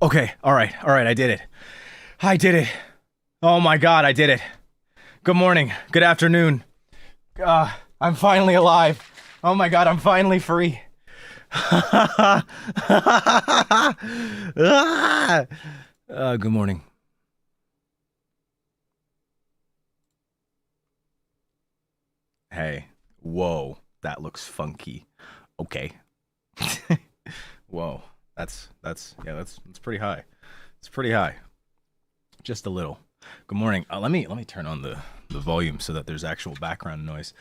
Okay. All right. I did it. Oh my God, I did it. Good morning. Good afternoon. I'm finally alive. Oh my God, I'm finally free. Good morning. Hey. Whoa. That looks funky. Okay. Whoa. That's pretty high. It's pretty high. Just a little. Good morning. Let me turn on the volume so that there's actual background noise.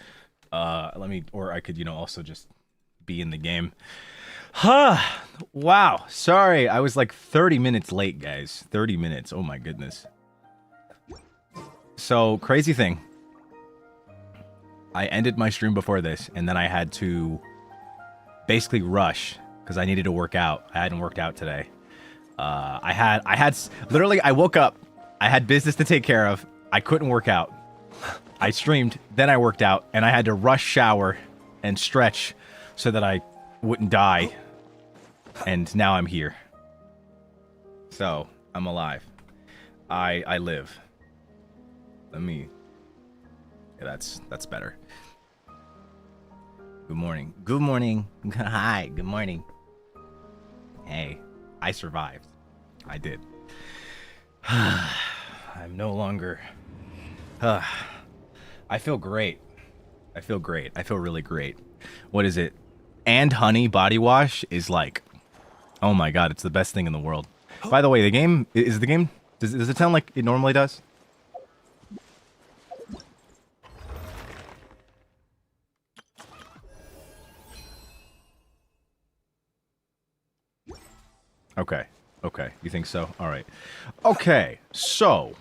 Or I could, also just be in the game. Wow. Sorry, I was like 30 minutes late, guys. 30 minutes. Oh my goodness. So, crazy thing. I ended my stream before this, and then I had to basically rush because I needed to work out. I hadn't worked out today. I had literally, I woke up, I had business to take care of. I couldn't work out. I streamed, then I worked out, and I had to rush shower and stretch so that I wouldn't die. And now I'm here. So, I'm alive. I live. Let me... Yeah, that's better. Good morning. Good morning. Hi, good morning. Hey, I survived. I did. I'm no longer... I feel great. I feel great. I feel really great. What is it? And honey body wash is like... Oh my god, it's the best thing in the world. By the way, the game... Is the game... Does it sound like it normally does? Okay. Okay. You think so? All right. Okay. So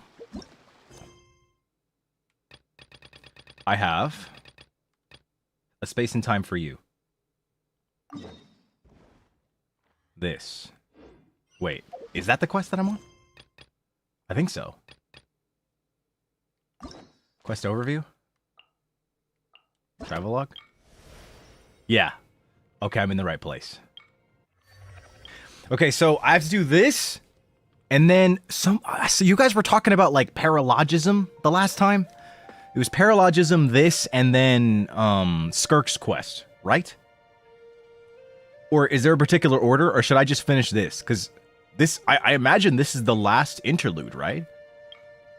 I have a space and time for you. This. Wait. Is that the quest that I'm on? I think so. Quest overview? Travelogue? Yeah. Okay, I'm in the right place. Okay, so I have to do this, and then some... So you guys were talking about, like, paralogism the last time? It was paralogism, this, and then, Skirk's quest, right? Or is there a particular order, or should I just finish this? Because this... I imagine this is the last interlude, right?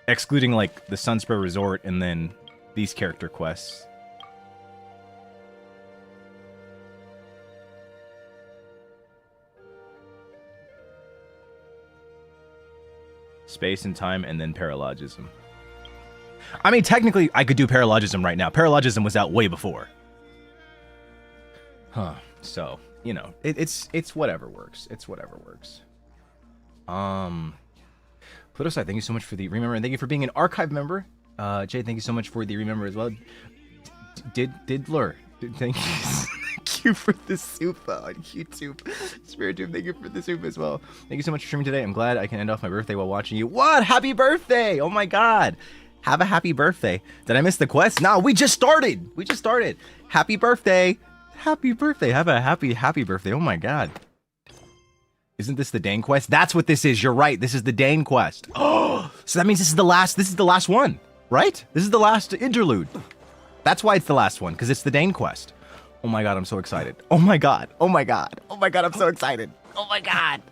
Excluding, like, the Sunspur Resort, and then these character quests. Space and time, and then paralogism. I mean, technically, I could do paralogism right now. Paralogism was out way before. Huh. So, you know, it's whatever works. It's whatever works. Plutoside, thank you so much for the remember, and thank you for being an archive member. Jay, thank you so much for the remember as well. Diddler, thank you. Thank you for the soup on YouTube. Spiritube, thank you for the soup as well. Thank you so much for streaming today. I'm glad I can end off my birthday while watching you. What? Happy birthday! Oh my god. Have a happy birthday. Did I miss the quest? No, we just started. We just started. Happy birthday. Happy birthday. Have a happy birthday. Oh my god. Isn't this the Dane quest? That's what this is. You're right. This is the Dane quest. Oh, so that means this is the last one, right? This is the last interlude. That's why it's the last one, because it's the Dane quest. Oh my god, I'm so excited. Oh my god. Oh my god. Oh my god, I'm so excited. Oh my god.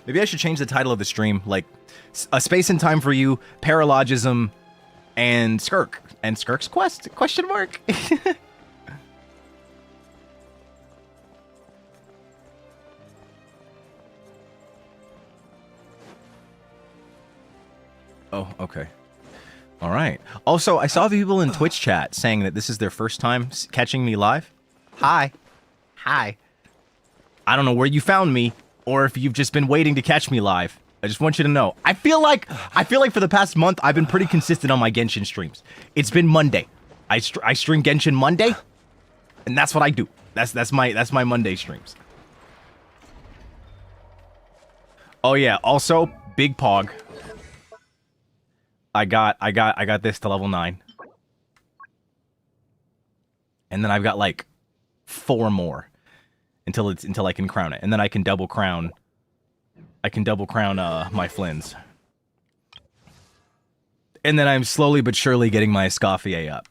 Maybe I should change the title of the stream, like, A Space and Time for You, Paralogism, and Skirk. And Skirk's quest? Question mark? Oh, okay. All right. Also, I saw people in Twitch chat saying that this is their first time catching me live. Hi. Hi. I don't know where you found me, or if you've just been waiting to catch me live. I just want you to know. I feel like for the past month, I've been pretty consistent on my Genshin streams. It's been Monday. I stream Genshin Monday, and that's what I do. That's my Monday streams. Oh yeah. Also, Big Pog. I got this to level 9. And then I've got like 4 more until I can crown it. And then I can double crown my Flins. And then I'm slowly but surely getting my Escoffier up.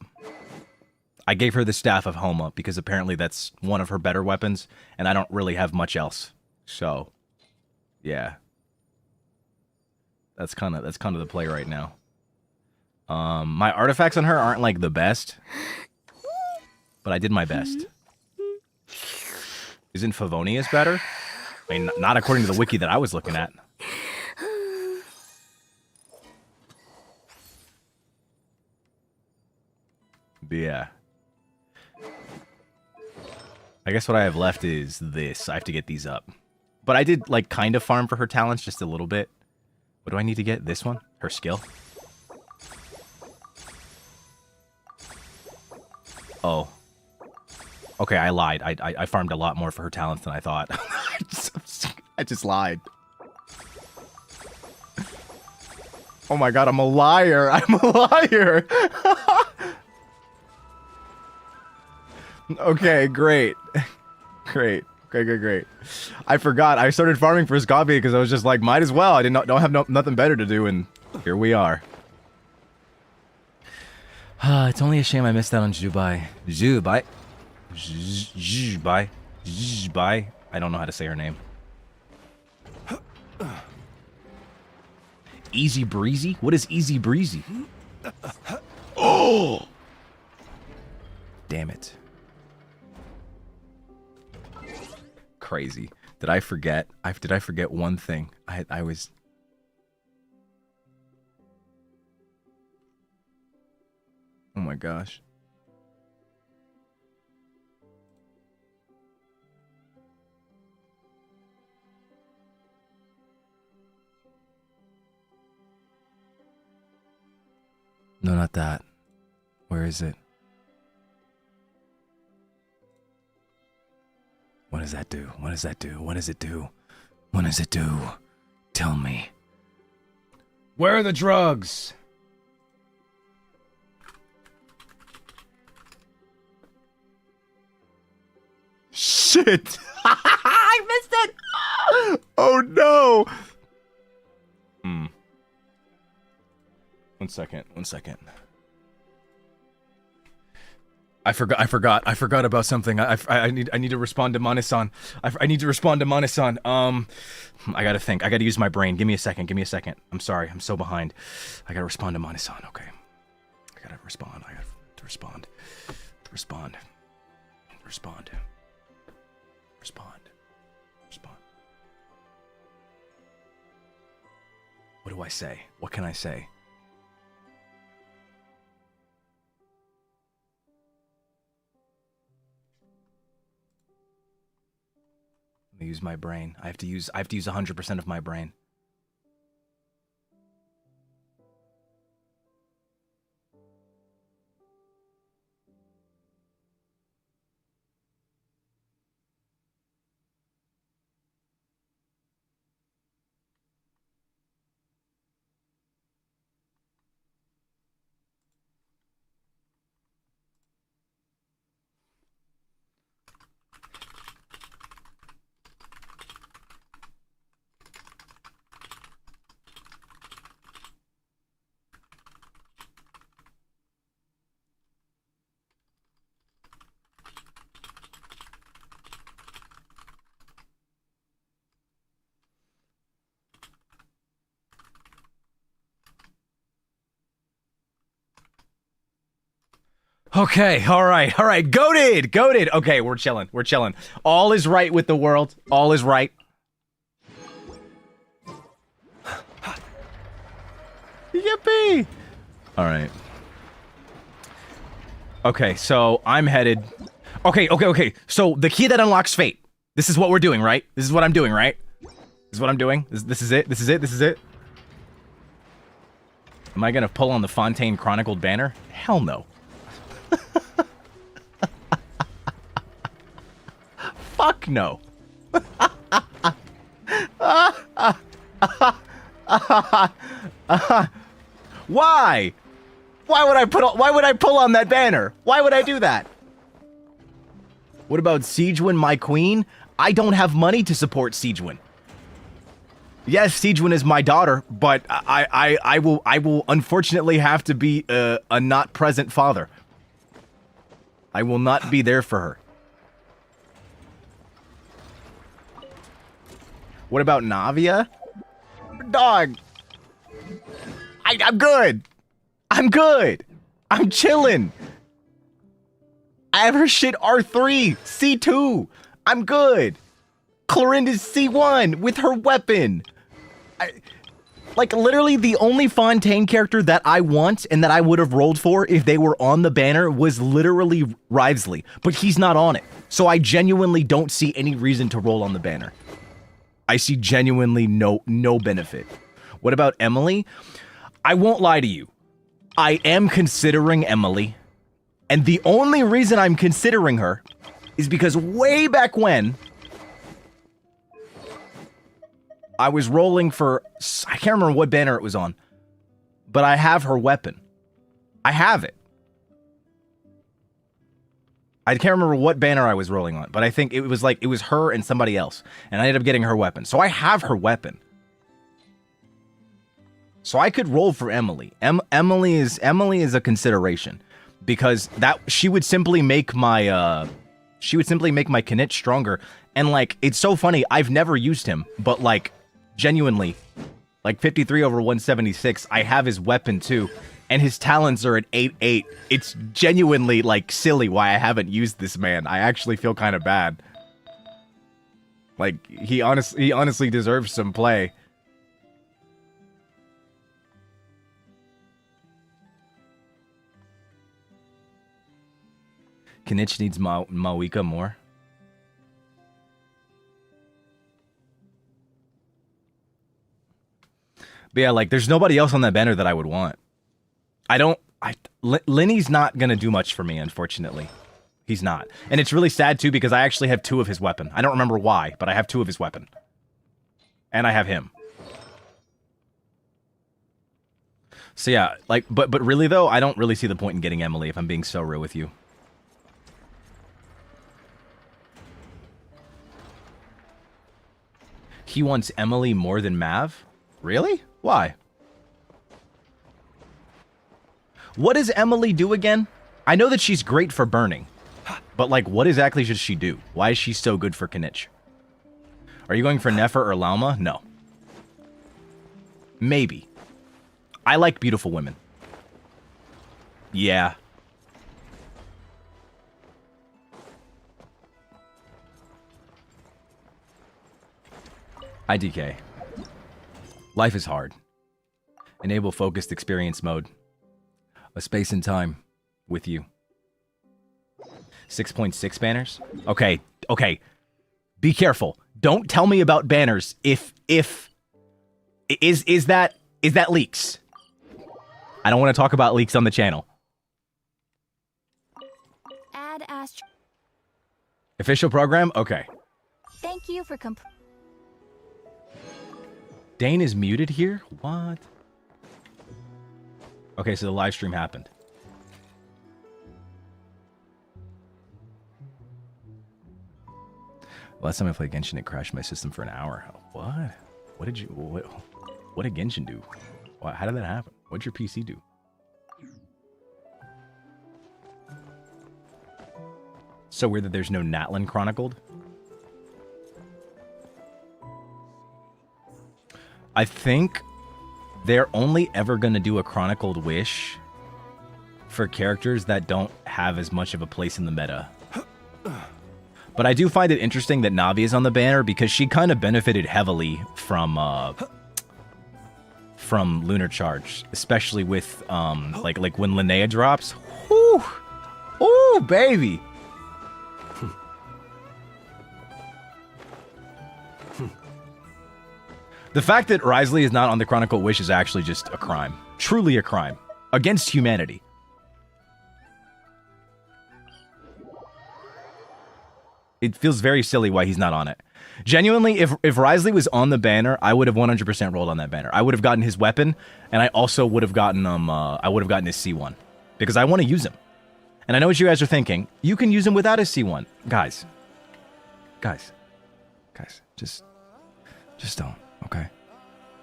I gave her the Staff of Homa because apparently that's one of her better weapons, and I don't really have much else. So, yeah. That's kind of the play right now. My artifacts on her aren't like the best, but I did my best. Isn't Favonius better? I mean, not according to the wiki that I was looking at. But yeah. I guess what I have left is this. I have to get these up. But I did like kind of farm for her talents just a little bit. What do I need to get? This one? Her skill? Oh. Okay, I lied. I farmed a lot more for her talents than I thought. I just lied. Oh my god, I'm a liar. I'm a liar. Okay, great. Great. Great. I forgot. I started farming for Scavi because I was just like, might as well. I don't have nothing better to do, and here we are. It's only a shame I missed out on Zhubai. Zhubai. I don't know how to say her name. Easy breezy? What is easy breezy? Oh! Damn it. Crazy. Did I forget? Did I forget one thing? I was... Oh my gosh. No, not that. Where is it? What does that do? What does that do? What does it do? What does it do? Tell me. Where are the drugs? Shit! I missed it! Oh no! One second. I forgot about something. I need to respond to Mane-san. I need to respond to Mane-san. I gotta think. I gotta use my brain. Give me a second. I'm sorry. I'm so behind. I gotta respond to Mane-san. Okay. I gotta respond. Respond. What do I say? What can I say? Let me use my brain. I have to use 100% of my brain. Okay, all right, goated. Okay, we're chilling. All is right with the world. All is right. Yippee! All right. Okay, so I'm headed. Okay. So the key that unlocks fate. This is what we're doing, right? This is what I'm doing, right? This is what I'm doing. This is it. Am I gonna pull on the Fontaine Chronicled banner? Hell no. Fuck no. Why? Why would I pull on that banner? Why would I do that? What about Siegewin, my queen? I don't have money to support Siegewin. Yes, Siegewin is my daughter, but I will unfortunately have to be a not present father. I will not be there for her. What about Navia? Dog. I'm good. I'm chilling. I have her shit R3, C2. I'm good. Clorinda's C1 with her weapon. Like, literally, the only Fontaine character that I want and that I would have rolled for if they were on the banner was literally Rivesley, but he's not on it. So I genuinely don't see any reason to roll on the banner. I see genuinely no benefit. What about Emily? I won't lie to you. I am considering Emily, And the only reason I'm considering her is because way back when I was rolling for, I can't remember what banner it was on, but I have her weapon. I have it. I can't remember what banner I was rolling on, but I think it was like, it was her and somebody else, and I ended up getting her weapon. So I have her weapon. So I could roll for Emily. Emily is a consideration because that she would simply make my Knit stronger. And like, it's so funny. I've never used him, but like genuinely, like 53 over 176, I have his weapon too. And his talents are at 8-8. It's genuinely like silly why I haven't used this man. I actually feel kind of bad. Like he honestly deserves some play. Kanich needs Mavuika more. But yeah, like, there's nobody else on that banner that I would want. Lenny's not gonna do much for me, unfortunately. He's not. And it's really sad, too, because I actually have 2 of his weapon. I don't remember why, but I have 2 of his weapon. And I have him. So yeah, like, but really, though, I don't really see the point in getting Emily, if I'm being so real with you. He wants Emily more than Mav? Really? Why? What does Emily do again? I know that she's great for burning. But, like, what exactly should she do? Why is she so good for Kanich? Are you going for Nefer or Lauma? No. Maybe. I like beautiful women. Yeah. IDK. Life is hard. Enable focused experience mode. A space and time with you. 6.6 banners? Okay, okay. Be careful. Don't tell me about banners if is that leaks? I don't want to talk about leaks on the channel. Add Astro. Official program? Okay. Thank you for Dane is muted here? What? Okay, so the live stream happened. Last time I played Genshin, it crashed my system for an hour. What? What did Genshin do? How did that happen? What did your PC do? So weird that there's no Natlan chronicled. I think they're only ever going to do a chronicled wish for characters that don't have as much of a place in the meta. But I do find it interesting that Navi is on the banner because she kind of benefited heavily from Lunar Charge, especially with like when Linnea drops. Whew! Ooh, baby! The fact that Wriothesley is not on the Chronicle Wish is actually just a crime. Truly a crime. Against humanity. It feels very silly why he's not on it. Genuinely, if Wriothesley was on the banner, I would have 100% rolled on that banner. I would have gotten his weapon, and I also would have gotten his C1. Because I want to use him. And I know what you guys are thinking. You can use him without his C1. Guys, just don't. Okay?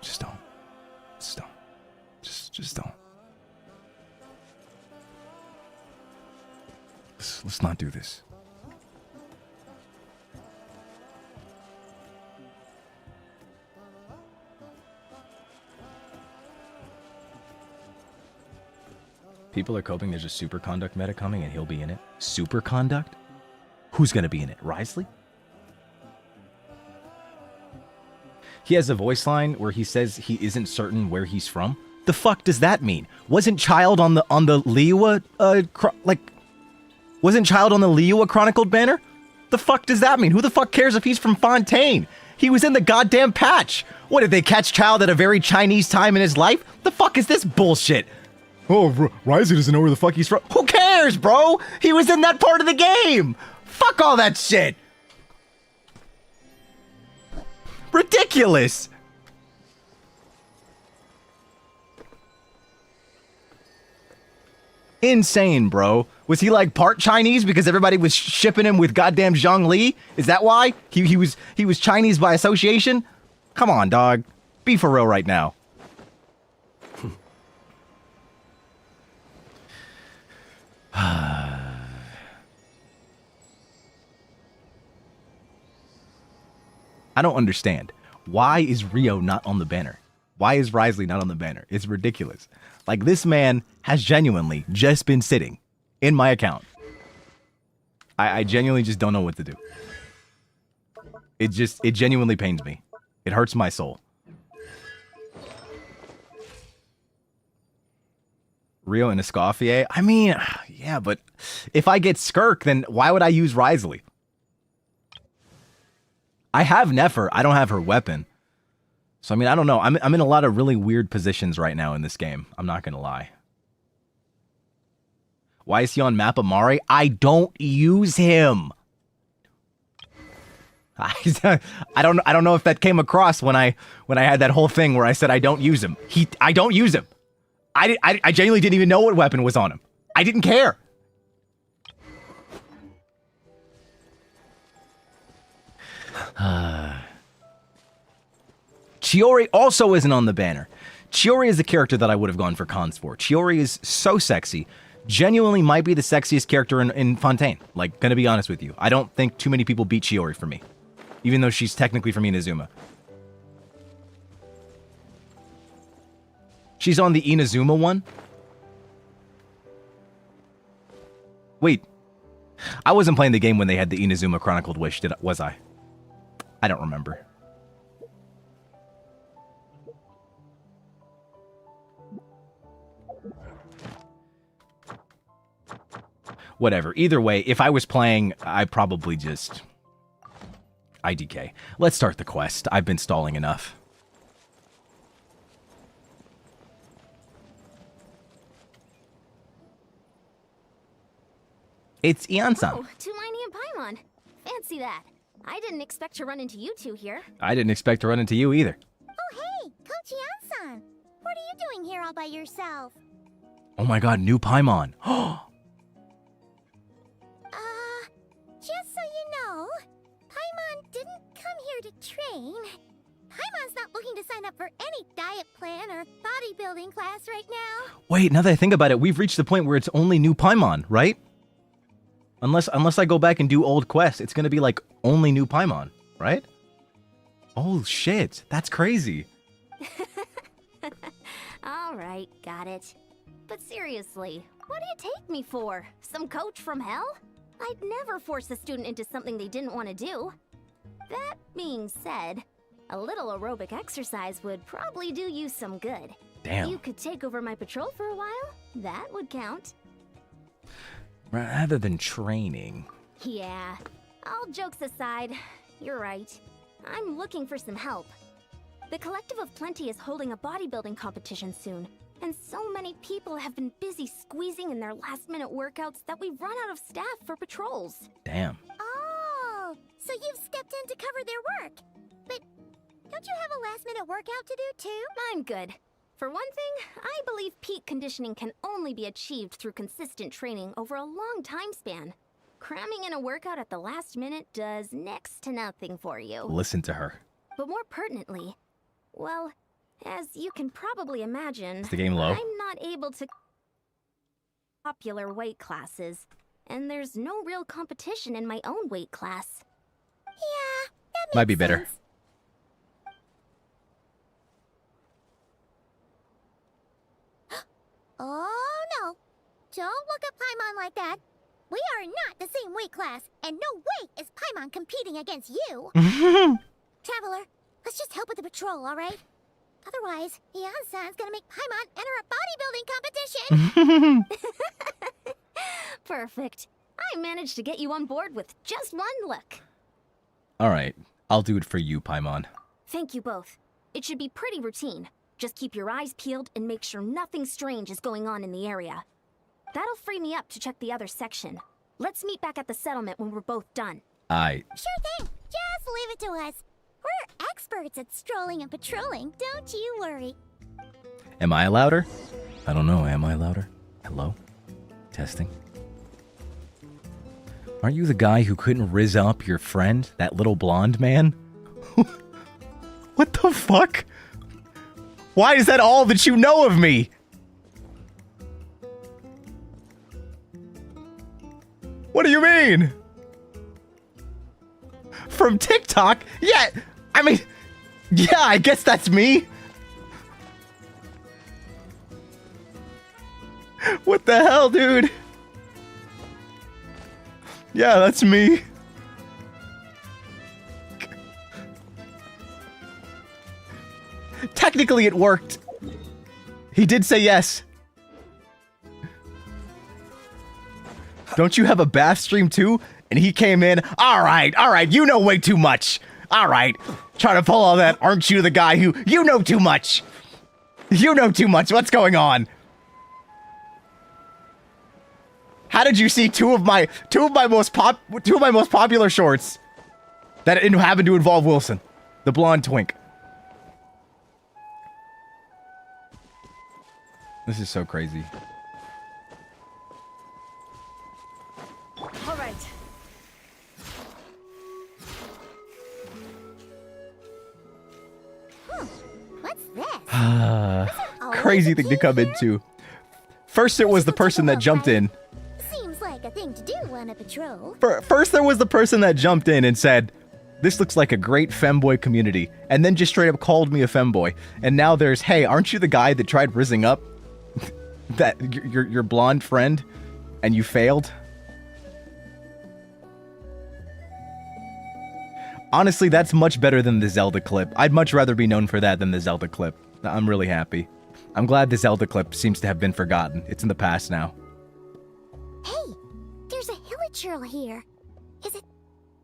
Just don't. Just don't. Just don't. Let's not do this. People are coping there's a superconduct meta coming and he'll be in it. Superconduct? Who's gonna be in it? Wriothesley? He has a voice line where he says he isn't certain where he's from. The fuck does that mean? Wasn't Child on the Liyue wasn't Child on the Liyue chronicled banner? The fuck does that mean? Who the fuck cares if he's from Fontaine? He was in the goddamn patch. What, did they catch Child at a very Chinese time in his life? The fuck is this bullshit? Oh, Wriothesley doesn't know where the fuck he's from. Who cares? cares, bro? He was in that part of the game. Fuck all that shit. Ridiculous. Insane, bro. Was he like part Chinese because everybody was shipping him with goddamn Zhongli? Is that why? He was Chinese by association? Come on, dog. Be for real right now. I don't understand. Why is Rio not on the banner? Why is Risley not on the banner? It's ridiculous. Like, this man has genuinely just been sitting in my account. I genuinely just don't know what to do. It genuinely pains me. It hurts my soul. Rio and Escoffier? I mean, yeah, but if I get Skirk, then why would I use Risley? I have Nefer. I don't have her weapon. So, I mean, I don't know. I'm in a lot of really weird positions right now in this game. I'm not going to lie. Why is he on Map Amari? I don't use him. I don't know if that came across when I had that whole thing where I said I don't use him. I don't use him. I genuinely didn't even know what weapon was on him. I didn't care. Chiori also isn't on the banner. Chiori is the character that I would have gone for cons for. Chiori is so sexy. Genuinely might be the sexiest character in Fontaine. Like, gonna be honest with you. I don't think too many people beat Chiori for me. Even though she's technically from Inazuma. She's on the Inazuma one? Wait. I wasn't playing the game when they had the Inazuma Chronicled Wish, was I? I don't remember. Whatever. Either way, if I was playing, I probably just... IDK. Let's start the quest. I've been stalling enough. It's Ian-san. Oh, Tumini and Paimon. Fancy that. I didn't expect to run into you two here. I didn't expect to run into you either. Oh, hey, Coach Ian-san. What are you doing here all by yourself? Oh my god, new Paimon. Just so you know, Paimon didn't come here to train. Paimon's not looking to sign up for any diet plan or bodybuilding class right now. Wait, now that I think about it, we've reached the point where it's only new Paimon, right? Unless I go back and do old quests, it's gonna be like only new Paimon, right? Oh shit, that's crazy. Alright, got it. But seriously, what do you take me for? Some coach from hell? I'd never force a student into something they didn't want to do. That being said, a little aerobic exercise would probably do you some good. Damn. You could take over my patrol for a while. That would count. Rather than training. Yeah. All jokes aside, you're right. I'm looking for some help. The Collective of Plenty is holding a bodybuilding competition soon, and so many people have been busy squeezing in their last-minute workouts that we've run out of staff for patrols. Damn. Oh, so you've stepped in to cover their work. But don't you have a last-minute workout to do too? I'm good. For one thing, I believe peak conditioning can only be achieved through consistent training over a long time span. Cramming in a workout at the last minute does next to nothing for you. Listen to her. But more pertinently, well, as you can probably imagine, Is the game low? I'm not able to popular weight classes, and there's no real competition in my own weight class. Yeah, that makes Might be better. sense. Oh no, don't look at Paimon like that. We are not the same weight class, and no way is Paimon competing against you. Traveler, let's just help with the patrol, alright? Otherwise, Ian-san's gonna make Paimon enter a bodybuilding competition. Perfect. I managed to get you on board with just one look. Alright, I'll do it for you, Paimon. Thank you both. It should be pretty routine. Just keep your eyes peeled and make sure nothing strange is going on in the area. That'll free me up to check the other section. Let's meet back at the settlement when we're both done. Aight. Sure thing. Just leave it to us. We're experts at strolling and patrolling. Don't you worry. Am I louder? I don't know. Am I louder? Hello? Testing. Aren't you the guy who couldn't rizz up your friend? That little blonde man? What the fuck? Why is that all that you know of me? What do you mean? From TikTok? Yeah, I mean, yeah, I guess that's me. What the hell, dude? Yeah, that's me. Technically, it worked. He did say yes. Don't you have a bath stream too? And he came in. All right, you know way too much. All right, trying to pull all that. Aren't you the guy who you know too much? You know too much. What's going on? How did you see two of my most popular shorts that happen to involve Wilson, the blonde twink? This is so crazy. All right. What's this? Crazy thing to come into. First, it was the person that jumped in. Seems like a thing to do on a patrol. First, there was the person that jumped in and said, "This looks like a great femboy community," and then just straight up called me a femboy. And now there's, "Hey, aren't you the guy that tried rizzing up that your blonde friend, and you failed?" Honestly, that's much better than the Zelda clip. I'd much rather be known for that than the Zelda clip. I'm really happy. I'm glad the Zelda clip seems to have been forgotten. It's in the past now. Hey, there's a hilichurl here. Is it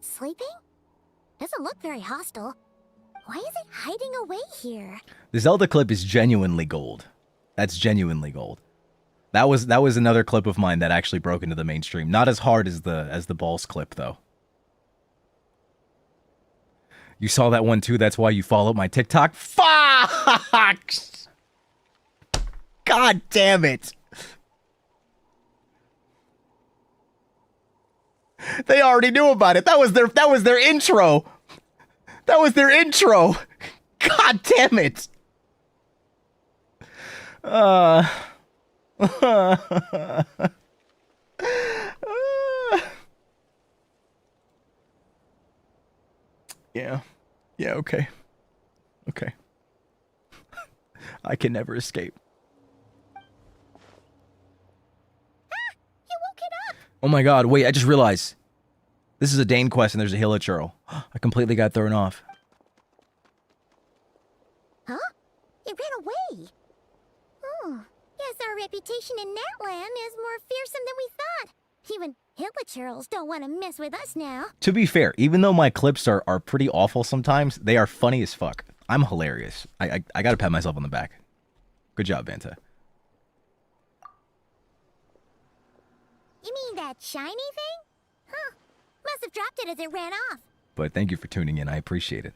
sleeping? Doesn't look very hostile. Why is it hiding away here? The Zelda clip is genuinely gold. That's genuinely gold. That was another clip of mine that actually broke into the mainstream. Not as hard as the balls clip though. You saw that one too, that's why you followed my TikTok? Fuck! God damn it! They already knew about it. That was their intro. That was their intro. God damn it. Yeah, okay. Okay. I can never escape. You woke it up. Oh my god, wait, I just realized. This is a Dane quest and there's a hilichurl. I completely got thrown off. Huh? It ran away. Oh, guess our reputation in Natland is more fearsome than we thought. Even hilichurls don't want to mess with us now. To be fair, even though my clips are pretty awful sometimes, they are funny as fuck. I'm hilarious. I gotta pat myself on the back. Good job, Vanta. You mean that shiny thing? Huh. Must have dropped it as it ran off. But thank you for tuning in. I appreciate it.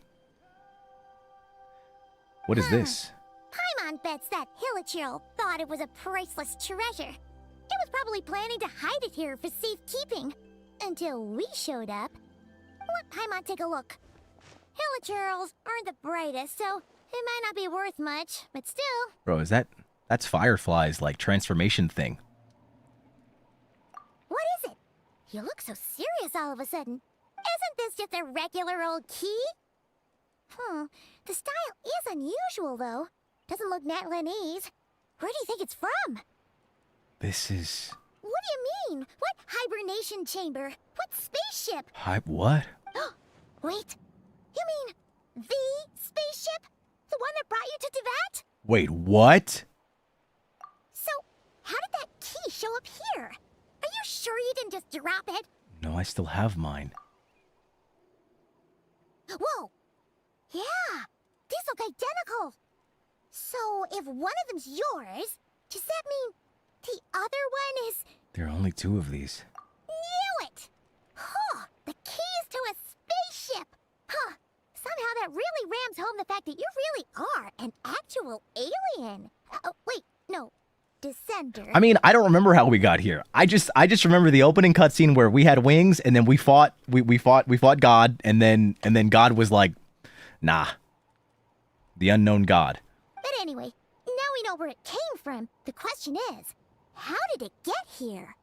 What is this? Paimon bets that hilichurl thought it was a priceless treasure. It was probably planning to hide it here for safekeeping. Until we showed up. Let Paimon take a look. Hilichurls aren't the brightest, so it might not be worth much, but still. Bro, that's Firefly's, like, transformation thing. What is it? You look so serious all of a sudden. Isn't this just a regular old key? The style is unusual, though. Doesn't look Natlanese. Where do you think it's from? This is... What do you mean? What hibernation chamber? What spaceship? What? Wait. You mean the spaceship? The one that brought you to Teyvat? Wait, what? So, how did that key show up here? Are you sure you didn't just drop it? No, I still have mine. Whoa! Yeah! These look identical! So, if one of them's yours, does that mean The other one is... There are only 2 of these. Knew it! Huh, the keys to a spaceship! Huh, somehow that really rams home the fact that you really are an actual alien. Oh, wait, no. Descender. I mean, I don't remember how we got here. I just remember the opening cutscene where we had wings and then we fought God and then God was like, nah. The unknown God. But anyway, now we know where it came from. The question is, how did it get here?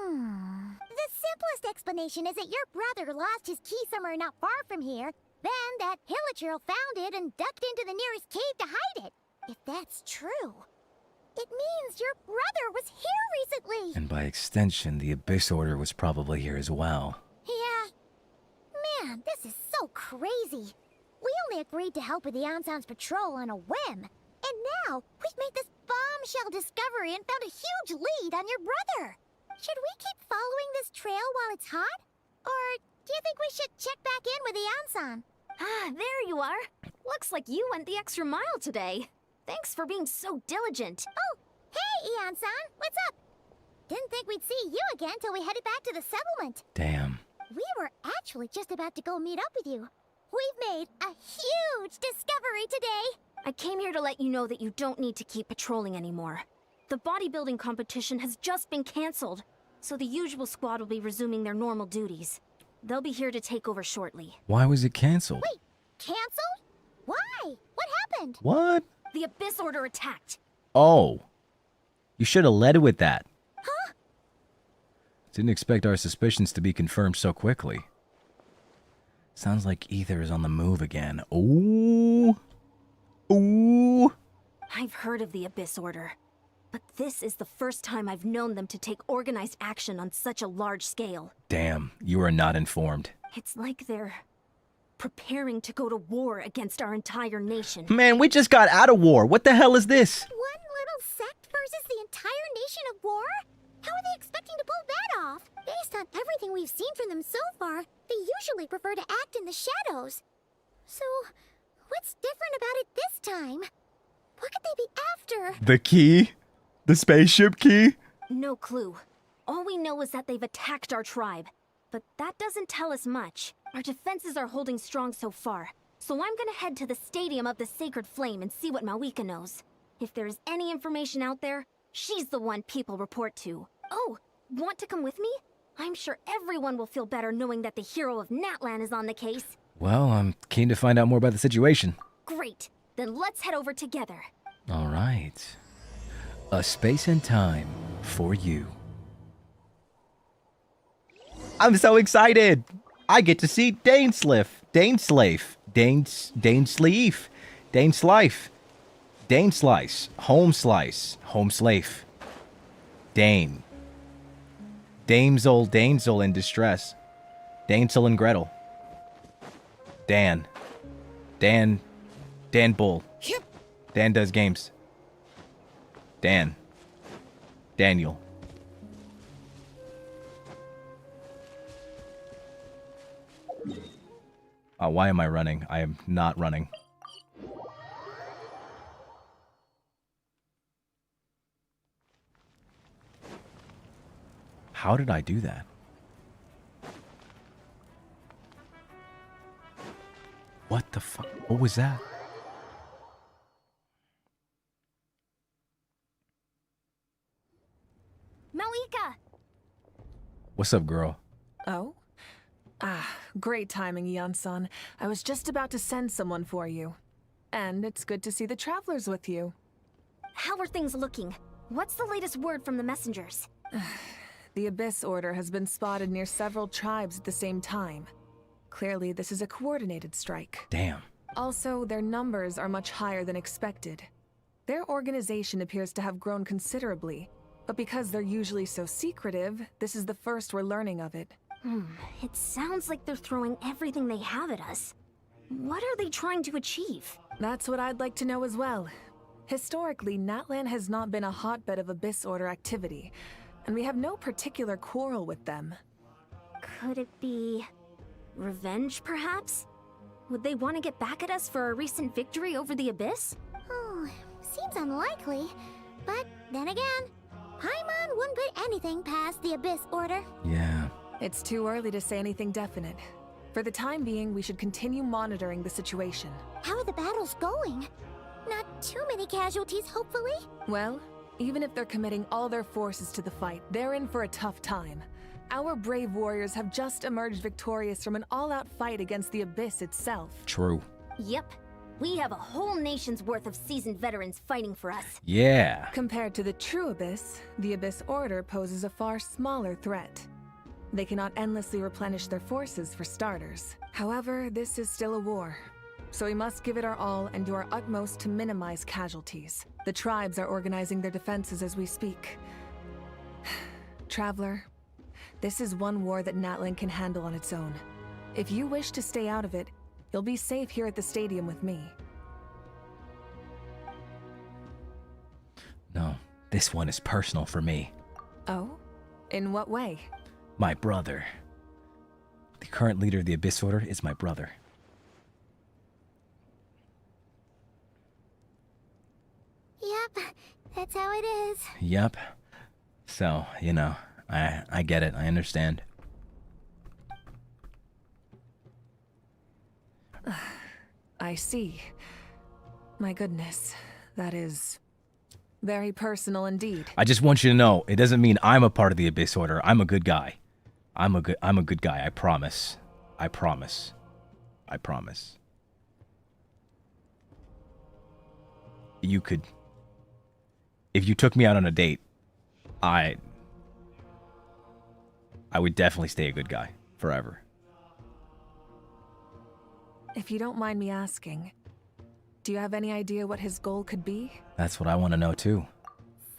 The simplest explanation is that your brother lost his key somewhere not far from here. Then that Hilichurl found it and ducked into the nearest cave to hide it. If that's true, it means your brother was here recently. And by extension, the Abyss Order was probably here as well. Yeah. Man, this is so crazy. We only agreed to help with the Anson's patrol on a whim. And now, we've made this bombshell discovery and found a huge lead on your brother. Should we keep following this trail while it's hot? Or do you think we should check back in with the Anson? Ah, there you are. Looks like you went the extra mile today. Thanks for being so diligent. Oh, hey, Ian-san, what's up? Didn't think we'd see you again till we headed back to the settlement. Damn. We were actually just about to go meet up with you. We've made a huge discovery today. I came here to let you know that you don't need to keep patrolling anymore. The bodybuilding competition has just been cancelled, so the usual squad will be resuming their normal duties. They'll be here to take over shortly. Why was it canceled? Wait, canceled? Why? What happened? What? The Abyss Order attacked. Oh. You should have led with that. Huh? Didn't expect our suspicions to be confirmed so quickly. Sounds like Ether is on the move again. Ooh. Ooh. I've heard of the Abyss Order, but this is the first time I've known them to take organized action on such a large scale. Damn, you are not informed. It's like they're preparing to go to war against our entire nation. Man, we just got out of war. What the hell is this? One little sect versus the entire nation of war? How are they expecting to pull that off? Based on everything we've seen from them so far, they usually prefer to act in the shadows. So, what's different about it this time? What could they be after? The key? The spaceship key? No clue. All we know is that they've attacked our tribe. But that doesn't tell us much. Our defenses are holding strong so far. So I'm gonna head to the Stadium of the Sacred Flame and see what Mavuika knows. If there is any information out there, she's the one people report to. Oh, want to come with me? I'm sure everyone will feel better knowing that the hero of Natlan is on the case. Well, I'm keen to find out more about the situation. Great. Then let's head over together. All right. A space and time for you. I'm so excited! I get to see Dainsleif. Home Slafe. Dane. Damsel in distress. Dainsel and Gretel. Dan Bull. Yep. Dan does games. Daniel. Why am I running? I am not running. How did I do that? What the fuck? What was that? Mavuika! What's up, girl? Oh? Ah, great timing, Ian-san. I was just about to send someone for you. And it's good to see the travelers with you. How are things looking? What's the latest word from the messengers? The Abyss Order has been spotted near several tribes at the same time. Clearly, this is a coordinated strike. Damn. Also, their numbers are much higher than expected. Their organization appears to have grown considerably, but because they're usually so secretive, this is the first we're learning of it. It sounds like they're throwing everything they have at us. What are they trying to achieve? That's what I'd like to know as well. Historically, Natlan has not been a hotbed of Abyss Order activity, and we have no particular quarrel with them. Could it be revenge, perhaps? Would they want to get back at us for our recent victory over the Abyss? Oh, seems unlikely. But then again, Paimon wouldn't put anything past the Abyss Order. Yeah. It's too early to say anything definite. For the time being, we should continue monitoring the situation. How are the battles going? Not too many casualties, hopefully? Well, even if they're committing all their forces to the fight, they're in for a tough time. Our brave warriors have just emerged victorious from an all-out fight against the Abyss itself. True. Yep. We have a whole nation's worth of seasoned veterans fighting for us. Yeah. Compared to the true Abyss, the Abyss Order poses a far smaller threat. They cannot endlessly replenish their forces for starters. However, this is still a war, so we must give it our all and do our utmost to minimize casualties. The tribes are organizing their defenses as we speak. Traveler, this is one war that Natlan can handle on its own. If you wish to stay out of it, you'll be safe here at the stadium with me. No, this one is personal for me. Oh? In what way? My brother. The current leader of the Abyss Order is my brother. Yep, that's how it is. Yep. So, you know, I get it. I understand. I see. My goodness, that is very personal indeed. I just want you to know, it doesn't mean I'm a part of the Abyss Order. I'm a good guy. I'm a good guy. I promise. I promise. I promise. You could, if you took me out on a date, I would definitely stay a good guy forever. If you don't mind me asking, do you have any idea what his goal could be? That's what I want to know too.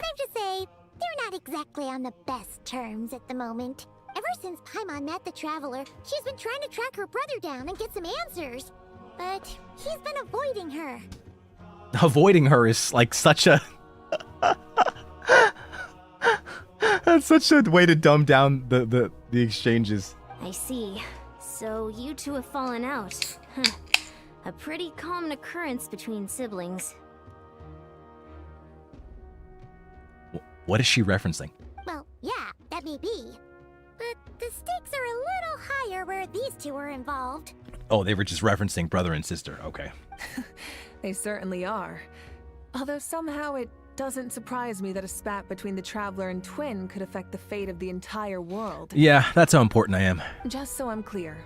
Safe to say, they're not exactly on the best terms at the moment. Ever since Paimon met the Traveler, she's been trying to track her brother down and get some answers. But he's been avoiding her. Avoiding her is like such a... That's such a way to dumb down the exchanges. I see. So you two have fallen out. Huh. A pretty common occurrence between siblings. What is she referencing? Well, yeah, that may be. But the stakes are a little higher where these two are involved. Oh, they were just referencing brother and sister. Okay. They certainly are. Although somehow it doesn't surprise me that a spat between the Traveler and Twin could affect the fate of the entire world. Yeah, that's how important I am. Just so I'm clear,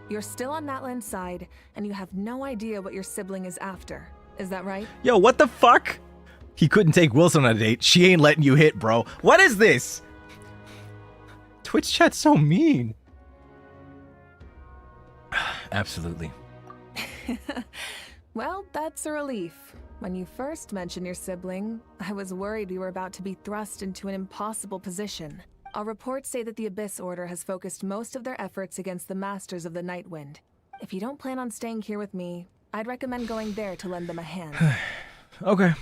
you're still on Natlan's side, and you have no idea what your sibling is after. Is that right? Yo, what the fuck? He couldn't take Wilson on a date. She ain't letting you hit, bro. What is this? Twitch chat's so mean. Absolutely. Well, that's a relief. When you first mentioned your sibling, I was worried we were about to be thrust into an impossible position. Our reports say that the Abyss Order has focused most of their efforts against the Masters of the Nightwind. If you don't plan on staying here with me, I'd recommend going there to lend them a hand. Okay.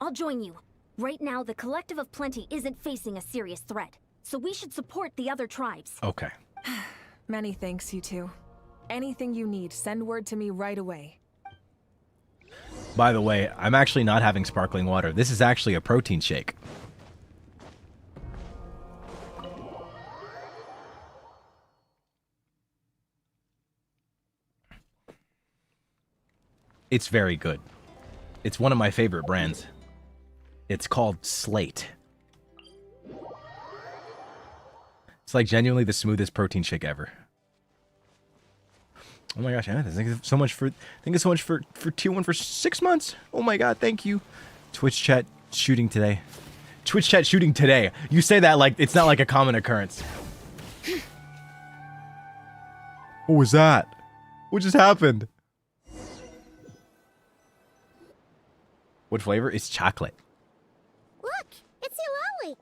I'll join you. Right now, the Collective of Plenty isn't facing a serious threat, so we should support the other tribes. Okay. Many thanks, you two. Anything you need, send word to me right away. By the way, I'm actually not having sparkling water. This is actually a protein shake. It's very good. It's one of my favorite brands. It's called Slate. It's like genuinely the smoothest protein shake ever. Oh my gosh, Amethyst, thank you so much for tier 1 for 6 months. Oh my god, thank you. Twitch chat shooting today. Twitch chat shooting today. You say that like it's not like a common occurrence. What was that? What just happened? What flavor? It's chocolate. Look, it's Citlali.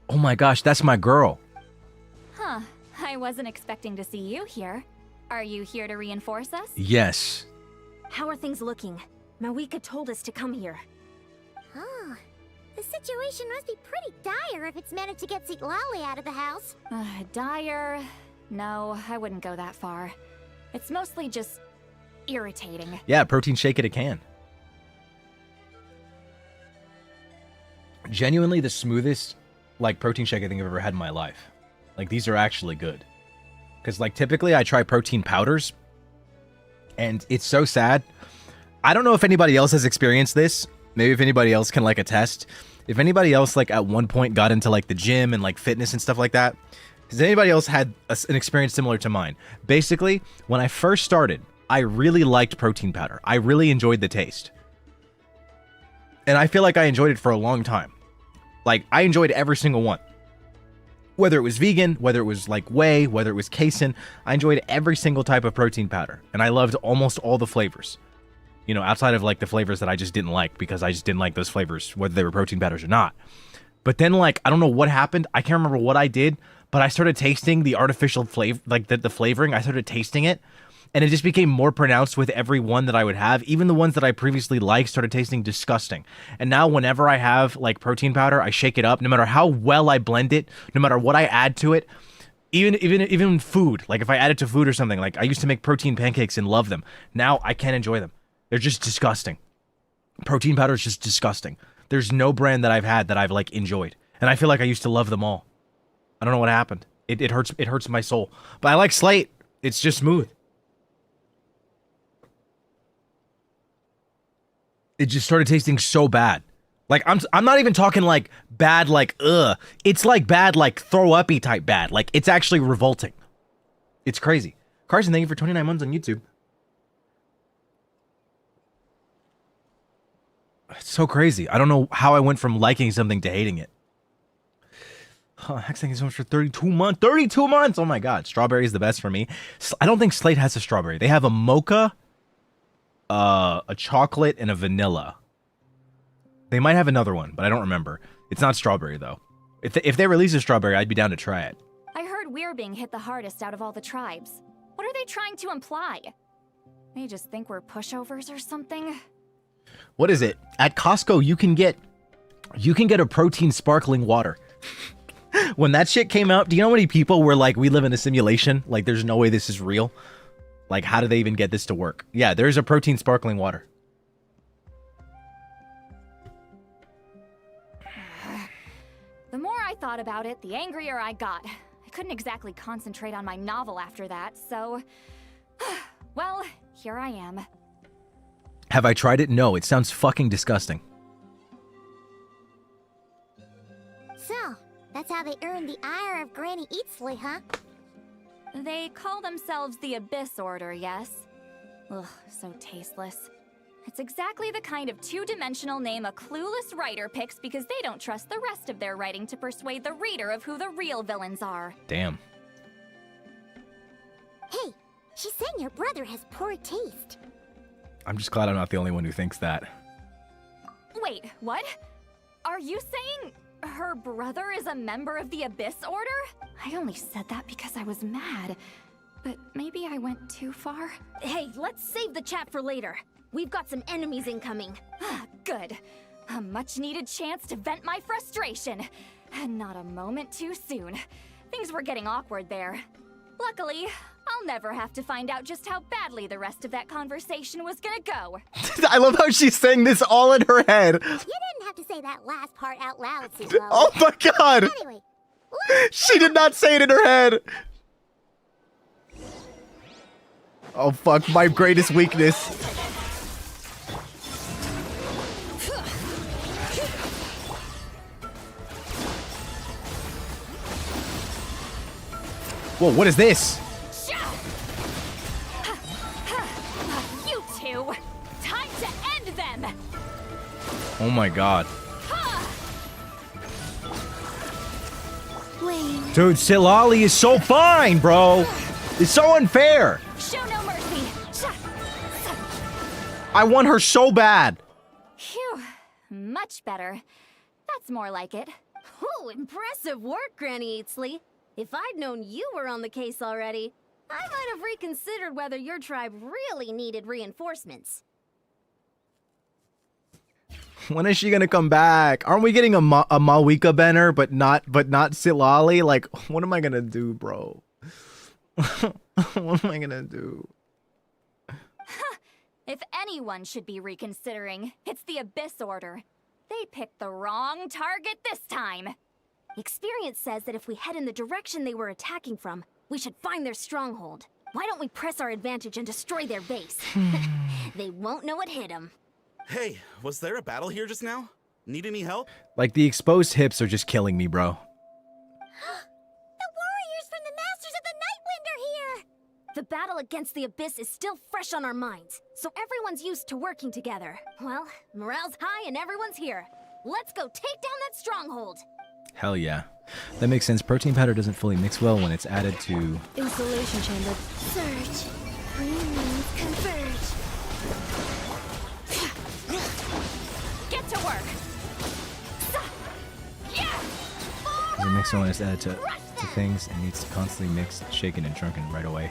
Oh my gosh, that's my girl. Huh. I wasn't expecting to see you here. Are you here to reinforce us? Yes. How are things looking? Mavuika told us to come here. Oh, the situation must be pretty dire if it's managed to get Citlali out of the house. Dire? No, I wouldn't go that far. It's mostly just irritating. Yeah, protein shake at a can. Genuinely the smoothest, like, protein shake I think I've ever had in my life. Like, these are actually good. Because, like, typically I try protein powders, and it's so sad. I don't know if anybody else has experienced this. Maybe if anybody else can, like, attest. If anybody else, like, at one point got into, like, the gym and, like, fitness and stuff like that. Has anybody else had an experience similar to mine? Basically, when I first started, I really liked protein powder. I really enjoyed the taste. And I feel like I enjoyed it for a long time. Like, I enjoyed every single one. Whether it was vegan, whether it was like whey, whether it was casein, I enjoyed every single type of protein powder. And I loved almost all the flavors. You know, outside of like the flavors that I just didn't like because I just didn't like those flavors, whether they were protein powders or not. But then, like, I don't know what happened. I can't remember what I did, but I started tasting the artificial flavor, like the flavoring. I started tasting it. And it just became more pronounced with every one that I would have. Even the ones that I previously liked started tasting disgusting. And now whenever I have like protein powder, I shake it up. No matter how well I blend it, no matter what I add to it, even food. Like if I add it to food or something, like I used to make protein pancakes and love them. Now I can't enjoy them. They're just disgusting. Protein powder is just disgusting. There's no brand that I've had that I've like enjoyed. And I feel like I used to love them all. I don't know what happened. It hurts my soul. But I like Slate. It's just smooth. It just started tasting so bad. Like, I'm not even talking, like, bad, like, ugh. It's, like, bad, like, throw-uppy type bad. Like, it's actually revolting. It's crazy. Carson, thank you for 29 months on YouTube. It's so crazy. I don't know how I went from liking something to hating it. Hex, thank you so much for 32 months. 32 months! Oh, my God. Strawberry is the best for me. I don't think Slate has a strawberry. They have a mocha, a chocolate, and a vanilla. They might have another one, but I don't remember. It's not strawberry, though. If they release a strawberry, I'd be down to try it. I heard we're being hit the hardest out of all the tribes. What are they trying to imply? They just think we're pushovers or something? What is it? At Costco, you can get a protein sparkling water. When that shit came out, do you know how many people were like, we live in a simulation? Like, there's no way this is real. Like, how do they even get this to work? Yeah, there's a protein sparkling water. The more I thought about it, the angrier I got. I couldn't exactly concentrate on my novel after that, so... well, here I am. Have I tried it? No, it sounds fucking disgusting. So, that's how they earned the ire of Granny Eatsley, huh? They call themselves the Abyss Order, yes? Ugh, so tasteless. It's exactly the kind of two-dimensional name a clueless writer picks because they don't trust the rest of their writing to persuade the reader of who the real villains are. Damn. Hey, she's saying your brother has poor taste. I'm just glad I'm not the only one who thinks that. Wait, what? Are you saying her brother is a member of the Abyss Order? I only said that because I was mad. But maybe I went too far? Hey, let's save the chat for later. We've got some enemies incoming. Good. A much-needed chance to vent my frustration. And not a moment too soon. Things were getting awkward there. Luckily, I'll never have to find out just how badly the rest of that conversation was gonna go. I love how she's saying this all in her head. You didn't have to say that last part out loud, Citlali. Oh my God! Anyway, She did not say it in her head. Oh fuck, my greatest weakness. Whoa, what is this? You two! Time to end them! Oh my God. Wait. Dude, Citlali is so fine, bro. It's so unfair. Show no mercy! I want her so bad. Phew, much better. That's more like it. Ooh, impressive work, Granny Eatsley. If I'd known you were on the case already, I might have reconsidered whether your tribe really needed reinforcements. When is she gonna come back? Aren't we getting a Mavuika banner, but not Citlali? Like, what am I gonna do, bro? What am I gonna do? If anyone should be reconsidering, it's the Abyss Order. They picked the wrong target this time. Experience says that if we head in the direction they were attacking from, we should find their stronghold. Why don't we press our advantage and destroy their base? They won't know it hit them. Hey, was there a battle here just now? Need any help? Like, the exposed hips are just killing me, bro. The warriors from the Masters of the Nightwind are here! The battle against the Abyss is still fresh on our minds, so everyone's used to working together. Well, morale's high and everyone's here. Let's go take down that stronghold! Hell yeah. That makes sense. Protein powder doesn't fully mix well when it's added to... Installation chamber. Search. Remains converge. Get to work. When it mixes well when it's added to things, it needs to constantly mix, shaken, and shrunken right away.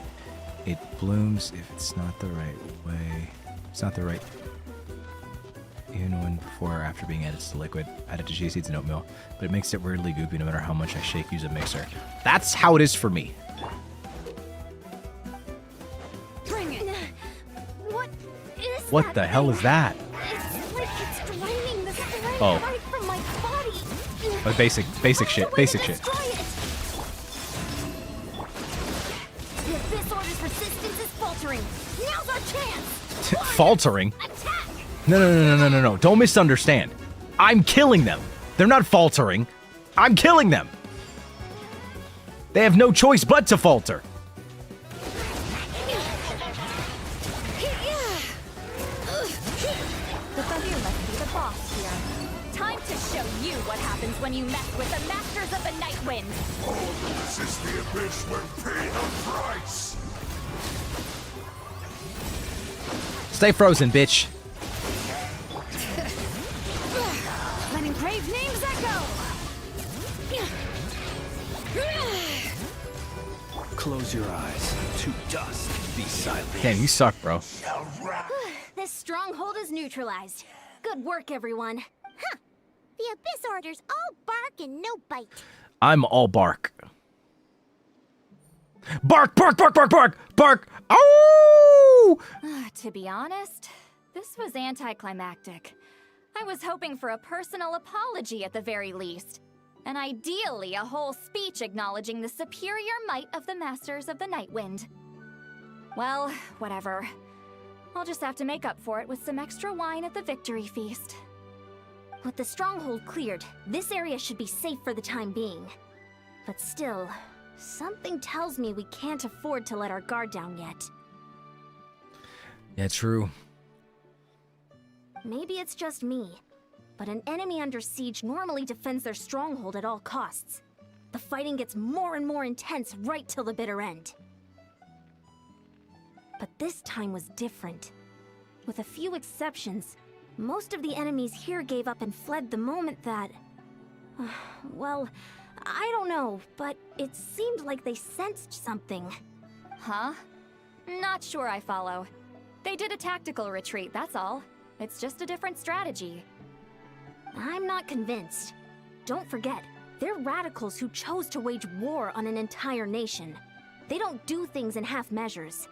It blooms if it's not the right way. It's not the right... Even when before or after being added to liquid, added to chia seeds and oatmeal, but it makes it weirdly goopy no matter how much I shake, use a mixer. That's how it is for me. Bring it. What the hell is that? It's like it's draining the strength Oh. right from my body. Basic shit, basic shit. Destroy it. The Abyss Order's resistance is faltering. Now's our chance. Faltering? Attack! No. Don't misunderstand. I'm killing them. They're not faltering. I'm killing them. They have no choice but to falter. The Thunder must be the boss here. Time to show you what happens when you mess with the Masters of the Nightwind. This is the Abyss will pay the price! Stay frozen, bitch. Letting brave names echo. Close your eyes. To dust. Be silent. Damn, you suck, bro. This stronghold is neutralized. Good work, everyone. Huh. The Abyss Order's all bark and no bite. I'm all bark. Bark, bark, bark, bark, bark, bark. Oh! To be honest, this was anticlimactic. I was hoping for a personal apology at the very least. And ideally, a whole speech acknowledging the superior might of the Masters of the Nightwind. Well, whatever. I'll just have to make up for it with some extra wine at the victory feast. With the stronghold cleared, this area should be safe for the time being. But still, something tells me we can't afford to let our guard down yet. Yeah, true. Maybe it's just me, but an enemy under siege normally defends their stronghold at all costs. The fighting gets more and more intense right till the bitter end. But this time was different. With a few exceptions, most of the enemies here gave up and fled the moment that... well, I don't know, but it seemed like they sensed something. Huh? Not sure I follow. They did a tactical retreat, that's all. It's just a different strategy. I'm not convinced. Don't forget, they're radicals who chose to wage war on an entire nation. They don't do things in half measures.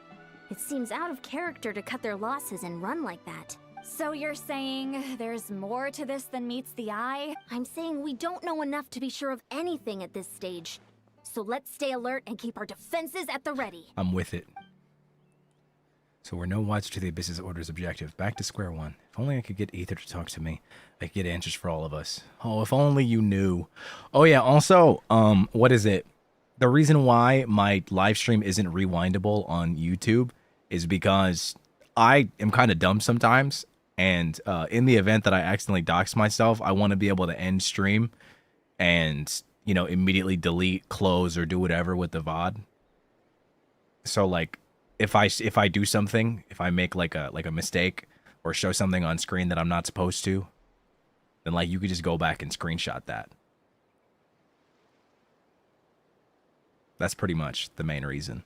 It seems out of character to cut their losses and run like that. So you're saying there's more to this than meets the eye? I'm saying we don't know enough to be sure of anything at this stage. So let's stay alert and keep our defenses at the ready. I'm with it. So we're no wiser to the Abyss's Order's objective. Back to square one. If only I could get Ether to talk to me. I could get answers for all of us. Oh, if only you knew. Oh yeah, also, what is it? The reason why my live stream isn't rewindable on YouTube is because I am kind of dumb sometimes. And in the event that I accidentally dox myself, I want to be able to end stream and, you know, immediately delete, close, or do whatever with the VOD. So, like, if I do something, if I make like a mistake or show something on screen that I'm not supposed to, then like you could just go back and screenshot that. That's pretty much the main reason.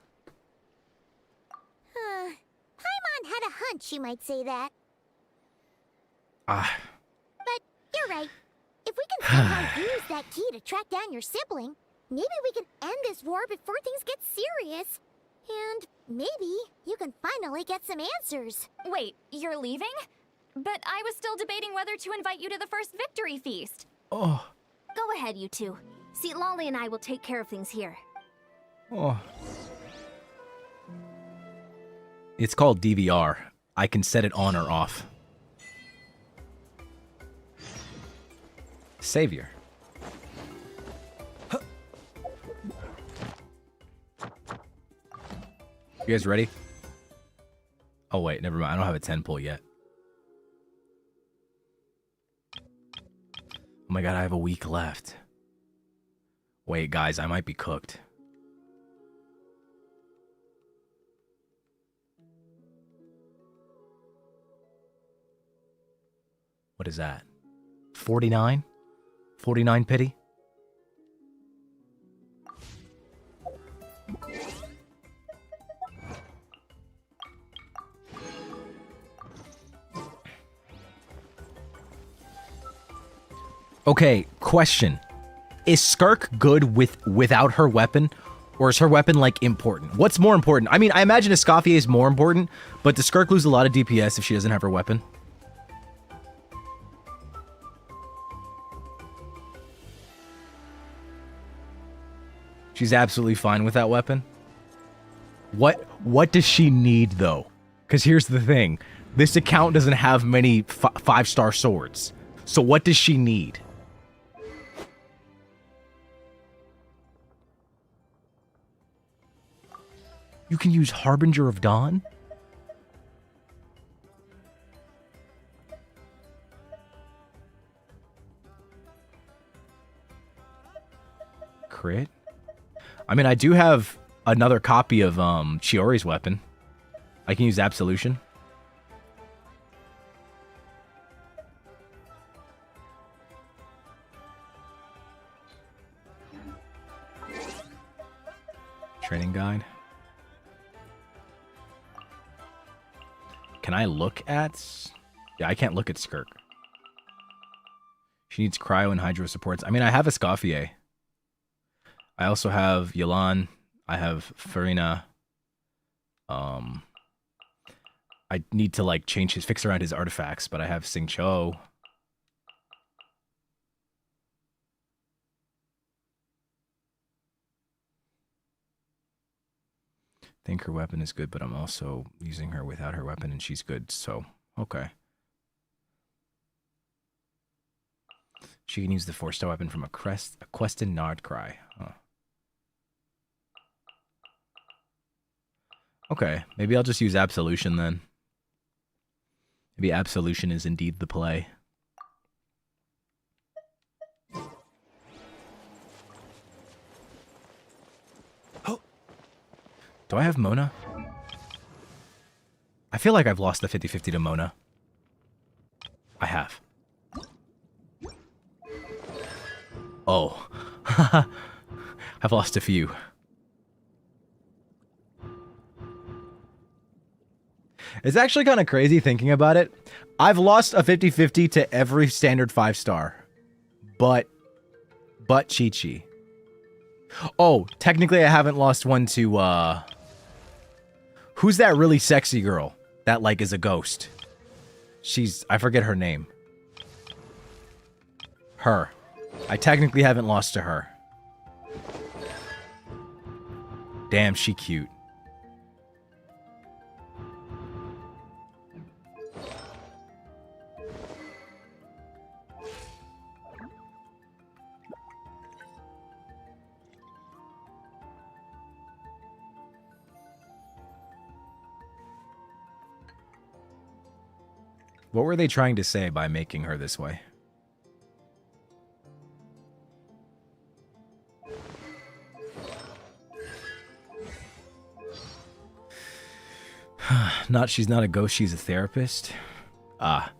Paimon had a hunch you might say that. Ah. But you're right. If we can somehow use that key to track down your sibling, maybe we can end this war before things get serious. And maybe you can finally get some answers. Wait, you're leaving? But I was still debating whether to invite you to the first victory feast. Oh. Go ahead, you two. Citlali and I will take care of things here. Oh. It's called DVR. I can set it on or off. Savior. You guys ready? Oh wait, never mind. I don't have a 10 pull yet. Oh my god, I have a week left. Wait, guys, I might be cooked. What is that? 49? 49 pity? Okay, question. Is Skirk good without her weapon? Or is her weapon, like, important? What's more important? I mean, I imagine Escoffier is more important, but does Skirk lose a lot of DPS if she doesn't have her weapon? She's absolutely fine with that weapon. What does she need, though? Because here's the thing. This account doesn't have many 5-star swords. So what does she need? You can use Harbinger of Dawn? Crit? I mean, I do have another copy of Chiori's weapon. I can use Absolution. Training guide. Can I look at... Yeah, I can't look at Skirk. She needs cryo and hydro supports. I mean, I have Escoffier. I also have Yelan. I have Farina. I need to, like, fix around his artifacts, but I have Sing Cho. I think her weapon is good, but I'm also using her without her weapon, and she's good, so, okay. She can use the 4-star weapon from a Questin Nardcry. Huh. Okay, maybe I'll just use Absolution then. Maybe Absolution is indeed the play. Do I have Mona? I feel like I've lost the 50-50 to Mona. I have. Oh. I've lost a few. It's actually kind of crazy thinking about it. I've lost a 50-50 to every standard 5-star. But Chi-Chi. Oh, technically I haven't lost one to, who's that really sexy girl that, like, is a ghost? I forget her name. Her. I technically haven't lost to her. Damn, she cute. What were they trying to say by making her this way? She's not a ghost, she's a therapist. I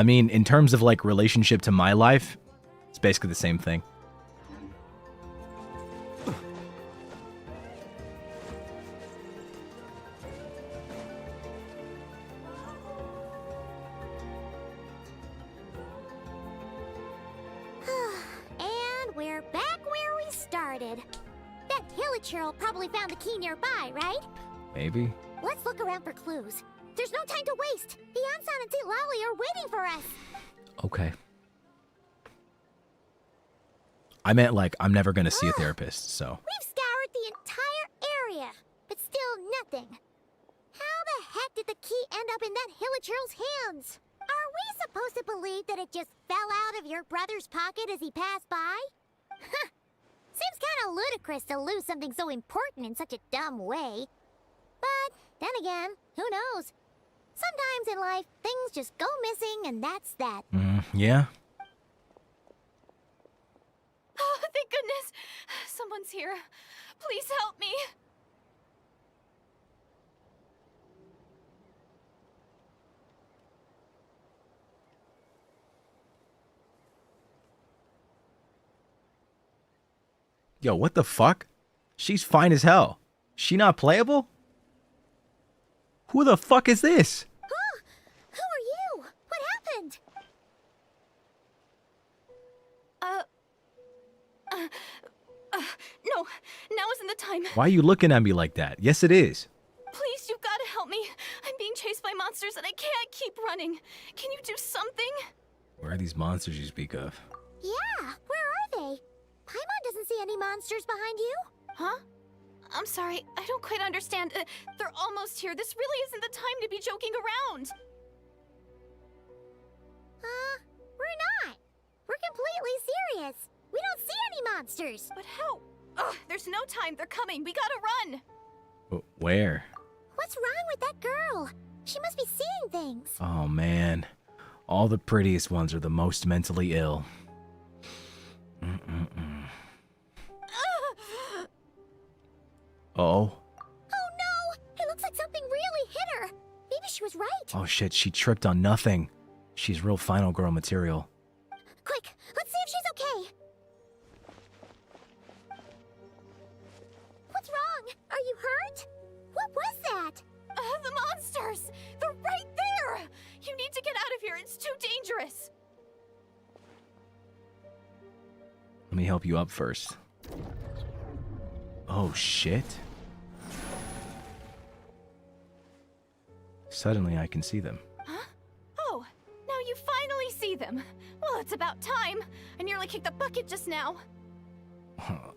mean, in terms of, like, relationship to my life, it's basically the same thing. And we're back where we started. That Hilichurl probably found the key nearby, right? Maybe. Let's look around for clues. There's no time to waste. The Ansan and Citlali are waiting for us. Okay. I meant like I'm never gonna see a therapist, so. We've scoured the entire area, but still nothing. How the heck did the key end up in that Hilichurl's hands? Are we supposed to believe that it just fell out of your brother's pocket as he passed by? Huh. Seems kind of ludicrous to lose something so important in such a dumb way. But then again, who knows? Sometimes in life, things just go missing and that's that. Yeah. Oh, thank goodness. Someone's here. Please help me. Yo, what the fuck? She's fine as hell. She not playable? Who the fuck is this? Who are you? What happened? No, now isn't the time. Why are you looking at me like that? Yes, it is. Please, you've got to help me. I'm being chased by monsters and I can't keep running. Can you do something? Where are these monsters you speak of? Yeah, where are they? Paimon doesn't see any monsters behind you. Huh? I'm sorry, I don't quite understand. They're almost here. This really isn't the time to be joking around. We're not. We're completely serious. We don't see any monsters. But how? Ugh, there's no time. They're coming. We gotta run. Where? What's wrong with that girl? She must be seeing things. Oh man. All the prettiest ones are the most mentally ill. Oh. Oh no! It looks like something really hit her. Maybe she was right. Oh shit, she tripped on nothing. She's real final girl material. Quick, let's see if she's okay. What's wrong? Are you hurt? What was that? The monsters! They're right there! You need to get out of here. It's too dangerous. Let me help you up first. Oh shit. Suddenly I can see them. Huh? Oh, now you finally see them. Well, it's about time. I nearly kicked the bucket just now.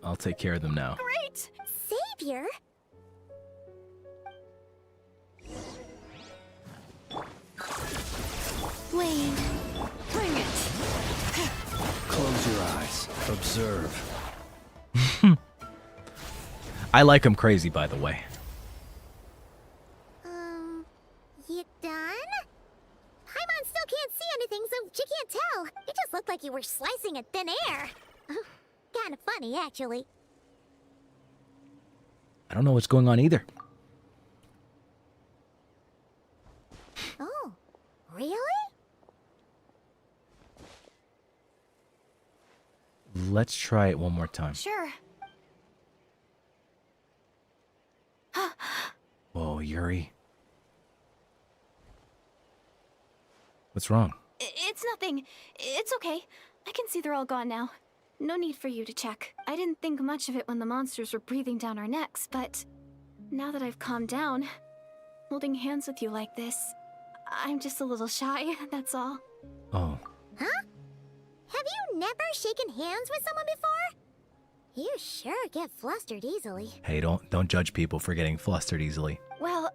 I'll take care of them now. Great! Savior? Wayne, bring it. Close your eyes. Observe. I like him crazy, by the way. You done? Paimon still can't see anything, so she can't tell. It just looked like you were slicing at thin air. Kind of funny, actually. I don't know what's going on either. Oh, really? Let's try it one more time. Sure. Whoa, Yuri. What's wrong? It's nothing. It's okay. I can see they're all gone now. No need for you to check. I didn't think much of it when the monsters were breathing down our necks, but now that I've calmed down, holding hands with you like this, I'm just a little shy, that's all. Oh. Huh? Have you never shaken hands with someone before? You sure get flustered easily. Hey, don't judge people for getting flustered easily. Well,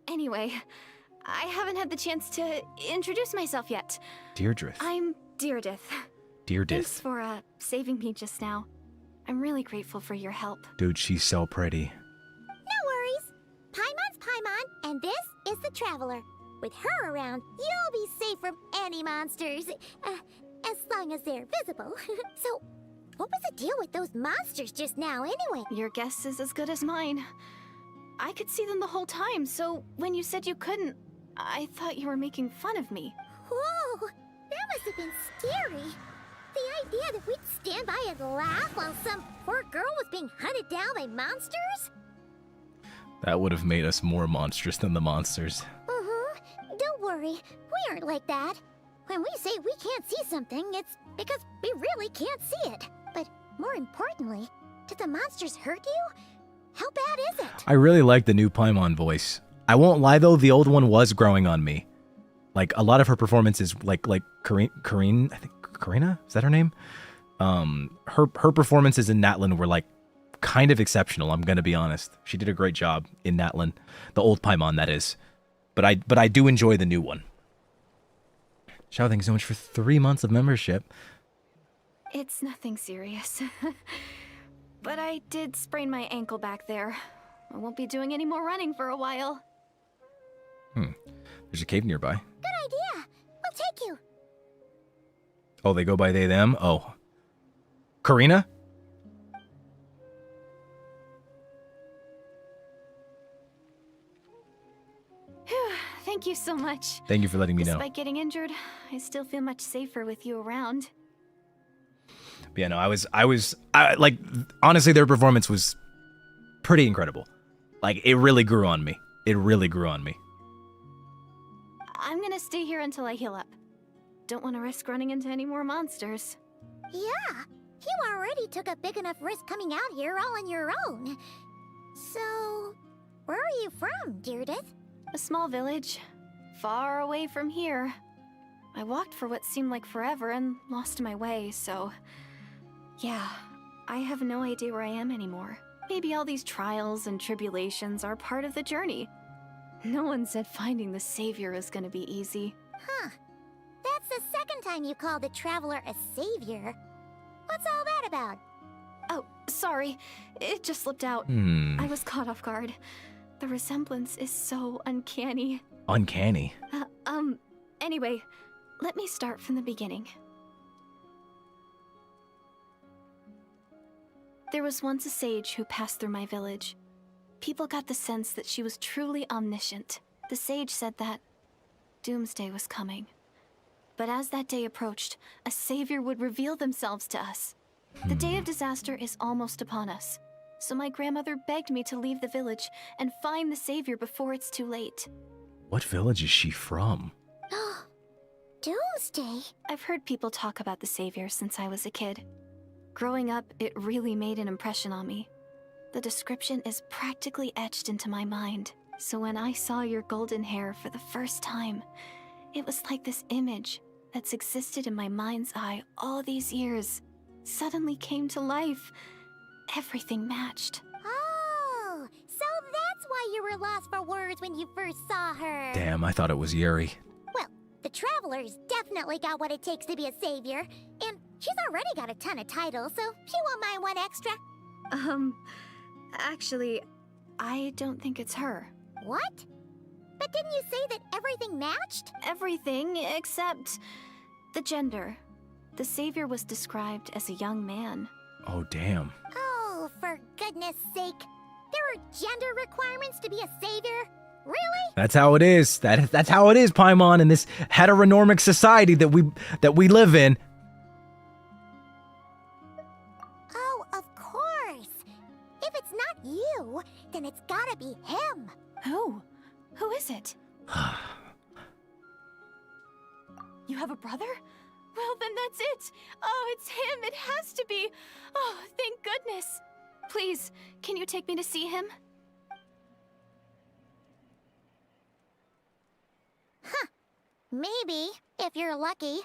anyway, I haven't had the chance to introduce myself yet. Deirdre. I'm Deirdre. Deirdre. Thanks for, saving me just now. I'm really grateful for your help. Dude, she's so pretty. No worries. Paimon's Paimon, and this is the Traveler. With her around, you'll be safe from any monsters. As long as they're visible. So, what was the deal with those monsters just now, anyway? Your guess is as good as mine. I could see them the whole time, so when you said you couldn't, I thought you were making fun of me. Whoa, that must have been scary. The idea that we'd stand by and laugh while some poor girl was being hunted down by monsters? That would have made us more monstrous than the monsters. Don't worry, we aren't like that. When we say we can't see something, it's because we really can't see it. But more importantly, did the monsters hurt you? How bad is it? I really like the new Paimon voice. I won't lie though, the old one was growing on me. Like a lot of her performances, like Karine, I think Karina, is that her name? Her performances in Natlan were like kind of exceptional. I'm gonna be honest. She did a great job in Natlan, the old Paimon that is. But I do enjoy the new one. Shao, thanks so much for 3 months of membership. It's nothing serious. But I did sprain my ankle back there. I won't be doing any more running for a while. There's a cave nearby. Good idea. We'll take you. Oh, they go by they, them? Oh. Karina? Thank you so much. Thank you for letting me know. Despite getting injured, I still feel much safer with you around. But yeah, no, I like, honestly, their performance was pretty incredible. Like, it really grew on me. It really grew on me. I'm gonna stay here until I heal up. Don't want to risk running into any more monsters. Yeah, you already took a big enough risk coming out here all on your own. So, where are you from, Deirdith? A small village, far away from here. I walked for what seemed like forever and lost my way, so... Yeah, I have no idea where I am anymore. Maybe all these trials and tribulations are part of the journey. No one said finding the savior is gonna be easy. Huh. That's the second time you called the traveler a savior. What's all that about? Oh, sorry. It just slipped out. I was caught off guard. The resemblance is so uncanny. Uncanny? Anyway, let me start from the beginning. There was once a sage who passed through my village. People got the sense that she was truly omniscient. The sage said that doomsday was coming. But as that day approached, a savior would reveal themselves to us. The day of disaster is almost upon us. So my grandmother begged me to leave the village and find the savior before it's too late. What village is she from? Doomsday? I've heard people talk about the savior since I was a kid. Growing up, it really made an impression on me. The description is practically etched into my mind. So when I saw your golden hair for the first time, it was like this image that's existed in my mind's eye all these years suddenly came to life. Everything matched. Oh, so that's why you were lost for words when you first saw her. Damn, I thought it was Yuri. Well, the Traveler's definitely got what it takes to be a savior, and she's already got a ton of titles, so she won't mind one extra. Actually, I don't think it's her. What? But didn't you say that everything matched? Everything except the gender. The savior was described as a young man. Oh, damn. Oh, for goodness sake. There are gender requirements to be a savior? Really? That's how it is. That's how it is, Paimon, in this heteronormic society that we live in. Oh, of course. If it's not you, then it's gotta be him. Who? Who is it? You have a brother? Well, then that's it. Oh, it's him. It has to be. Oh, thank goodness. Please, can you take me to see him? Huh. Maybe, if you're lucky.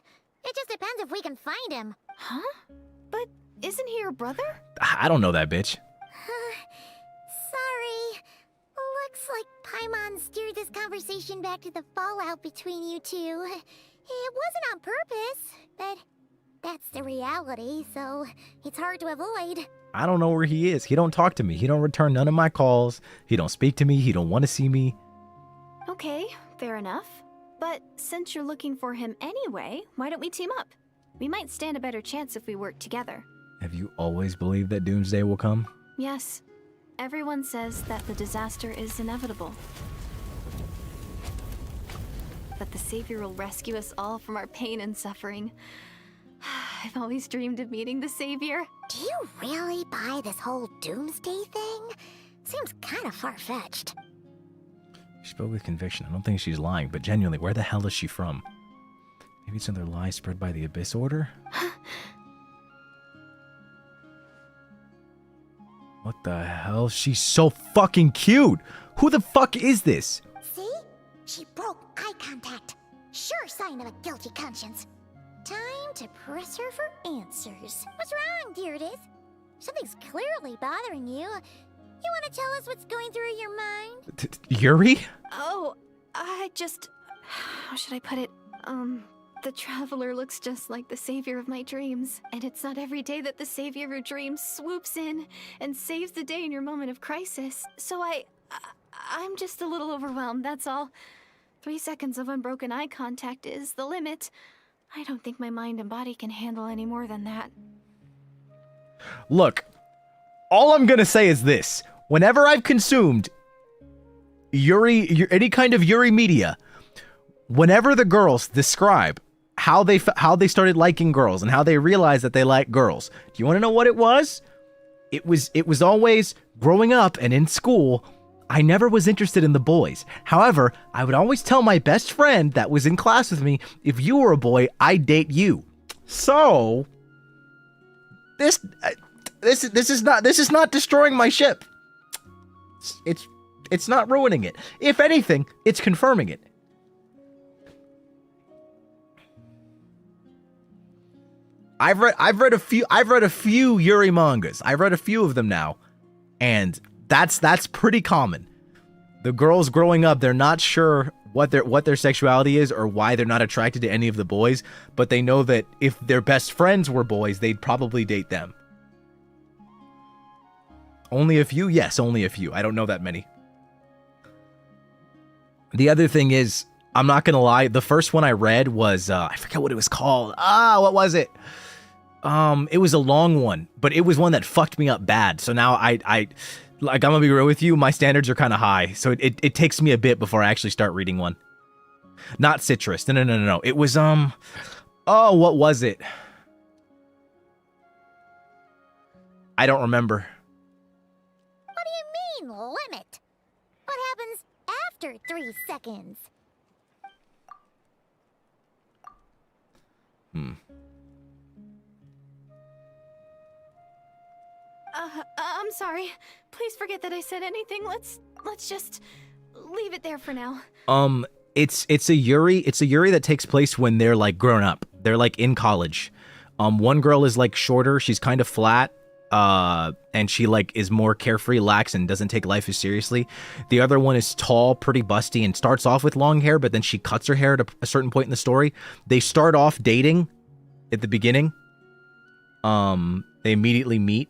It just depends if we can find him. Huh? But isn't he your brother? I don't know that bitch. Sorry. Looks like Paimon steered this conversation back to the fallout between you two. It wasn't on purpose, but that's the reality, so it's hard to avoid. I don't know where he is. He don't talk to me. He don't return none of my calls. He don't speak to me. He don't want to see me. Okay, fair enough. But since you're looking for him anyway, why don't we team up? We might stand a better chance if we work together. Have you always believed that doomsday will come? Yes. Everyone says that the disaster is inevitable. That the savior will rescue us all from our pain and suffering. I've always dreamed of meeting the savior. Do you really buy this whole doomsday thing? Seems kind of far-fetched. She spoke with conviction. I don't think she's lying, but genuinely, where the hell is she from? Maybe it's another lie spread by the Abyss Order? What the hell? She's so fucking cute. Who the fuck is this? See? She broke eye contact. Sure sign of a guilty conscience. Time to press her for answers. What's wrong, Deirdis? Something's clearly bothering you. You want to tell us what's going through your mind? Yuri? Oh, I just... How should I put it? The Traveler looks just like the savior of my dreams. And it's not every day that the savior of your dreams swoops in and saves the day in your moment of crisis. So I'm just a little overwhelmed, that's all. 3 seconds of unbroken eye contact is the limit. I don't think my mind and body can handle any more than that. Look, all I'm gonna say is this. Whenever I've consumed any kind of Yuri media, whenever the girls describe how they started liking girls and how they realized that they like girls, do you want to know what it was? It was always growing up and in school. I never was interested in the boys. However, I would always tell my best friend that was in class with me, if you were a boy, I'd date you. So this is not destroying my ship. It's not ruining it. If anything, it's confirming it. I've read a few Yuri mangas. I've read a few of them now, and that's pretty common. The girls growing up, they're not sure what their sexuality is or why they're not attracted to any of the boys, but they know that if their best friends were boys, they'd probably date them. Only a few? Yes, only a few. I don't know that many. The other thing is, I'm not gonna lie, the first one I read was I forget what it was called. What was it? It was a long one, but it was one that fucked me up bad. So now I'm gonna be real with you, my standards are kind of high, so it takes me a bit before I actually start reading one. Not Citrus. No. It was what was it? I don't remember. What do you mean, limit? What happens after 3 seconds? I'm sorry. Please forget that I said anything. Let's just leave it there for now. It's a Yuri that takes place when they're like grown up. They're like in college. One girl is like shorter, she's kind of flat, and she like is more carefree, lax, and doesn't take life as seriously. The other one is tall, pretty busty, and starts off with long hair, but then she cuts her hair at a certain point in the story. They start off dating at the beginning. They immediately meet.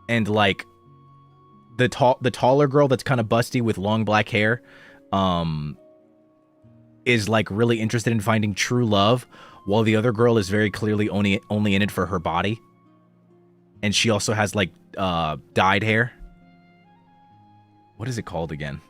And like the taller girl that's kind of busty with long black hair is like really interested in finding true love, while the other girl is very clearly only in it for her body. And she also has like dyed hair. What is it called again?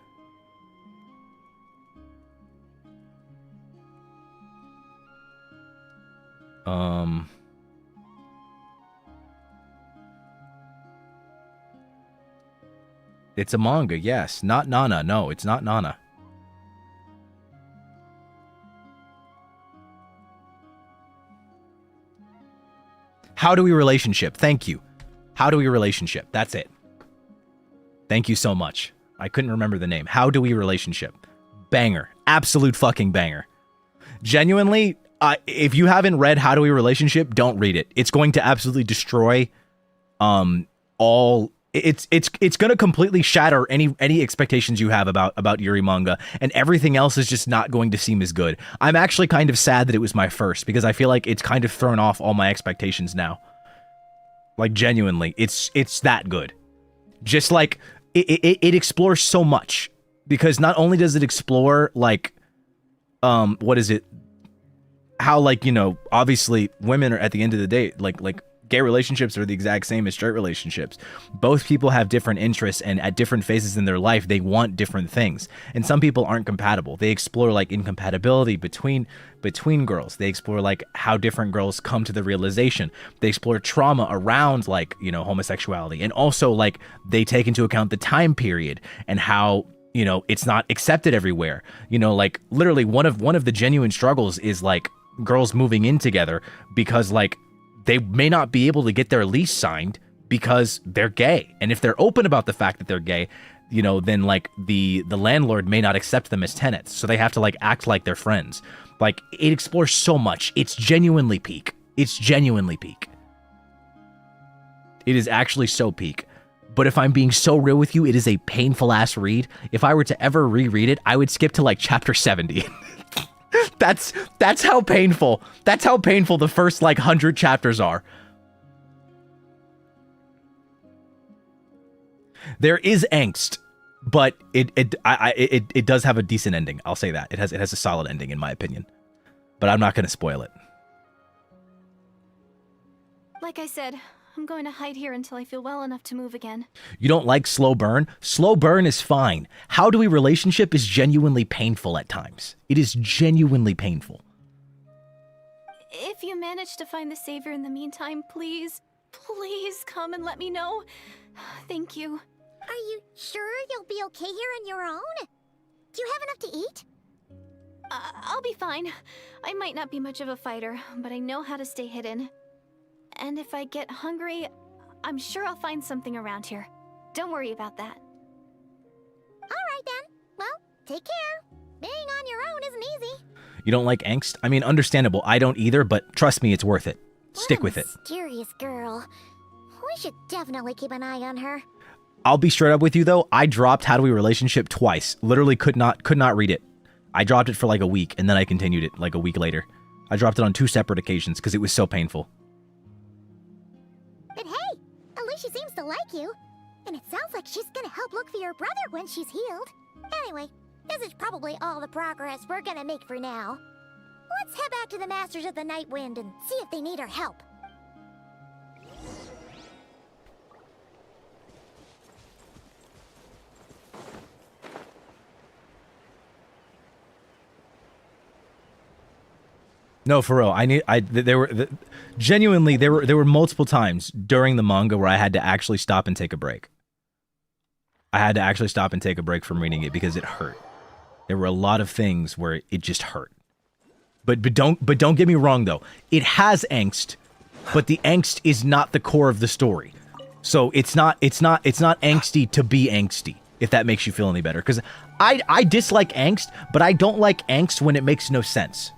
It's a manga, yes. Not Nana. No, it's not Nana. How do we relationship? Thank you. How do we relationship? That's it. Thank you so much. I couldn't remember the name. How do we relationship? Banger. Absolute fucking banger. Genuinely, if you haven't read How Do We Relationship, don't read it. It's going to absolutely destroy all... It's going to completely shatter any expectations you have about Yuri manga, and everything else is just not going to seem as good. I'm actually kind of sad that it was my first, because I feel like it's kind of thrown off all my expectations now. Like, genuinely, it's that good. Just like it explores so much, because not only does it explore like what is it, how, like, you know, obviously women are, at the end of the day, like gay relationships are the exact same as straight relationships. Both people have different interests, and at different phases in their life, they want different things. And some people aren't compatible. They explore like incompatibility between girls. They explore like how different girls come to the realization. They explore trauma around, like, you know, homosexuality. And also, like, they take into account the time period and how, you know, it's not accepted everywhere. You know, like, literally one of the genuine struggles is like girls moving in together because, like, they may not be able to get their lease signed because they're gay. And if they're open about the fact that they're gay, you know, then like the landlord may not accept them as tenants. So they have to like act like they're friends. Like, it explores so much. It's genuinely peak. It's genuinely peak. It is actually so peak. But if I'm being so real with you, it is a painful ass read. If I were to ever reread it, I would skip to like chapter 70. That's how painful. That's how painful the first like 100 chapters are. There is angst, but it does have a decent ending. I'll say that. It has a solid ending in my opinion. But I'm not going to spoil it. Like I said, I'm going to hide here until I feel well enough to move again. You don't like slow burn? Slow burn is fine. How do we relationship is genuinely painful at times. It is genuinely painful. If you manage to find the savior in the meantime, please come and let me know. Thank you. Are you sure you'll be okay here on your own? Do you have enough to eat? I'll be fine. I might not be much of a fighter, but I know how to stay hidden. And if I get hungry, I'm sure I'll find something around here. Don't worry about that. Alright then. Well, take care. Being on your own isn't easy. You don't like angst? I mean, understandable. I don't either, but trust me, it's worth it. Stick with it. Mysterious girl. We should definitely keep an eye on her. I'll be straight up with you though. I dropped How Do We Relationship twice. Literally could not read it. I dropped it for like a week, and then I continued it like a week later. I dropped it on 2 separate occasions because it was so painful. But hey, at least she seems to like you. And it sounds like she's gonna help look for your brother when she's healed. Anyway, this is probably all the progress we're gonna make for now. Let's head back to the Masters of the Night Wind and see if they need our help. No, for real. Genuinely, there were multiple times during the manga where I had to actually stop and take a break. I had to actually stop and take a break from reading it because it hurt. There were a lot of things where it just hurt. But don't get me wrong though. It has angst, but the angst is not the core of the story. So it's not angsty to be angsty, if that makes you feel any better. Because I dislike angst, but I don't like angst when it makes no sense.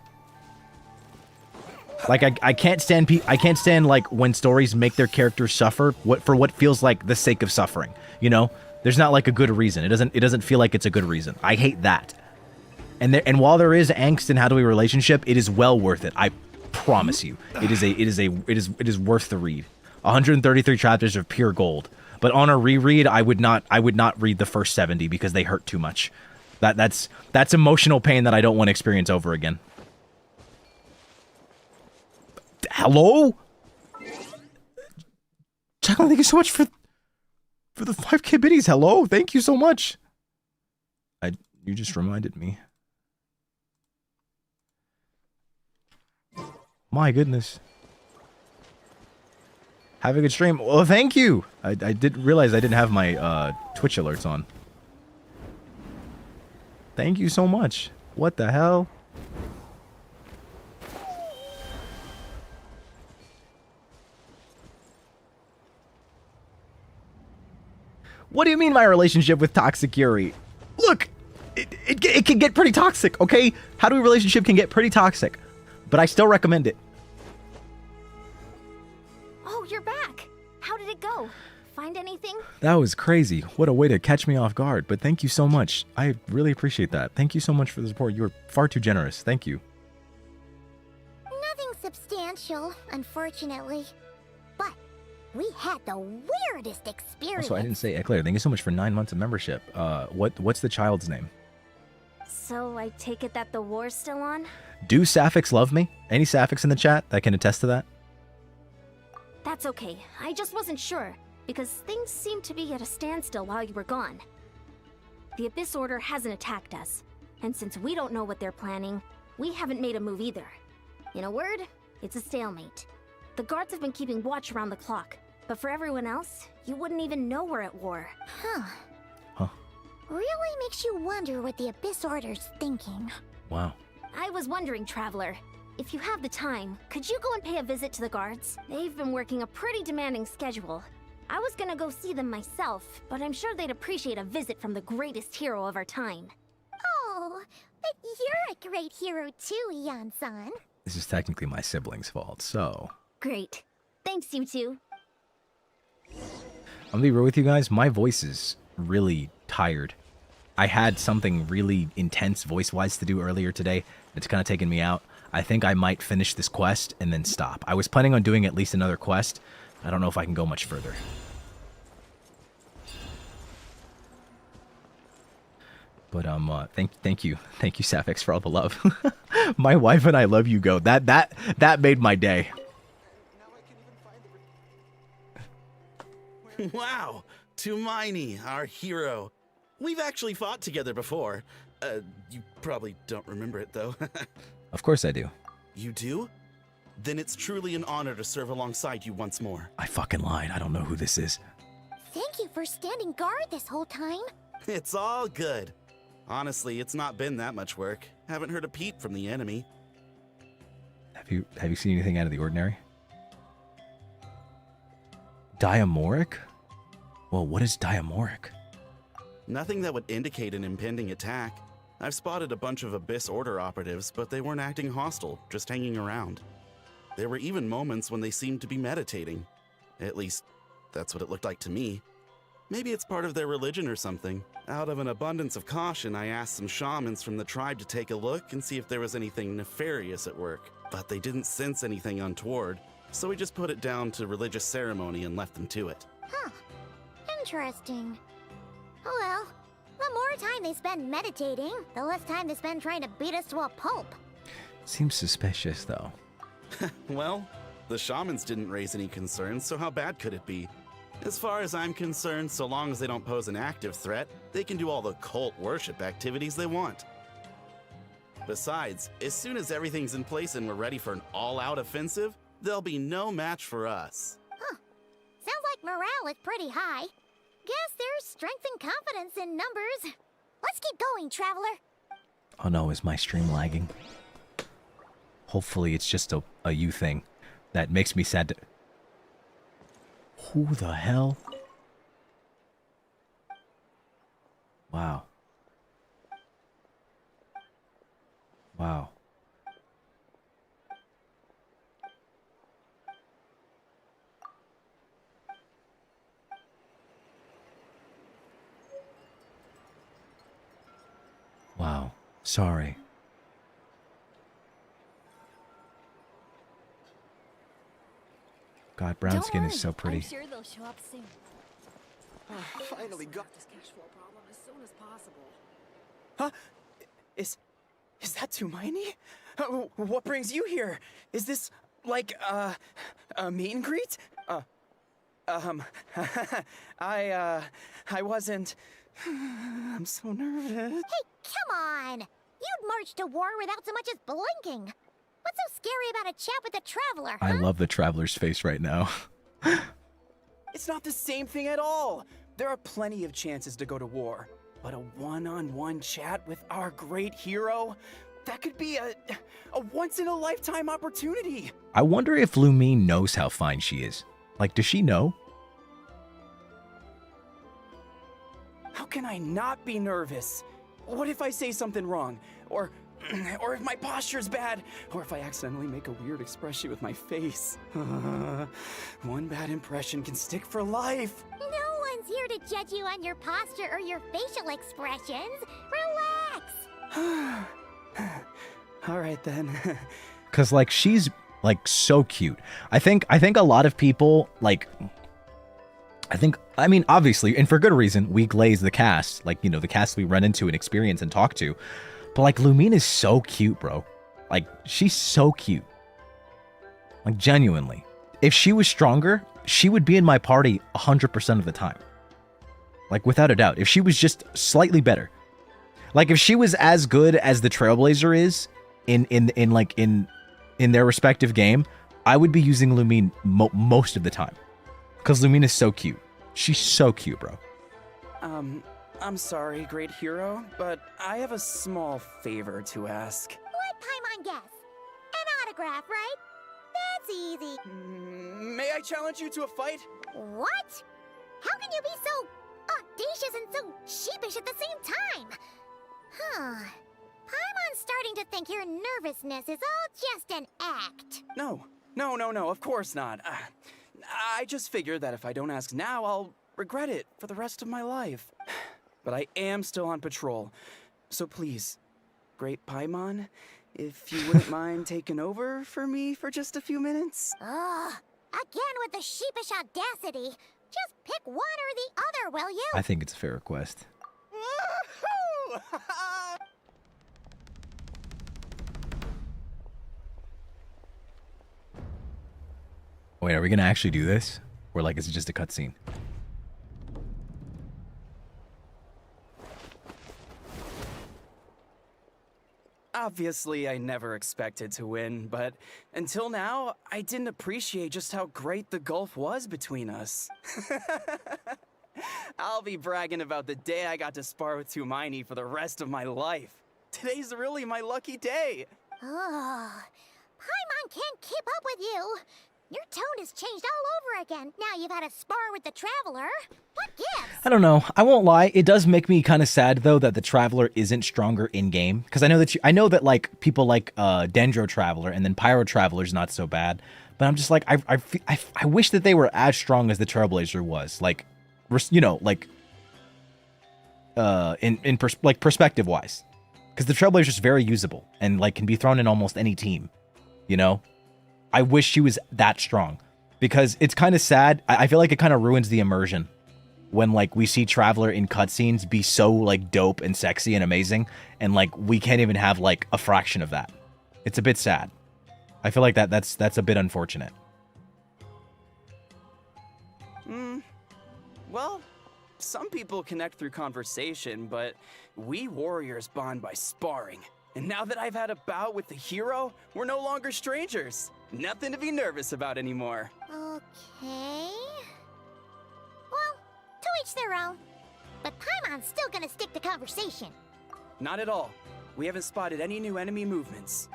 Like I can't stand like when stories make their characters suffer for what feels like the sake of suffering. You know, there's not like a good reason. It doesn't feel like it's a good reason. I hate that. And while there is angst in How Do We Relationship, it is well worth it. I promise you, it is worth the read. 133 chapters of pure gold. But on a reread, I would not read the first 70 because they hurt too much. That's emotional pain that I don't want to experience over again. Hello? Jacqueline, thank you so much for the 5K biddies. Hello? Thank you so much. You just reminded me. My goodness. Have a good stream. Well, thank you. I did realize I didn't have my Twitch alerts on. Thank you so much. What the hell? What do you mean my relationship with Toxic Yuri? Look, it can get pretty toxic, okay? How Do We Relationship can get pretty toxic, but I still recommend it. Oh, you're back. How did it go? Find anything? That was crazy. What a way to catch me off guard, but thank you so much. I really appreciate that. Thank you so much for the support. You were far too generous. Thank you. Nothing substantial, unfortunately. But we had the weirdest experience. Also, I didn't say Eclair. Thank you so much for 9 months of membership. What's the child's name? So I take it that the war's still on? Do Sapphics love me? Any Sapphics in the chat that can attest to that? That's okay. I just wasn't sure, because things seemed to be at a standstill while you were gone. The Abyss Order hasn't attacked us, and since we don't know what they're planning, we haven't made a move either. In a word, it's a stalemate. The guards have been keeping watch around the clock, but for everyone else, you wouldn't even know we're at war. Huh. Really makes you wonder what the Abyss Order's thinking. Wow. I was wondering, Traveler, if you have the time, could you go and pay a visit to the guards? They've been working a pretty demanding schedule, I was gonna go see them myself, but I'm sure they'd appreciate a visit from the greatest hero of our time. Oh, but you're a great hero too, Yan-san. This is technically my sibling's fault, so... Great. Thanks, you two. I'm gonna be real with you guys, my voice is really tired. I had something really intense voice-wise to do earlier today. It's kind of taken me out. I think I might finish this quest and then stop. I was planning on doing at least another quest. I don't know if I can go much further. But thank you, Sapphics, for all the love. My wife and I love you, Go. That made my day. Wow, Tumaini, our hero. We've actually fought together before. You probably don't remember it, though. Of course I do. You do? Then it's truly an honor to serve alongside you once more. I fucking lied. I don't know who this is. Thank you for standing guard this whole time. It's all good. Honestly, it's not been that much work. Haven't heard a peep from the enemy. Have you seen anything out of the ordinary? Diamoric? Well, what is Diamoric? Nothing that would indicate an impending attack. I've spotted a bunch of Abyss Order operatives, but they weren't acting hostile, just hanging around. There were even moments when they seemed to be meditating. At least, that's what it looked like to me. Maybe it's part of their religion or something. Out of an abundance of caution, I asked some shamans from the tribe to take a look and see if there was anything nefarious at work. But they didn't sense anything untoward, so we just put it down to religious ceremony and left them to it. Huh. Interesting. Oh well, the more time they spend meditating, the less time they spend trying to beat us to a pulp. Seems suspicious, though. Well, the shamans didn't raise any concerns, so how bad could it be? As far as I'm concerned, so long as they don't pose an active threat, they can do all the cult worship activities they want. Besides, as soon as everything's in place and we're ready for an all-out offensive, there'll be no match for us. Huh. Sounds like morale is pretty high. Guess there's strength and confidence in numbers. Let's keep going, Traveler. Oh no, is my stream lagging? Hopefully it's just a you thing. That makes me sad to... Who the hell? Wow. Wow. Wow. Sorry. God, brown skin is so pretty. I'm sure they'll show up soon. Finally got This cash flow problem as soon as possible. Huh? Is that Tumaini? What brings you here? Is this like a meet and greet? I wasn't. I'm so nervous. Hey, come on! You'd march to war without so much as blinking. What's so scary about a chat with a Traveler, huh? I love the Traveler's face right now. It's not the same thing at all. There are plenty of chances to go to war, but a one-on-one chat with our great hero, that could be a once-in-a-lifetime opportunity. I wonder if Lumine knows how fine she is. Like, does she know? How can I not be nervous? What if I say something wrong? Or if my posture's bad? Or if I accidentally make a weird expression with my face? One bad impression can stick for life. No one's here to judge you on your posture or your facial expressions. Relax! All right then. Cause like she's like so cute. I think a lot of people like. I mean, obviously, and for good reason, we glaze the cast, like, you know, the cast we run into and experience and talk to. But like, Lumine is so cute, bro. Like, she's so cute. Like, genuinely. If she was stronger, she would be in my party 100% of the time. Like, without a doubt. If she was just slightly better. Like, if she was as good as the Trailblazer is in their respective game, I would be using Lumine most of the time. Because Lumine is so cute. She's so cute, bro. I'm sorry, great hero, but I have a small favor to ask. Let Paimon guess. An autograph, right? That's easy. May I challenge you to a fight? What? How can you be so audacious and so sheepish at the same time? Huh. Paimon's starting to think your nervousness is all just an act. No, of course not. I just figured that if I don't ask now, I'll regret it for the rest of my life. But I am still on patrol. So please, Great Paimon, if you wouldn't mind taking over for me for just a few minutes? Ugh. Again with the sheepish audacity. Just pick one or the other, will you? I think it's a fair request. Wait, are we gonna actually do this? Or like, is it just a cutscene? Obviously, I never expected to win, but until now, I didn't appreciate just how great the gulf was between us. I'll be bragging about the day I got to spar with Hermione for the rest of my life. Today's really my lucky day. Ugh. Paimon can't keep up with you. Your tone has changed all over again. Now you've had a spar with the Traveler. What gives? I don't know. I won't lie. It does make me kind of sad though that the Traveler isn't stronger in game, because I know that like people like Dendro Traveler and then Pyro Traveler's not so bad, but I'm just like I wish that they were as strong as the Trailblazer was. Like, you know, like perspective wise, because the Trailblazer is very usable and like can be thrown in almost any team. You know. I wish she was that strong, because it's kind of sad. I feel like it kind of ruins the immersion when like we see Traveler in cutscenes be so like dope and sexy and amazing, and like we can't even have like a fraction of that. It's a bit sad. I feel like that's a bit unfortunate. Well, some people connect through conversation, but we warriors bond by sparring. And now that I've had a bout with the hero, we're no longer strangers. Nothing to be nervous about anymore. Okay. Well, to each their own. But Paimon's still gonna stick to conversation. Not at all. We haven't spotted any new enemy movements.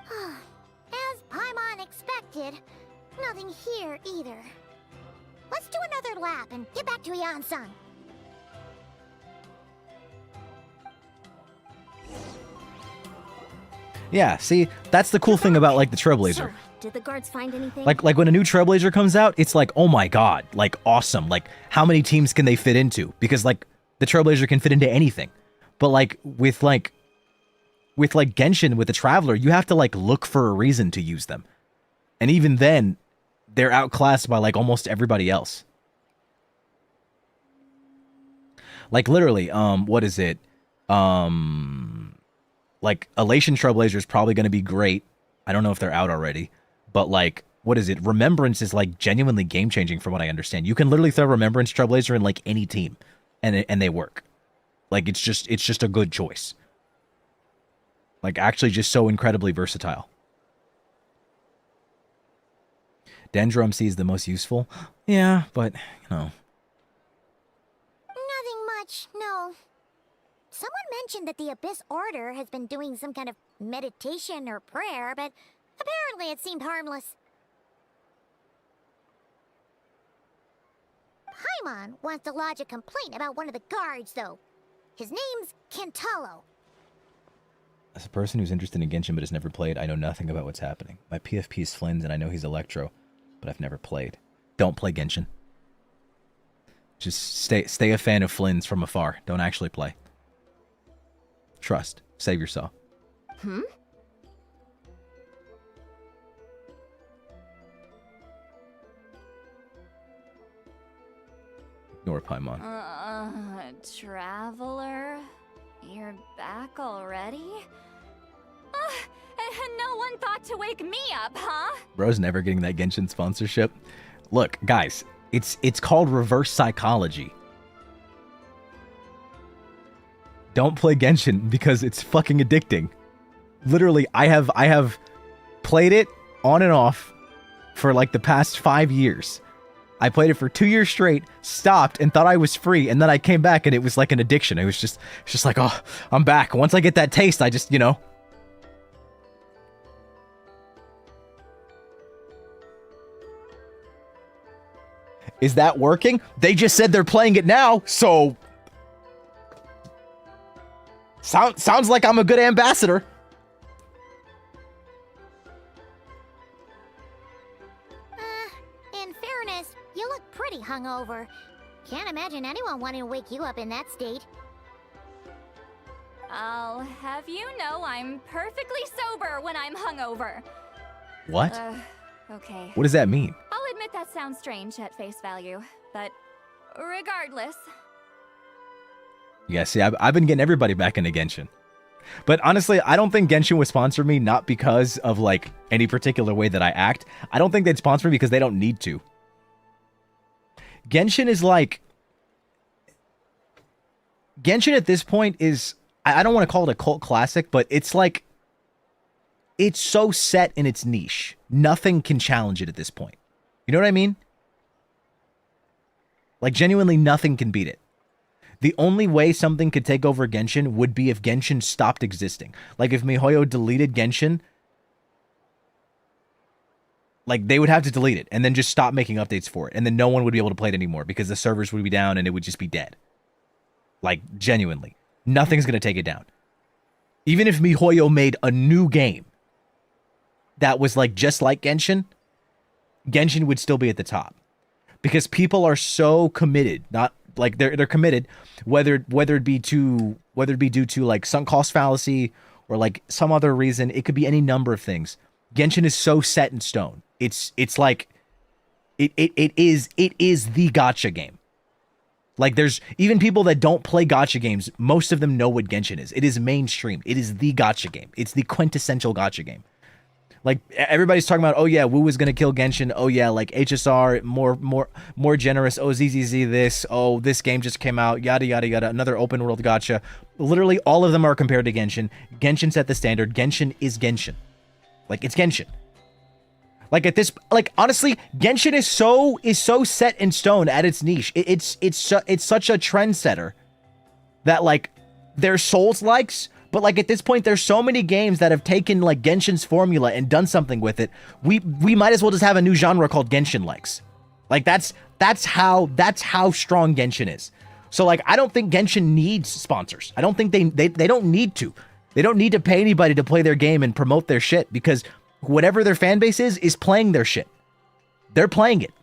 As Paimon expected, nothing here either. Let's do another lap and get back to Yan-san. Yeah, see, that's the cool thing about like the Trailblazer. Sir, did the guards find anything? Like when a new Trailblazer comes out, it's like, oh my god, like awesome. Like how many teams can they fit into? Because like the Trailblazer can fit into anything. But like with Genshin, with the Traveler, you have to like look for a reason to use them. And even then, they're outclassed by like almost everybody else. Like literally, what is it? Like, Elation Trailblazer is probably going to be great. I don't know if they're out already. But, like, what is it? Remembrance is, like, genuinely game-changing from what I understand. You can literally throw Remembrance Trailblazer in, like, any team. And they work. Like, it's just a good choice. Like, actually just so incredibly versatile. Dendro MC is the most useful? Yeah, but, you know. Nothing much, no. Someone mentioned that the Abyss Order has been doing some kind of meditation or prayer, but apparently it seemed harmless. Paimon wants to lodge a complaint about one of the guards, though. His name's Kentaro. As a person who's interested in Genshin but has never played, I know nothing about what's happening. My PFP is Flynn's and I know he's Electro, but I've never played. Don't play Genshin. Just stay a fan of Flynn's from afar. Don't actually play. Trust. Save yourself. Ignore Paimon. Traveler? You're back already? And no one thought to wake me up, huh? Bro's never getting that Genshin sponsorship. Look, guys, it's called reverse psychology. Don't play Genshin because it's fucking addicting. Literally, I have played it on and off for like the past 5 years. I played it for 2 years straight, stopped, and thought I was free, and then I came back and it was like an addiction. It was just like, oh, I'm back. Once I get that taste, I just, you know. Is that working? They just said they're playing it now, so... Sounds like I'm a good ambassador. In fairness, you look pretty hungover. Can't imagine anyone wanting to wake you up in that state. I'll have you know I'm perfectly sober when I'm hungover. What? Okay. What does that mean? I'll admit that sounds strange at face value, but regardless. Yeah, see, I've been getting everybody back into Genshin. But honestly, I don't think Genshin would sponsor me, not because of, like, any particular way that I act. I don't think they'd sponsor me because they don't need to. Genshin is like... Genshin at this point is... I don't want to call it a cult classic, but it's like... It's so set in its niche. Nothing can challenge it at this point. You know what I mean? Like, genuinely nothing can beat it. The only way something could take over Genshin would be if Genshin stopped existing. Like, if MiHoYo deleted Genshin, like, they would have to delete it and then just stop making updates for it. And then no one would be able to play it anymore because the servers would be down and it would just be dead. Like, genuinely. Nothing's going to take it down. Even if MiHoYo made a new game that was, like, just like Genshin, Genshin would still be at the top. Because people are so committed, not... Like they're committed, whether it be due to like sunk cost fallacy or like some other reason. It could be any number of things. Genshin is so set in stone. It's like it is the gacha game. Like there's even people that don't play gacha games. Most of them know what Genshin is. It is mainstream. It is the gacha game. It's the quintessential gacha game. Like everybody's talking about, oh yeah, Wu is gonna kill Genshin. Oh yeah, like HSR more generous. Oh ZZZ this. Oh this game just came out. Yada yada yada. Another open world gacha. Literally all of them are compared to Genshin. Genshin set the standard. Genshin is Genshin. Like it's Genshin. Like at this, like honestly, Genshin is so set in stone at its niche. It's such a trendsetter that like there's Souls likes. But like at this point, there's so many games that have taken like Genshin's formula and done something with it. We might as well just have a new genre called Genshin likes. Like that's how strong Genshin is. So like I don't think Genshin needs sponsors. I don't think they don't need to. They don't need to pay anybody to play their game and promote their shit because whatever their fan base is playing their shit. They're playing it.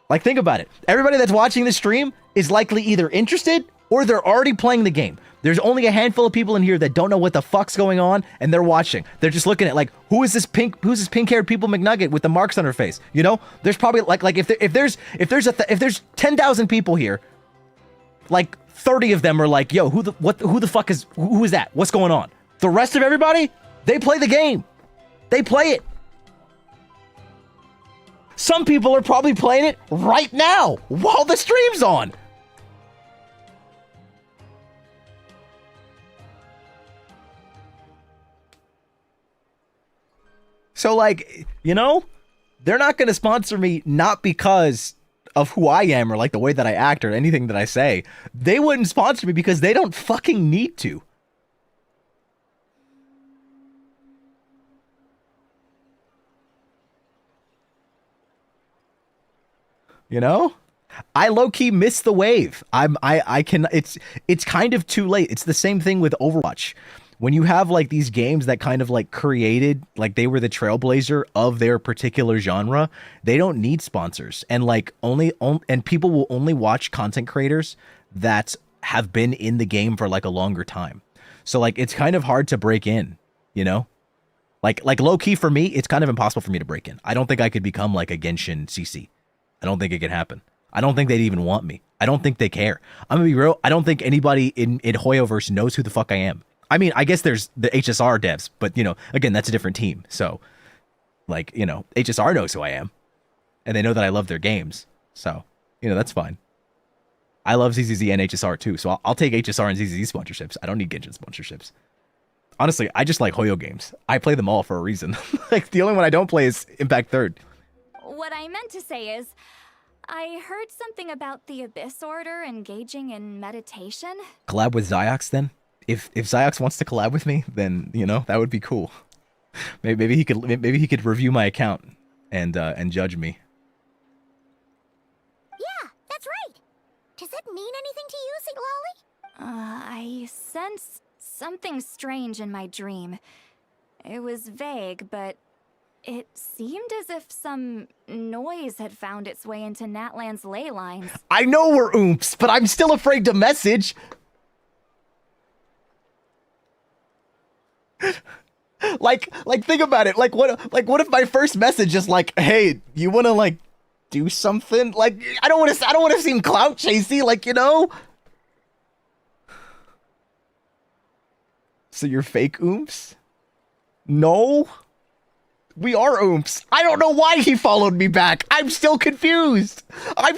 Like think about it. Everybody that's watching this stream is likely either interested or they're already playing the game. There's only a handful of people in here that don't know what the fuck's going on, and they're watching. They're just looking at like, who's this pink-haired people McNugget with the marks on her face? You know, there's probably like if there's 10,000 people here, like 30 of them are like, yo, who the fuck is who is that? What's going on? The rest of everybody, they play the game, they play it. Some people are probably playing it right now while the stream's on. So, like, you know, they're not going to sponsor me not because of who I am or, like, the way that I act or anything that I say. They wouldn't sponsor me because they don't fucking need to. You know? I low-key miss the wave. It's kind of too late. It's the same thing with Overwatch. When you have like these games that kind of like created, like they were the trailblazer of their particular genre, they don't need sponsors. And like and people will only watch content creators that have been in the game for like a longer time. So like it's kind of hard to break in, you know? Like low key for me, it's kind of impossible for me to break in. I don't think I could become like a Genshin CC. I don't think it could happen. I don't think they'd even want me. I don't think they care. I'm gonna be real. I don't think anybody in Hoyoverse knows who the fuck I am. I mean, I guess there's the HSR devs, but, you know, again, that's a different team. So, like, you know, HSR knows who I am. And they know that I love their games. So, you know, that's fine. I love ZZZ and HSR too. So I'll take HSR and ZZZ sponsorships. I don't need Genshin sponsorships. Honestly, I just like Hoyo games. I play them all for a reason. Like, the only one I don't play is Impact 3rd. What I meant to say is, I heard something about the Abyss Order engaging in meditation. Collab with Ziox then? If Ziox wants to collab with me, then, you know, that would be cool. Maybe he could review my account and judge me. mean anything to you, Citlali? I sensed something strange in my dream. It was vague, but it seemed as if some noise had found its way into Natlan's ley lines. I know we're oomps, but I'm still afraid to message. like think about it. Like what if my first message is like, "Hey, you want to like do something?" Like I don't want to seem clout chasey, like, you know? So you're fake oomps? No? We are oomps. I don't know why he followed me back. I'm still confused. I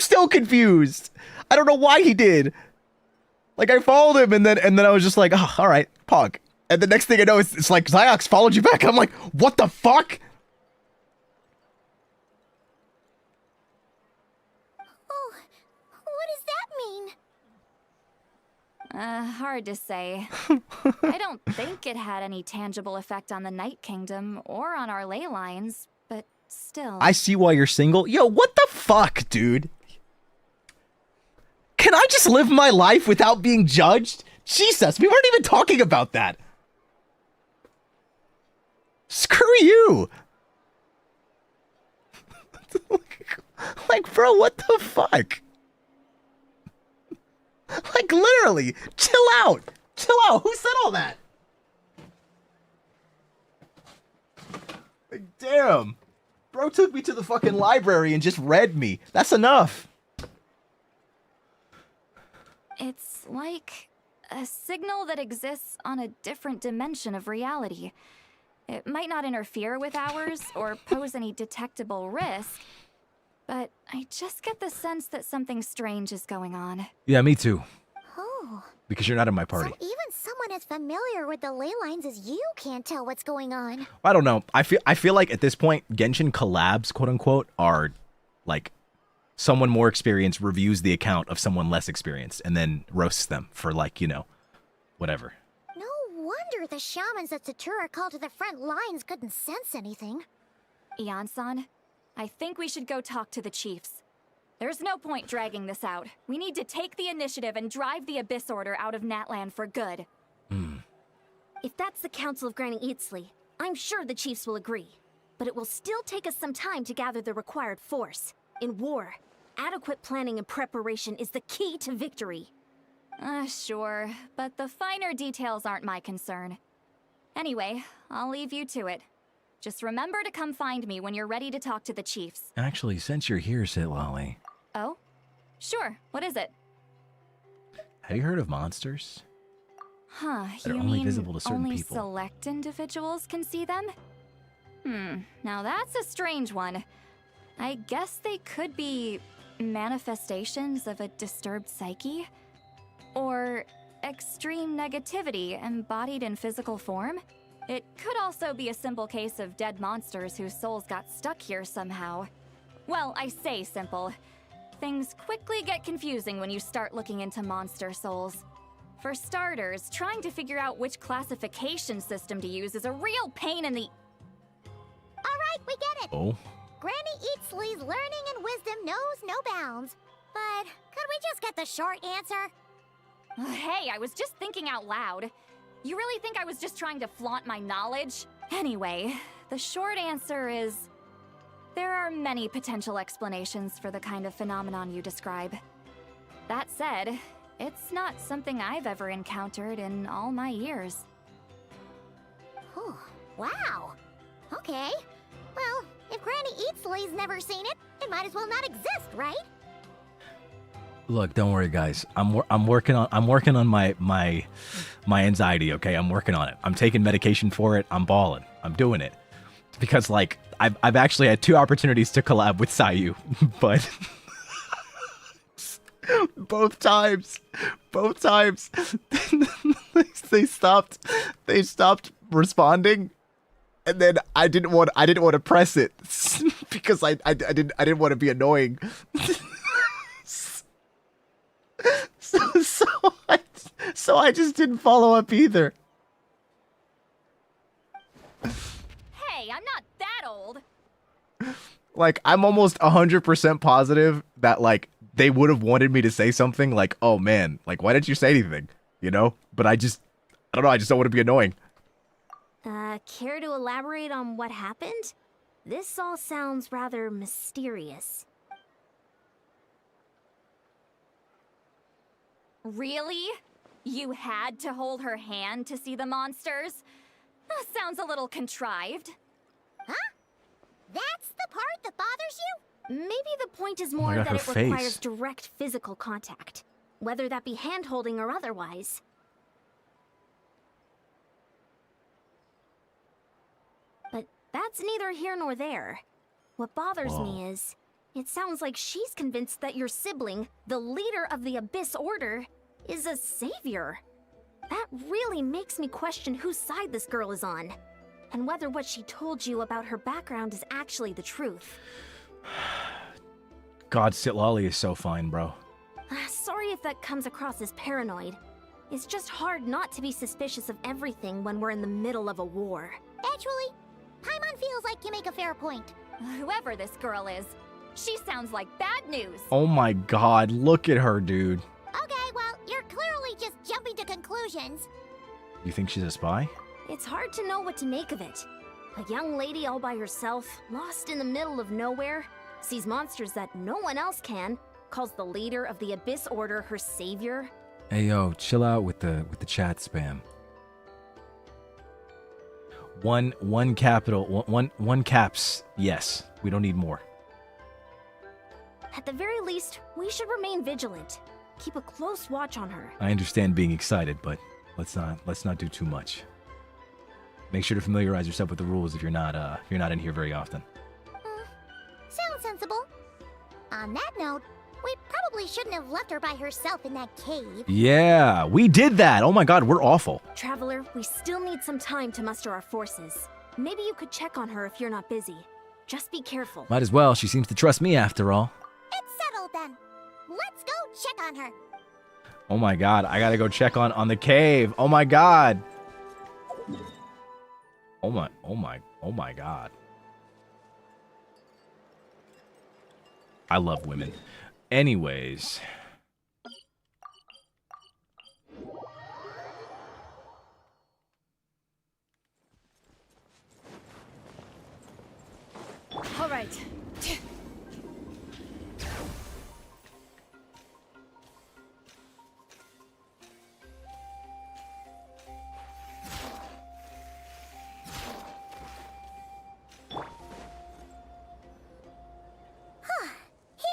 don't know why he did. Like, I followed him, and then I was just like, oh, all right, pog. And the next thing I know, it's like, Xiox followed you back. I'm like, what the fuck? Oh, what does that mean? Hard to say. I don't think it had any tangible effect on the Night Kingdom or on our ley lines, but still. I see why you're single. Yo, what the fuck, dude? Can I just live my life without being judged? Jesus, we weren't even talking about that. Screw you. Like, bro, what the fuck? Like, literally, chill out. Who said all that? Like, damn. Bro took me to the fucking library and just read me. That's enough. It's like a signal that exists on a different dimension of reality. It might not interfere with ours or pose any detectable risk, but I just get the sense that something strange is going on. Yeah, me too. Oh. Because you're not in my party. So even someone as familiar with the ley lines as you can't tell what's going on. I don't know. I feel like at this point, Genshin collabs, quote unquote, are like someone more experienced reviews the account of someone less experienced and then roasts them for, like, you know, whatever. No wonder the shamans at Satura called to the front lines couldn't sense anything. Ian-san, I think we should go talk to the chiefs. There's no point dragging this out. We need to take the initiative and drive the Abyss Order out of Natlan for good. If that's the Council of Granny Eatsley, I'm sure the chiefs will agree. But it will still take us some time to gather the required force. In war, adequate planning and preparation is the key to victory. Sure, but the finer details aren't my concern. Anyway, I'll leave you to it. Just remember to come find me when you're ready to talk to the chiefs. Actually, since you're here, Citlali. Oh? Sure, what is it? Have you heard of monsters? Huh, That are you only mean visible to certain only people. select individuals can see them? Now that's a strange one. I guess they could be manifestations of a disturbed psyche? Or extreme negativity embodied in physical form? It could also be a simple case of dead monsters whose souls got stuck here somehow. Well, I say simple. Things quickly get confusing when you start looking into monster souls. For starters, trying to figure out which classification system to use is a real pain in the... Alright, we get it! Oh? Granny Eatsley's learning and wisdom knows no bounds. But could we just get the short answer? Hey, I was just thinking out loud. You really think I was just trying to flaunt my knowledge? Anyway, the short answer is... there are many potential explanations for the kind of phenomenon you describe. That said, it's not something I've ever encountered in all my years. Oh, wow. Okay. Well, if Granny Eatsley's never seen it, it might as well not exist, right? Look, don't worry, guys. I'm working on my anxiety. Okay, I'm working on it. I'm taking medication for it. I'm balling. I'm doing it because, like, I've actually had 2 opportunities to collab with Sayu, but both times they stopped responding, and then I didn't want to press it because I didn't want to be annoying. So I just didn't follow up either. Hey, I'm not that old. Like, I'm almost 100% positive that, like, they would have wanted me to say something like, oh man, like, why didn't you say anything? You know? But I don't know, I just don't want to be annoying. Care to elaborate on what happened? This all sounds rather mysterious. Really? You had to hold her hand to see the monsters? That sounds a little contrived. Huh? That's the part that bothers you? Maybe the point is more God, that her it requires face. direct physical contact, whether that be hand-holding or otherwise. But that's neither here nor there. What bothers me is, it sounds like she's convinced that your sibling, the leader of the Abyss Order, is a savior. That really makes me question whose side this girl is on, and whether what she told you about her background is actually the truth. God, Citlali is so fine, bro. Sorry if that comes across as paranoid. It's just hard not to be suspicious of everything when we're in the middle of a war. Actually, Paimon feels like you make a fair point. Whoever this girl is, she sounds like bad news. Oh my God, look at her, dude. Okay, well, you're clearly just jumping to conclusions. You think she's a spy? It's hard to know what to make of it. A young lady all by herself, lost in the middle of nowhere, sees monsters that no one else can, calls the leader of the Abyss Order her savior. Hey yo, chill out with the chat spam. One caps. Yes, we don't need more. At the very least, we should remain vigilant. Keep a close watch on her. I understand being excited, but let's not do too much. Make sure to familiarize yourself with the rules if you're not in here very often. Sounds sensible. On that note, we probably shouldn't have left her by herself in that cave. Yeah, we did that. Oh my God, we're awful. Traveler, we still need some time to muster our forces. Maybe you could check on her if you're not busy. Just be careful. Might as well. She seems to trust me after all. It's settled then. Let's go check on her. Oh my God, I gotta go check on the cave. Oh my God. Oh my God. I love women. Anyways. All right.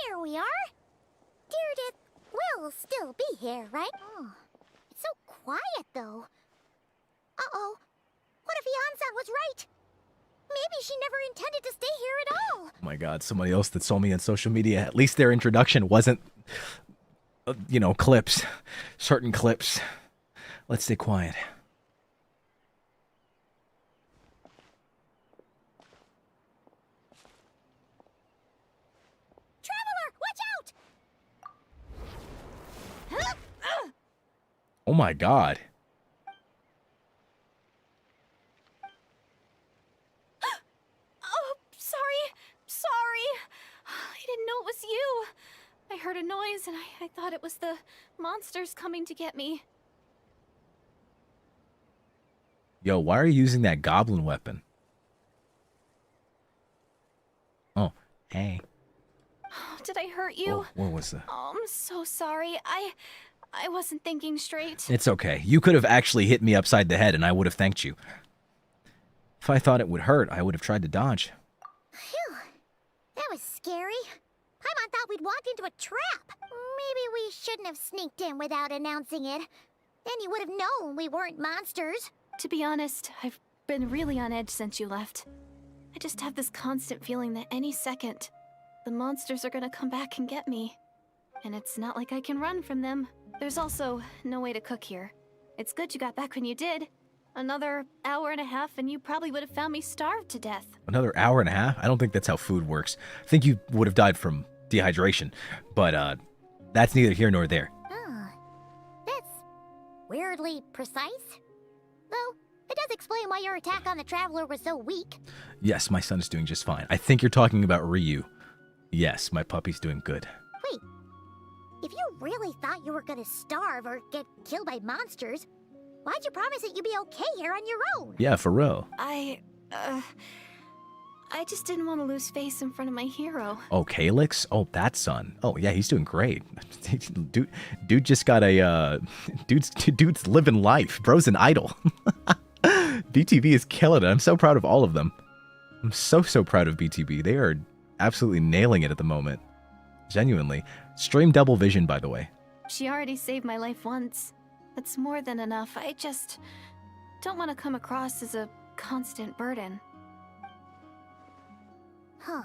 Here we are. Deirdre will still be here, right? Oh, it's so quiet, though. Uh-oh. What if Yansan was right? Maybe she never intended to stay here at all. Oh my God, somebody else that saw me on social media. At least their introduction wasn't, clips. Certain clips. Let's stay quiet. Traveler, watch out! Oh my God. Oh, sorry. I didn't know it was you. I heard a noise and I thought it was the monsters coming to get me. Yo, why are you using that goblin weapon? Oh, hey. Did I hurt you? Oh, what was that? Oh, I'm so sorry. I wasn't thinking straight. It's okay. You could have actually hit me upside the head and I would have thanked you. If I thought it would hurt, I would have tried to dodge. Phew. That was scary. Paimon thought we'd walked into a trap. Maybe we shouldn't have sneaked in without announcing it. Then you would have known we weren't monsters. To be honest, I've been really on edge since you left. I just have this constant feeling that any second, the monsters are gonna come back and get me. And it's not like I can run from them. There's also no way to cook here. It's good you got back when you did. Another hour and a half and you probably would have found me starved to death. Another hour and a half? I don't think that's how food works. I think you would have died from dehydration. But, that's neither here nor there. Oh, that's weirdly precise. Though, it does explain why your attack on the Traveler was so weak. Yes, my son is doing just fine. I think you're talking about Ryu. Yes, my puppy's doing good. Wait, really thought you were gonna starve or get killed by monsters, why'd you promise that you'd be okay here on your own? Yeah, for real. I just didn't want to lose face in front of my hero. Oh, Calyx? Oh, that son. Oh, yeah, he's doing great. Dude just got a, dude's living life. Bro's an idol. BTB is killing it. I'm so proud of all of them. I'm so proud of BTB. They are absolutely nailing it at the moment. Genuinely. Stream double vision, by the way. She already saved my life once. That's more than enough. I just don't want to come across as a constant burden. Huh.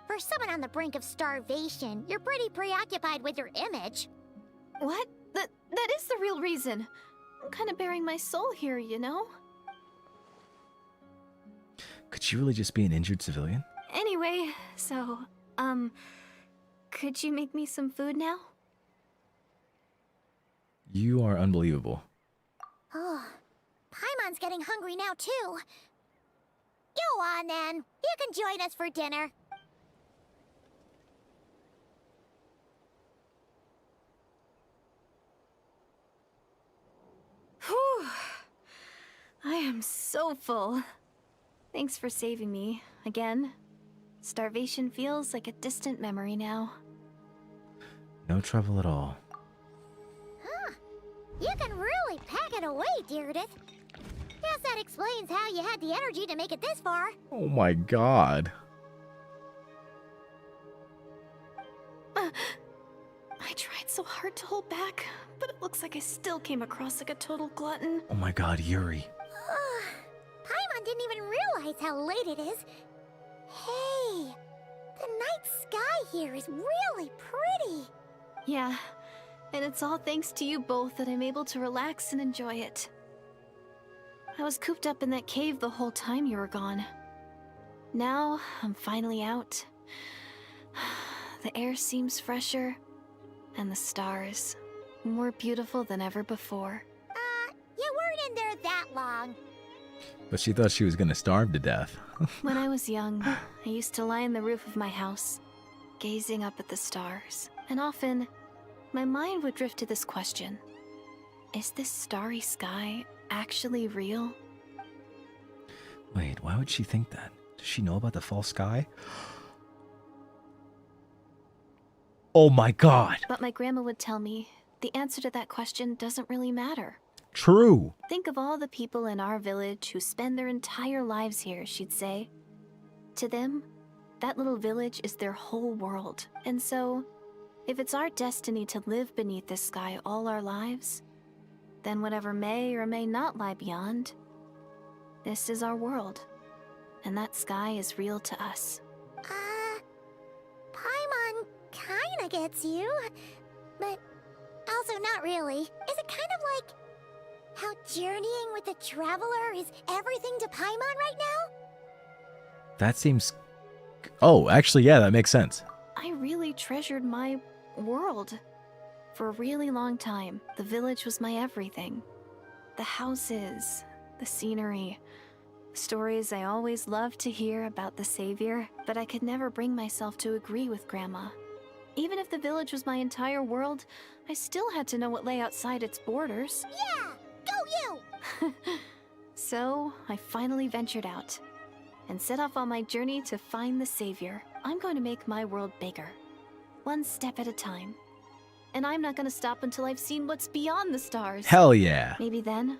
For someone on the brink of starvation, you're pretty preoccupied with your image. What? That is the real reason. I'm kind of bearing my soul here, you know? Could she really just be an injured civilian? Anyway, so, could you make me some food now? You are unbelievable. Oh, Paimon's getting hungry now too. Go on then. You can join us for dinner. Whew. I am so full. Thanks for saving me, again. Starvation feels like a distant memory now. No trouble at all. Huh. You can really pack it away, Deirdith. Guess that explains how you had the energy to make it this far. Oh my god. I tried so hard to hold back, but it looks like I still came across like a total glutton. Oh my god, Yuri. Paimon didn't even realize how late it is. Hey, the night sky here is really pretty. Yeah, and it's all thanks to you both that I'm able to relax and enjoy it. I was cooped up in that cave the whole time you were gone. Now, I'm finally out. The air seems fresher, and the stars more beautiful than ever before. You weren't in there that long. But she thought she was gonna starve to death. When I was young, I used to lie on the roof of my house, gazing up at the stars. And often, my mind would drift to this question. Is this starry sky actually real? Wait, why would she think that? Does she know about the false sky? Oh my god! But my grandma would tell me, the answer to that question doesn't really matter. True! Think of all the people in our village who spend their entire lives here, she'd say. To them, that little village is their whole world. And so, if it's our destiny to live beneath this sky all our lives, then whatever may or may not lie beyond, this is our world. And that sky is real to us. Paimon kinda gets you, but also not really. Is it kind of like how journeying with the Traveler is everything to Paimon right now? That seems... Oh, actually, yeah, that makes sense. I really treasured my world. For a really long time, the village was my everything. The houses, the scenery, stories I always loved to hear about the Savior, but I could never bring myself to agree with Grandma. Even if the village was my entire world, I still had to know what lay outside its borders. Yeah! Go you! So, I finally ventured out and set off on my journey to find the Savior. I'm going to make my world bigger, one step at a time. And I'm not going to stop until I've seen what's beyond the stars. Hell yeah! Maybe then,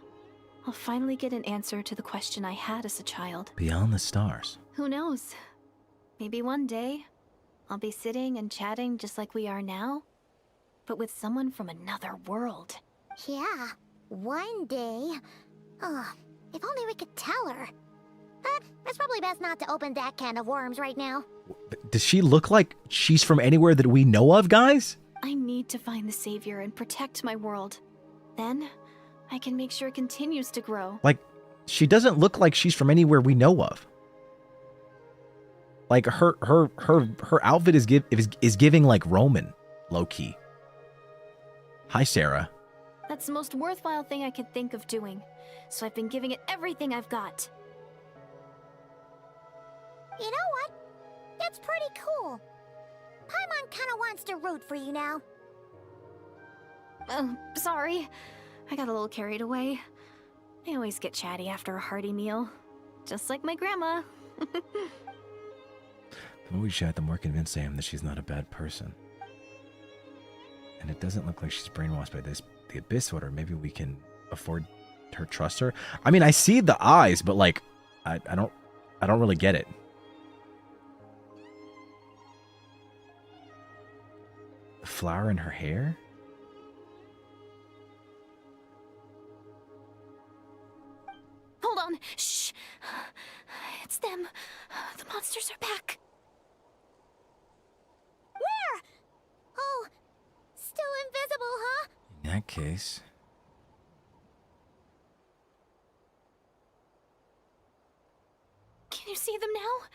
I'll finally get an answer to the question I had as a child. Beyond the stars. Who knows? Maybe one day, I'll be sitting and chatting just like we are now, but with someone from another world. Yeah, one day. Oh, if only we could tell her. But it's probably best not to open that can of worms right now. Does she look like she's from anywhere that we know of, guys? I need to find the Savior and protect my world. Then, I can make sure it continues to grow. Like, she doesn't look like she's from anywhere we know of. Like, her outfit is giving, like, Roman, low-key. Hi, Sarah. That's the most worthwhile thing I could think of doing, so I've been giving it everything I've got. You know what? That's pretty cool. Paimon kinda wants to root for you now. Sorry. I got a little carried away. I always get chatty after a hearty meal. Just like my grandma. The more we chat, the more convinced I am that she's not a bad person. And it doesn't look like she's brainwashed by the Abyss Order. Maybe we can afford her, trust her. I mean, I see the eyes, but like, I don't really get it. The flower in her hair? Hold on. Shh. It's them. The monsters are back. Where? Oh, still invisible, huh? In that case... Can you see them now?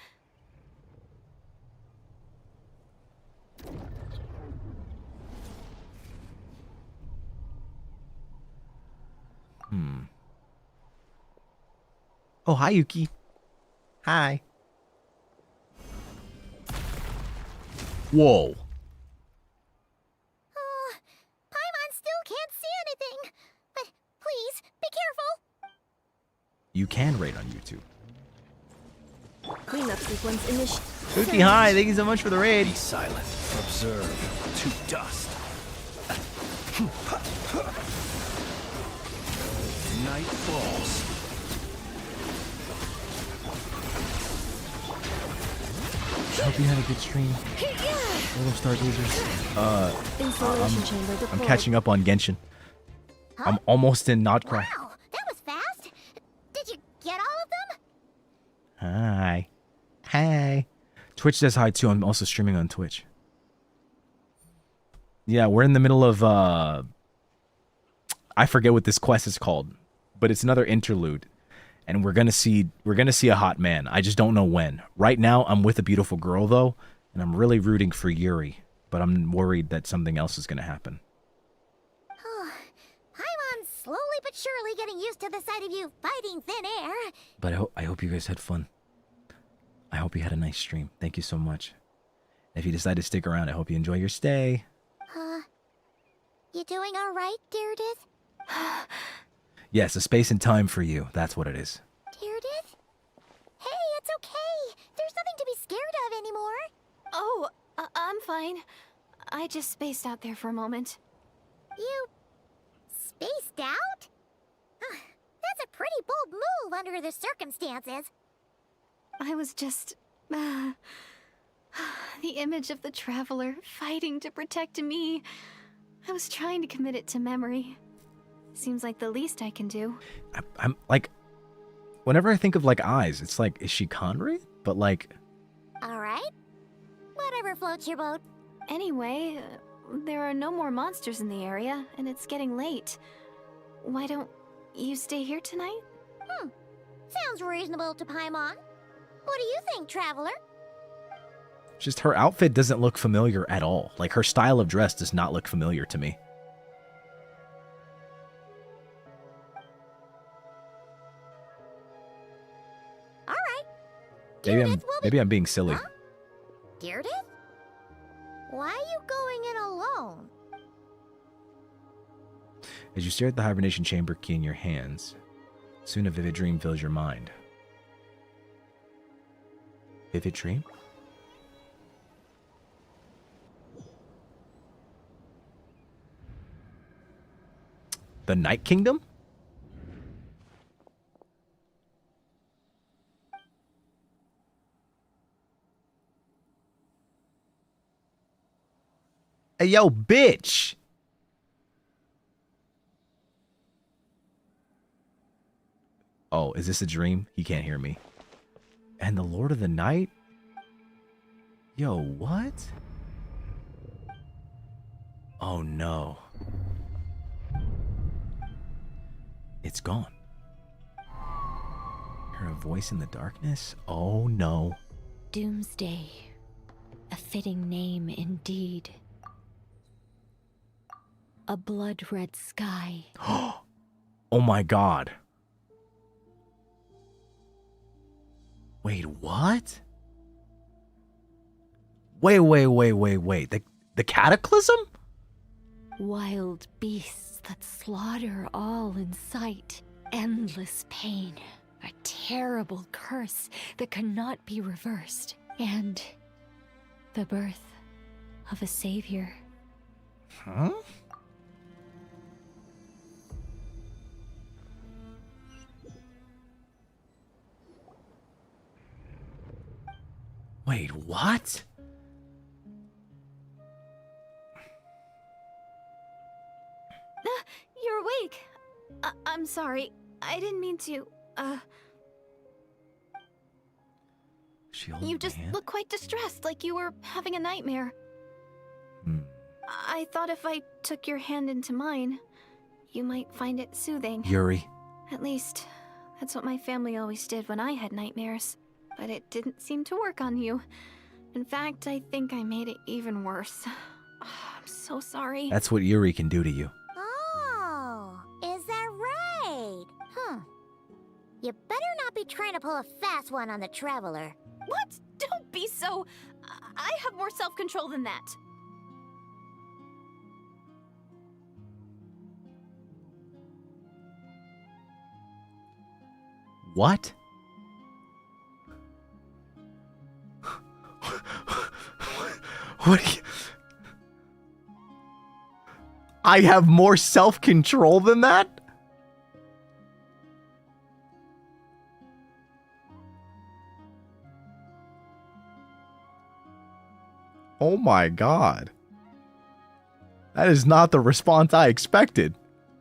Oh, hi, Yuki. Hi. Whoa. Oh, Paimon still can't see anything. But please, be careful. You can rate on YouTube. Cleanup sequence initiated. Yuki, hi. Thank you so much for the raid. Be silent. Observe. To dust. Night falls. Hope you had a good stream. Hello, Stargazers. I'm catching up on Genshin. Huh? I'm almost in Notcrow. Wow, that was fast. Did you get all of them? Hi. Hi. Twitch says hi too. I'm also streaming on Twitch. Yeah, we're in the middle of I forget what this quest is called, but it's another interlude. And we're gonna see a hot man. I just don't know when. Right now I'm with a beautiful girl though, and I'm really rooting for Yuri, but I'm worried that something else is gonna happen. Paimon's slowly but surely getting used to the sight of you fighting thin air. But I hope you guys had fun. I hope you had a nice stream. Thank you so much. If you decide to stick around, I hope you enjoy your stay. You doing all right, Deirdith? Yes, a space and time for you. That's what it is. Deirdith? Hey, it's okay. There's nothing to be scared of anymore. Oh, I'm fine. I just spaced out there for a moment. You... spaced out? That's a pretty bold move under the circumstances. I was just... the image of the Traveler fighting to protect me. I was trying to commit it to memory. Seems like the least I can do. I'm like... Whenever I think of like eyes, it's like, is she Conry? But like... Alright. Whatever floats your boat. Anyway, there are no more monsters in the area, and it's getting late. Why don't you stay here tonight? Sounds reasonable to Paimon. What do you think, Traveler? Just her outfit doesn't look familiar at all. Like her style of dress does not look familiar to me. Alright. Maybe I'm being silly. Huh? Deirdith? Why are you going in alone? As you stare at the hibernation chamber key in your hands, soon a vivid dream fills your mind. Vivid dream? The Night Kingdom? Hey, yo, bitch! Oh, is this a dream? He can't hear me. And the Lord of the Night? Yo, what? Oh, no. It's gone. Hear a voice in the darkness? Oh, no. Doomsday. A fitting name indeed. A blood-red sky. Oh my god. Wait, what? Wait. The Cataclysm? Wild beasts that slaughter all in sight. Endless pain. A terrible curse that cannot be reversed. And the birth of a savior. Huh? Wait, what? You're awake. I'm sorry. I didn't mean to, You just look quite distressed, like you were having a nightmare. I thought if I took your hand into mine, you might find it soothing. Yuri. At least, that's what my family always did when I had nightmares. But it didn't seem to work on you. In fact, I think I made it even worse. I'm so sorry. That's what Yuri can do to you. Oh, is that right? You better not be trying to pull a fast one on the Traveler. What? Don't be so... I have more self-control than that. What? What do you... I have more self-control than that? Oh my god. That is not the response I expected.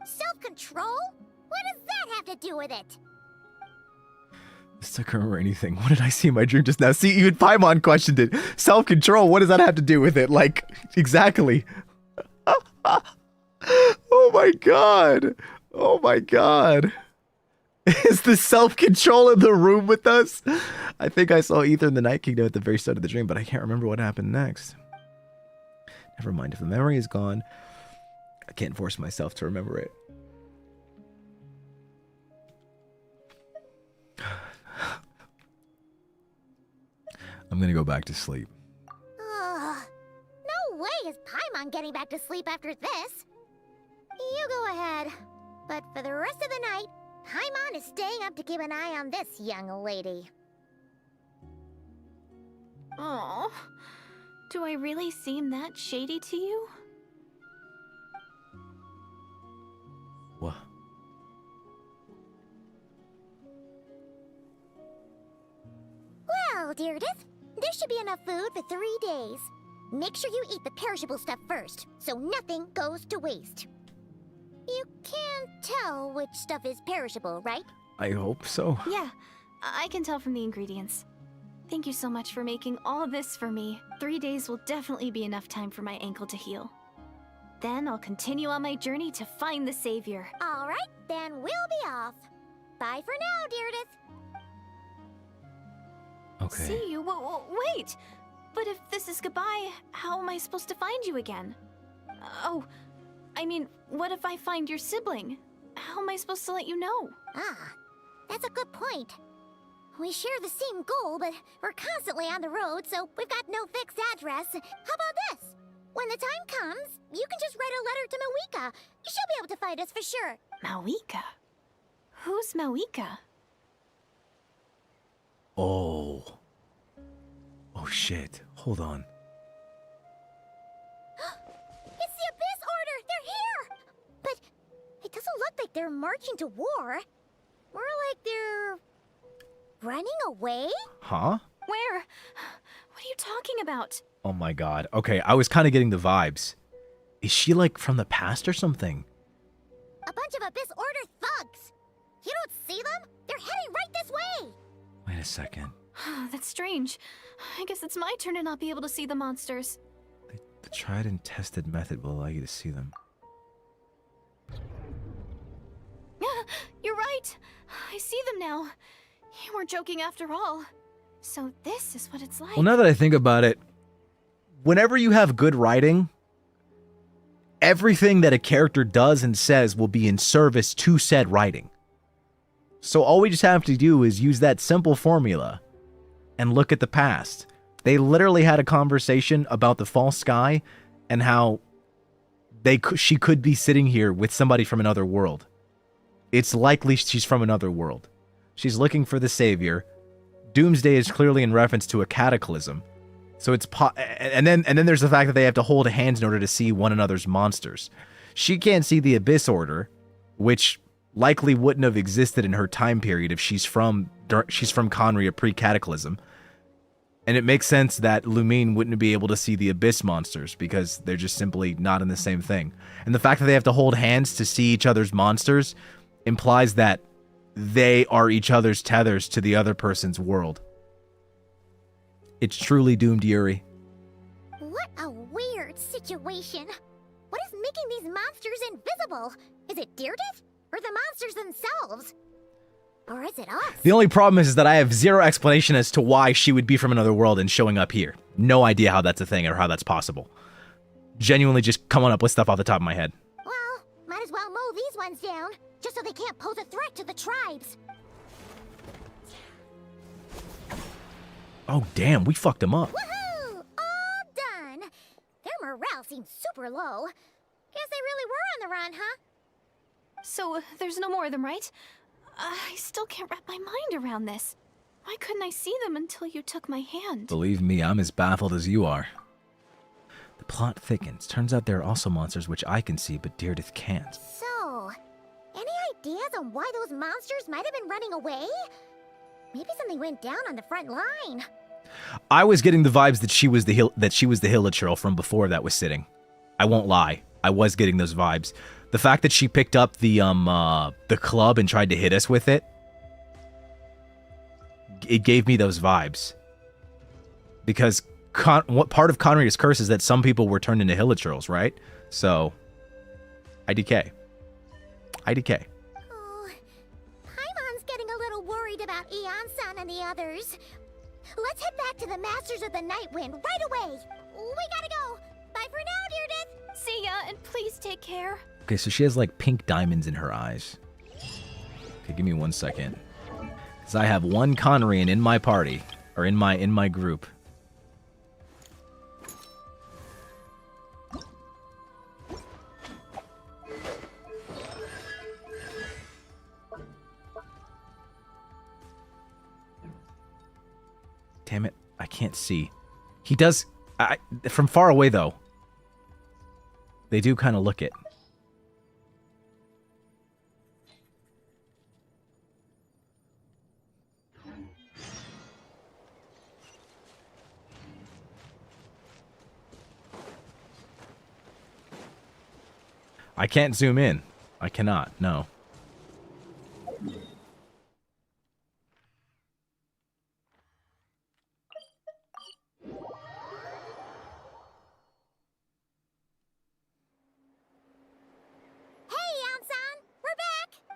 Self-control? What does that have to do with it? I can't remember anything. What did I see in my dream just now? See, even Paimon questioned it. Self-control, what does that have to do with it? Like, exactly. Oh my god. Oh my god. Is the self-control in the room with us? I think I saw Ether in the Night Kingdom at the very start of the dream, but I can't remember what happened next. Never mind, if the memory is gone, I can't force myself to remember it. I'm gonna go back to sleep. No way is Paimon getting back to sleep after this. You go ahead. But for the rest of the night, Paimon is staying up to keep an eye on this young lady. Oh, do I really seem that shady to you? What? Well, Deirdre, there should be enough food for 3 days. Make sure you eat the perishable stuff first, so nothing goes to waste. You can't tell which stuff is perishable, right? I hope so. Yeah, I can tell from the ingredients. Thank you so much for making all this for me. 3 days will definitely be enough time for my ankle to heal. Then I'll continue on my journey to find the savior. All right, then we'll be off. Bye for now, Deirdre. Okay. See you? Wait! But if this is goodbye, how am I supposed to find you again? Oh, I mean, what if I find your sibling? How am I supposed to let you know? That's a good point. We share the same goal, but we're constantly on the road, so we've got no fixed address. How about this? When the time comes, you can just write a letter to Mavuika. She'll be able to find us for sure. Mavuika? Who's Mavuika? Oh. Oh shit. Hold on. It's the Abyss Order! They're here! But it doesn't look like they're marching to war. More like they're... running away? Huh? Where? What are you talking about? Oh my god. Okay, I was kind of getting the vibes. Is she like from the past or something? A bunch of Abyss Order thugs! You don't see them? They're heading right this way! Wait a second. That's strange. I guess it's my turn to not be able to see the monsters. The tried and tested method will allow you to see them. You're right. I see them now. You weren't joking after all. So this is what it's like. Well, now that I think about it, whenever you have good writing, everything that a character does and says will be in service to said writing. So all we just have to do is use that simple formula and look at the past. They literally had a conversation about the false sky and how she could be sitting here with somebody from another world. It's likely she's from another world. She's looking for the savior. Doomsday is clearly in reference to a cataclysm. So it's and then there's the fact that they have to hold hands in order to see one another's monsters. She can't see the Abyss Order, which likely wouldn't have existed in her time period if she's from Conria pre-cataclysm. And it makes sense that Lumine wouldn't be able to see the Abyss monsters because they're just simply not in the same thing. And the fact that they have to hold hands to see each other's monsters implies that they are each other's tethers to the other person's world. It's truly doomed, Yuri. What a weird situation. What is making these monsters invisible? Is it Deirdith? Or the monsters themselves? Or is it us? The only problem is that I have zero explanation as to why she would be from another world and showing up here. No idea how that's a thing or how that's possible. Genuinely just coming up with stuff off the top of my head. Well, might as well mow these ones down, just so they can't pose a threat to the tribes. Oh, damn, we fucked them up. Woohoo! All done. Their morale seems super low. Guess they really were on the run, huh? So, there's no more of them, right? I still can't wrap my mind around this. Why couldn't I see them until you took my hand? Believe me, I'm as baffled as you are. The plot thickens. Turns out there are also monsters which I can see, but Deirdith can't. So, any ideas on why those monsters might have been running away? Maybe something went down on the front line. I was getting the vibes that she was the Hilichurl from before that was sitting. I won't lie. I was getting those vibes. The fact that she picked up the club and tried to hit us with it, it gave me those vibes. Because what part of Conria's curse is that some people were turned into Hilichurls, right? So, IDK. IDK. Oh, Paimon's getting a little worried about Eon-san and the others. Let's head back to the Masters of the Nightwind right away. We gotta go. Bye for now, Deirdith. See ya, and please take care. Okay, so she has like pink diamonds in her eyes. Okay, give me 1 second. Because I have one Conrian in my party, or in my group. Damn it, I can't see. He does, from far away though. They do kind of look it. I can't zoom in. I cannot, no.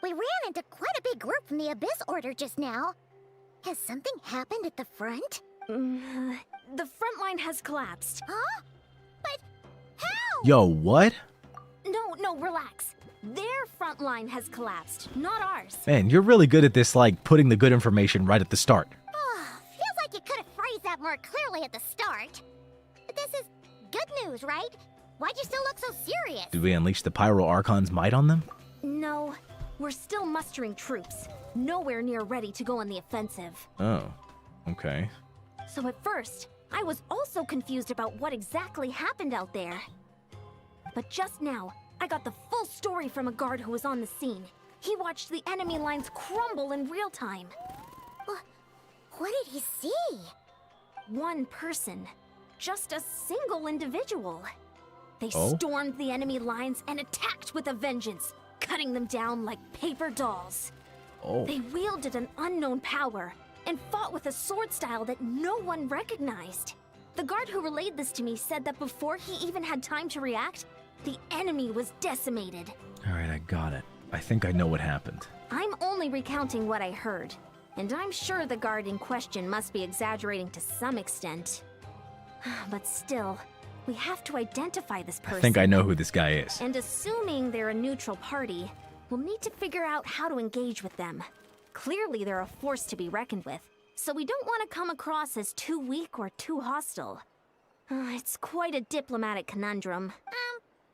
We ran into quite a big group from the Abyss Order just now. Has something happened at the front? The front line has collapsed. Huh? But how? Yo, what? No, relax. Their front line has collapsed, not ours. Man, you're really good at this, like, putting the good information right at the start. Feels like you could have phrased that more clearly at the start. But this is good news, right? Why'd you still look so serious? Did we unleash the Pyro Archon's might on them? No, we're still mustering troops. Nowhere near ready to go on the offensive. Oh, okay. So at first, I was also confused about what exactly happened out there. But just now, I got the full story from a guard who was on the scene. He watched the enemy lines crumble in real time. What did he see? One person. Just a single individual. They Oh? stormed the enemy lines and attacked with a vengeance, cutting them down like paper dolls. Oh. They wielded an unknown power and fought with a sword style that no one recognized. The guard who relayed this to me said that before he even had time to react, the enemy was decimated. Alright, I got it. I think I know what happened. I'm only recounting what I heard, and I'm sure the guard in question must be exaggerating to some extent. But still, we have to identify this person. I think I know who this guy is. And assuming they're a neutral party, we'll need to figure out how to engage with them. Clearly they're a force to be reckoned with, so we don't want to come across as too weak or too hostile. It's quite a diplomatic conundrum.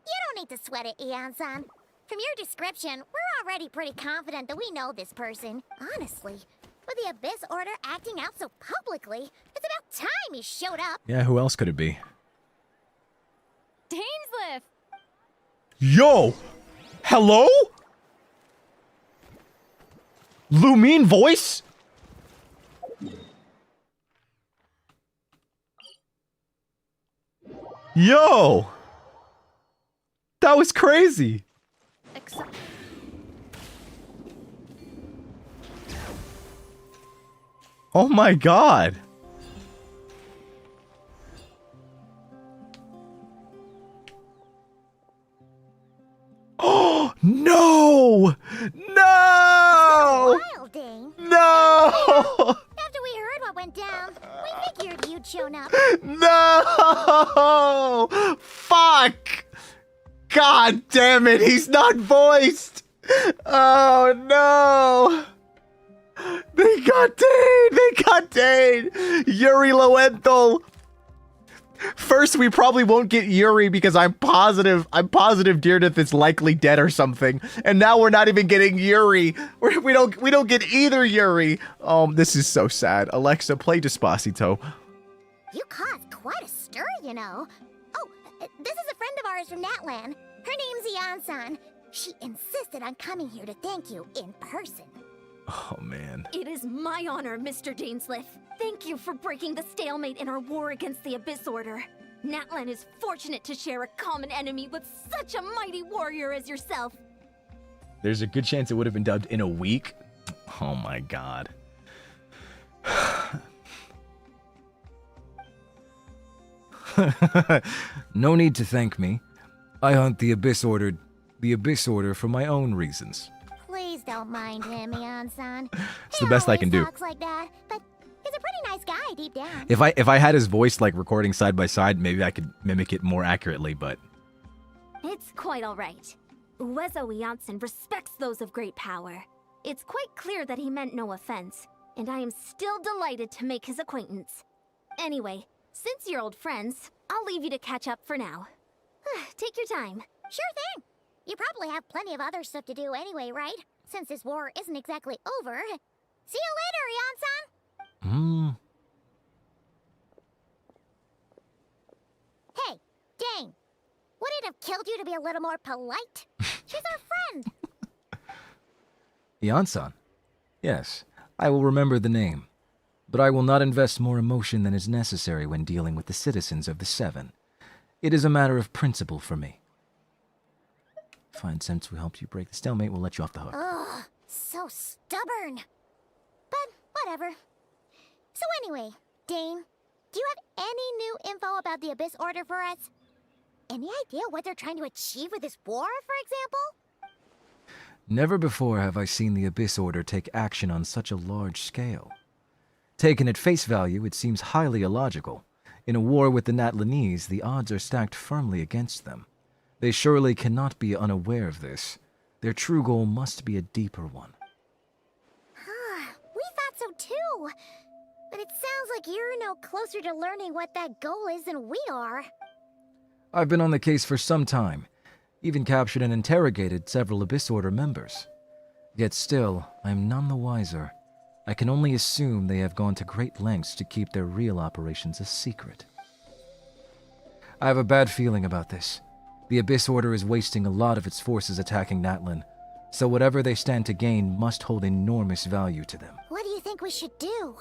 You don't need to sweat it, Eon-san. From your description, we're already pretty confident that we know this person. Honestly, with the Abyss Order acting out so publicly, it's about time he showed up. Yeah, who else could it be? Dainsleif! Yo! Hello? Lumine voice? Yo! That was crazy. Except Oh my god. Oh no! No! Wild, Dane. No! After we heard what went down, we figured you'd shown up. No! Fuck! God damn it, he's not voiced! Oh no! They got Dane! They got Dane! Yuri Lowenthal! First, we probably won't get Yuri because I'm positive Deardith is likely dead or something. And now we're not even getting Yuri. We don't get either Yuri. This is so sad. Alexa, play Despacito. You caused quite a stir, you know. Oh, this is a friend of ours from Natlan. Her name's Eon-san. She insisted on coming here to thank you in person. Oh man. It is my honor, Mr. Dainsleif. Thank you for breaking the stalemate in our war against the Abyss Order. Natlan is fortunate to share a common enemy with such a mighty warrior as yourself. There's a good chance it would have been dubbed in a week. Oh my god. No need to thank me. I hunt the Abyss Order for my own reasons. Please don't mind him, Eon-san. It's the best I can do. Talks like that, but he's a pretty nice guy deep down. If I had his voice like recording side by side, maybe I could mimic it more accurately, but It's quite all right. Uezo Eonson respects those of great power. It's quite clear that he meant no offense, and I am still delighted to make his acquaintance. Anyway, since you're old friends, I'll leave you to catch up for now. Take your time. Sure thing. You probably have plenty of other stuff to do anyway, right? Since this war isn't exactly over. See you later, Eon-san. Hey, Dane. Would it have killed you to be a little more polite? She's our friend. Eon-san. Yes, I will remember the name. But I will not invest more emotion than is necessary when dealing with the citizens of the Seven. It is a matter of principle for me. Fine, since we helped you break the stalemate, we'll let you off the hook. Ugh, so stubborn. But whatever. So anyway, Dane, do you have any new info about the Abyss Order for us? Any idea what they're trying to achieve with this war, for example? Never before have I seen the Abyss Order take action on such a large scale. Taken at face value, it seems highly illogical. In a war with the Natlanese, the odds are stacked firmly against them. They surely cannot be unaware of this. Their true goal must be a deeper one. We thought so too. But it sounds like you're no closer to learning what that goal is than we are. I've been on the case for some time, even captured and interrogated several Abyss Order members. Yet still, I am none the wiser. I can only assume they have gone to great lengths to keep their real operations a secret. I have a bad feeling about this. The Abyss Order is wasting a lot of its forces attacking Natlan, so whatever they stand to gain must hold enormous value to them. What do you think we should do?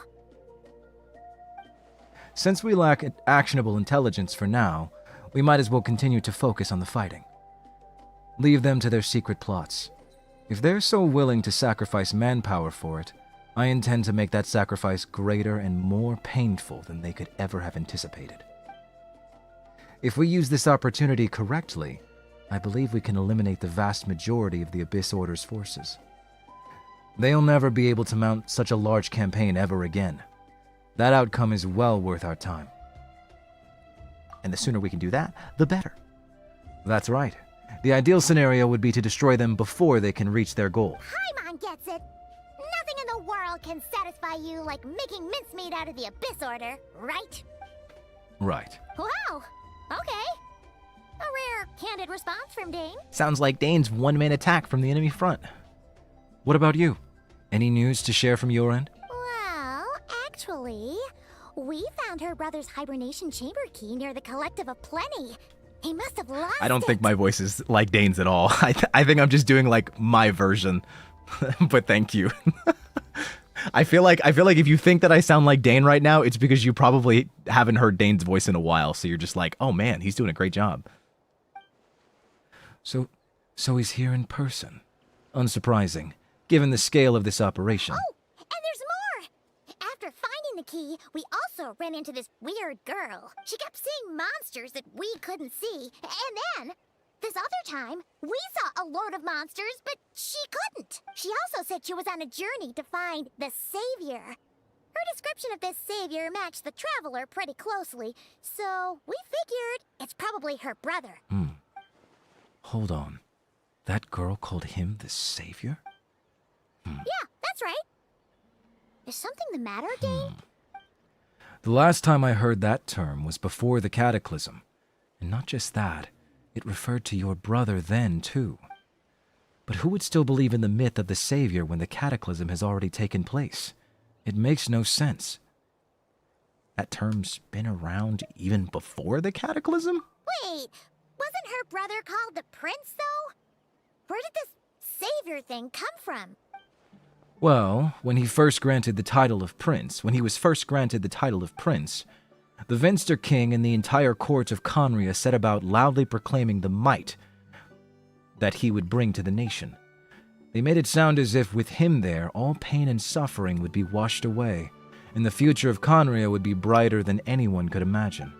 Since we lack actionable intelligence for now, we might as well continue to focus on the fighting. Leave them to their secret plots. If they're so willing to sacrifice manpower for it, I intend to make that sacrifice greater and more painful than they could ever have anticipated. If we use this opportunity correctly, I believe we can eliminate the vast majority of the Abyss Order's forces. They'll never be able to mount such a large campaign ever again. That outcome is well worth our time. And the sooner we can do that, the better. That's right. The ideal scenario would be to destroy them before they can reach their goal. Paimon gets it. Nothing in the world can satisfy you like making mincemeat out of the Abyss Order, right? Right. Wow. Okay. A rare Candid response from Dane. Sounds like Dane's one-man attack from the enemy front. What about you? Any news to share from your end? Well, actually, we found her brother's hibernation chamber key near the Collective of Plenty. He must have lost I don't it. think my voice is like Dane's at all. I think I'm just doing like my version. But thank you. I feel like if you think that I sound like Dane right now, it's because you probably haven't heard Dane's voice in a while. So you're just like, oh man, he's doing a great job. So he's here in person. Unsurprising, given the scale of this operation. Oh, and there's more! After finding the key, we also ran into this weird girl. She kept seeing monsters that we couldn't see, and then, this other time, we saw a load of monsters, but she couldn't. She also said she was on a journey to find the Savior. Her description of this Savior matched the Traveler pretty closely, so we figured it's probably her brother. Hold on. That girl called him the Savior? Yeah, that's right. Is something the matter, Dane? The last time I heard that term was before the Cataclysm. And not just that, it referred to your brother then, too. But who would still believe in the myth of the Savior when the Cataclysm has already taken place? It makes no sense. That term's been around even before the Cataclysm? Wait, wasn't her brother called the Prince, though? Where did this Savior thing come from? Well, when he was first granted the title of Prince, the Venster King and the entire court of Conria set about loudly proclaiming the might that he would bring to the nation. They made it sound as if with him there, all pain and suffering would be washed away, and the future of Conria would be brighter than anyone could imagine.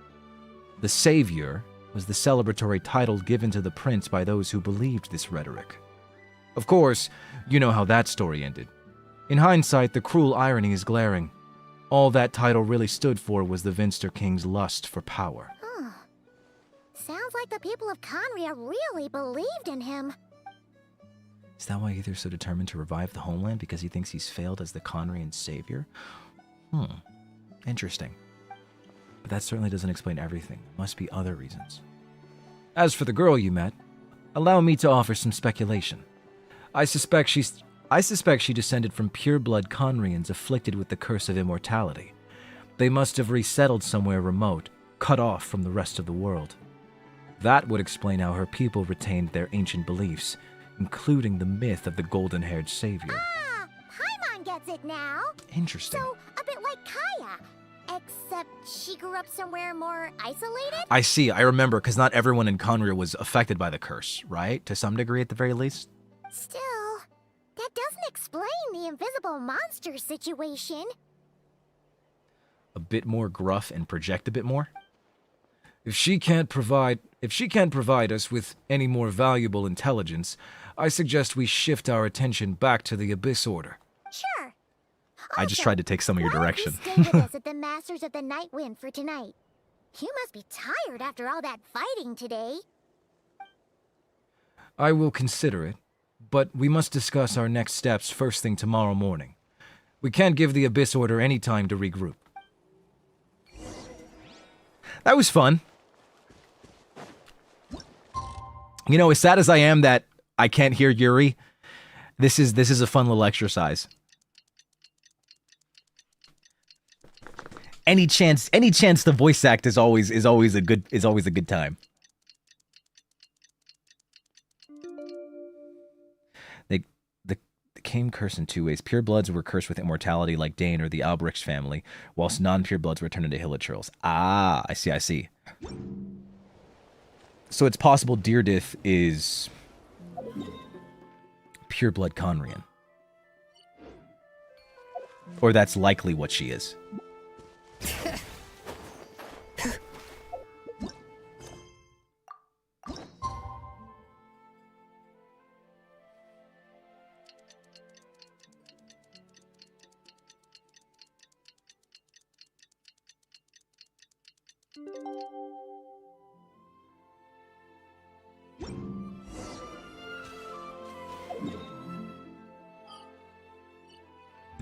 The Savior was the celebratory title given to the prince by those who believed this rhetoric. Of course, you know how that story ended. In hindsight, the cruel irony is glaring. All that title really stood for was the Venster King's lust for power. Sounds like the people of Conria really believed in him. Is that why they're so determined to revive the homeland? Because he thinks he's failed as the Conrian savior? Interesting. But that certainly doesn't explain everything. There must be other reasons. As for the girl you met, allow me to offer some speculation. I suspect she descended from pure-blood Conrians afflicted with the curse of immortality. They must have resettled somewhere remote, cut off from the rest of the world. That would explain how her people retained their ancient beliefs, including the myth of the golden-haired savior. Ah, Paimon gets it now. Interesting. So, a bit like Kaya, except she grew up somewhere more isolated? I see, I remember, because not everyone in Conria was affected by the curse, right? To some degree, at the very least? Still, that doesn't explain the invisible monster situation. A bit more gruff and project a bit more? If she can't provide us with any more valuable intelligence, I suggest we shift our attention back to the Abyss Order. Sure. I just tried to take some of your direction. Stay with us at the Masters of the Night Wind for tonight. You must be tired after all that fighting today. I will consider it, but we must discuss our next steps first thing tomorrow morning. We can't give the Abyss Order any time to regroup. That was fun. You know, as sad as I am that I can't hear Yuri, this is a fun little exercise. Any chance to voice act is always a good time. The came cursed in two ways. Pure bloods were cursed with immortality like Dane or the Albrecht's family, whilst non-pure bloods were turned into hilichurls. Ah, I see. So it's possible Deirdith is pure blood Conrian. Or that's likely what she is.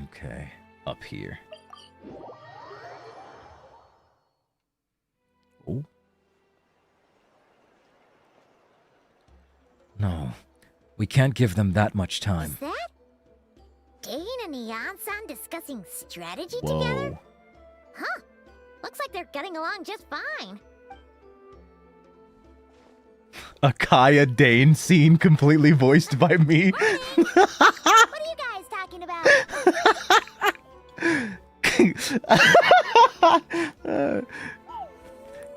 Okay, up here. Oh. No, we can't give them that much Is time. that Dane and Ian-san discussing strategy Whoa. together? Huh. Looks like they're getting along just fine. A Kaya Dane scene completely voiced by me. What are you guys talking about?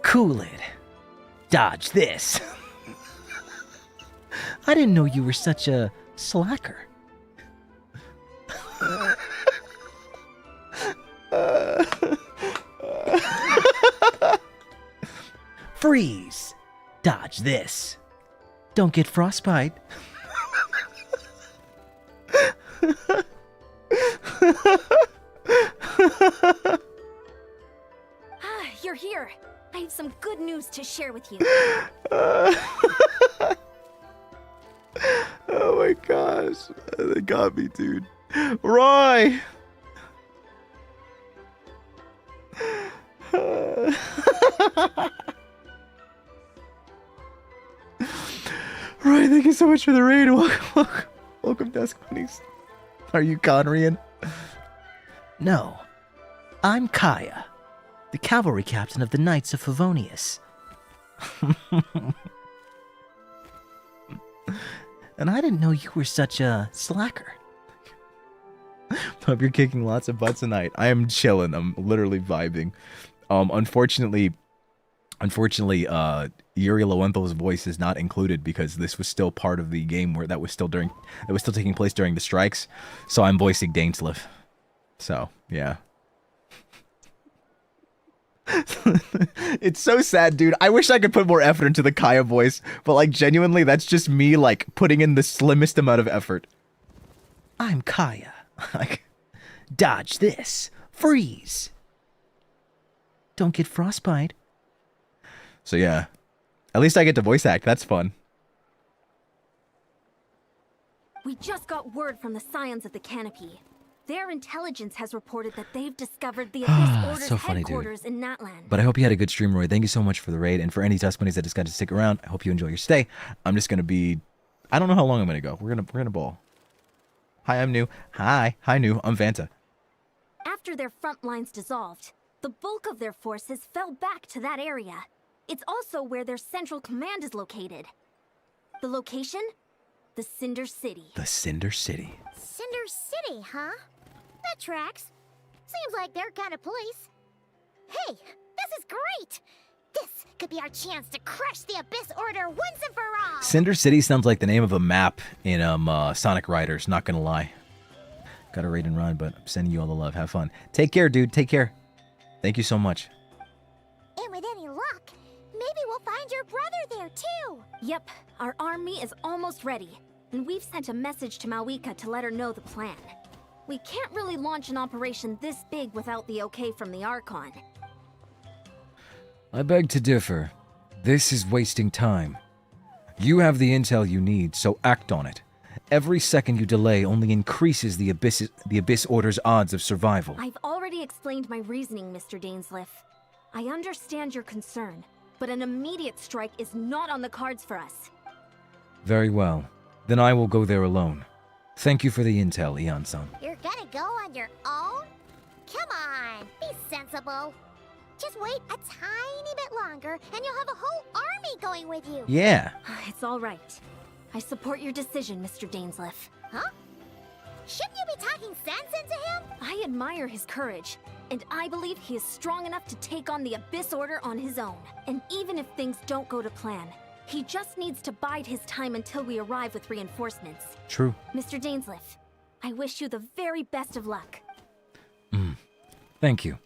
Cool it. Dodge this. I didn't know you were such a slacker. Freeze. Dodge this. Don't get frostbite. You're here. I have some good news to share with you. Oh my gosh. They got me, dude. Roy! Roy, thank you so much for the raid. Welcome, Desk Bunnies. Are you Conrian? No. I'm Kaya, the cavalry captain of the Knights of Favonius. And I didn't know you were such a slacker. Hope you're kicking lots of butts tonight. I am chilling. I'm literally vibing. Unfortunately, Yuri Lowenthal's voice is not included because this was still part of the game that was still taking place during the strikes. So I'm voicing Dainsleif. So yeah. It's so sad, dude. I wish I could put more effort into the Kaya voice, but like genuinely, that's just me like putting in the slimmest amount of effort. I'm Kaya. Like, dodge this. Freeze. Don't get frostbite. So yeah, at least I get to voice act. That's fun. We just got word from the Scions of the Canopy. Their intelligence has reported that they've discovered the Abyss Order's So funny, dude. headquarters in Natlan. But I hope you had a good stream, Roy. Thank you so much for the raid. And for any Dust Bunnies that just got to stick around, I hope you enjoy your stay. I'm just gonna be. I don't know how long I'm gonna go. We're gonna ball. Hi, I'm new. Hi, new. I'm Vanta. After their front lines dissolved, the bulk of their forces fell back to that area. It's also where their central command is located. The location? The Cinder City. The Cinder City. Cinder City, huh? That tracks. Seems like their kind of place. Hey, this is great! This could be our chance to crush the Abyss Order once and for all! Cinder City sounds like the name of a map in Sonic Riders, not gonna lie. Gotta raid and run, but I'm sending you all the love. Have fun. Take care, dude. Take care. Thank you so much. And with any luck, maybe we'll find your brother there too! Yep, our army is almost ready, and we've sent a message to Mavuika to let her know the plan. We can't really launch an operation this big without the okay from the Archon. I beg to differ. This is wasting time. You have the intel you need, so act on it. Every second you delay only increases the Abyss Order's odds of survival. I've already explained my reasoning, Mr. Dainsleif. I understand your concern, but an immediate strike is not on the cards for us. Very well. Then I will go there alone. Thank you for the intel, Ian-san. You're gonna go on your own? Come on, be sensible. Just wait a tiny bit longer, and you'll have a whole army going with you. Yeah. It's all right. I support your decision, Mr. Dainsleif. Huh? Shouldn't you be talking sense into him? I admire his courage, and I believe he is strong enough to take on the Abyss Order on his own. And even if things don't go to plan, he just needs to bide his time until we arrive with reinforcements. True. Mr. Dainsleif, I wish you the very best of luck. Thank you.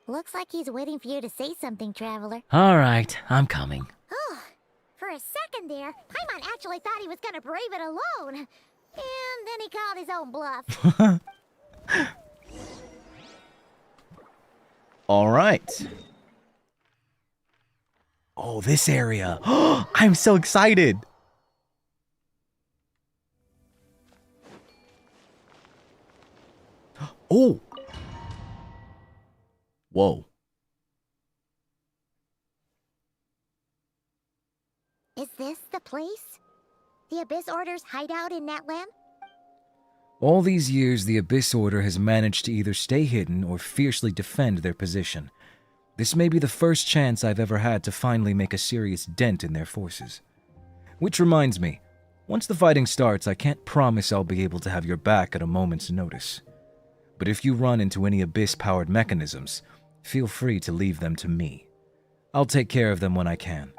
Looks like he's waiting for you to say something, Traveler. All right, I'm coming. Oh, for a second there, Paimon actually thought he was gonna brave it alone. And then he called his own bluff. All right. Oh, this area. I'm so excited. Oh. Whoa. Is this the place? The Abyss Order's hideout in Natlan? All these years, the Abyss Order has managed to either stay hidden or fiercely defend their position. This may be the first chance I've ever had to finally make a serious dent in their forces. Which reminds me, once the fighting starts, I can't promise I'll be able to have your back at a moment's notice. But if you run into any Abyss-powered mechanisms, feel free to leave them to me. I'll take care of them when I can.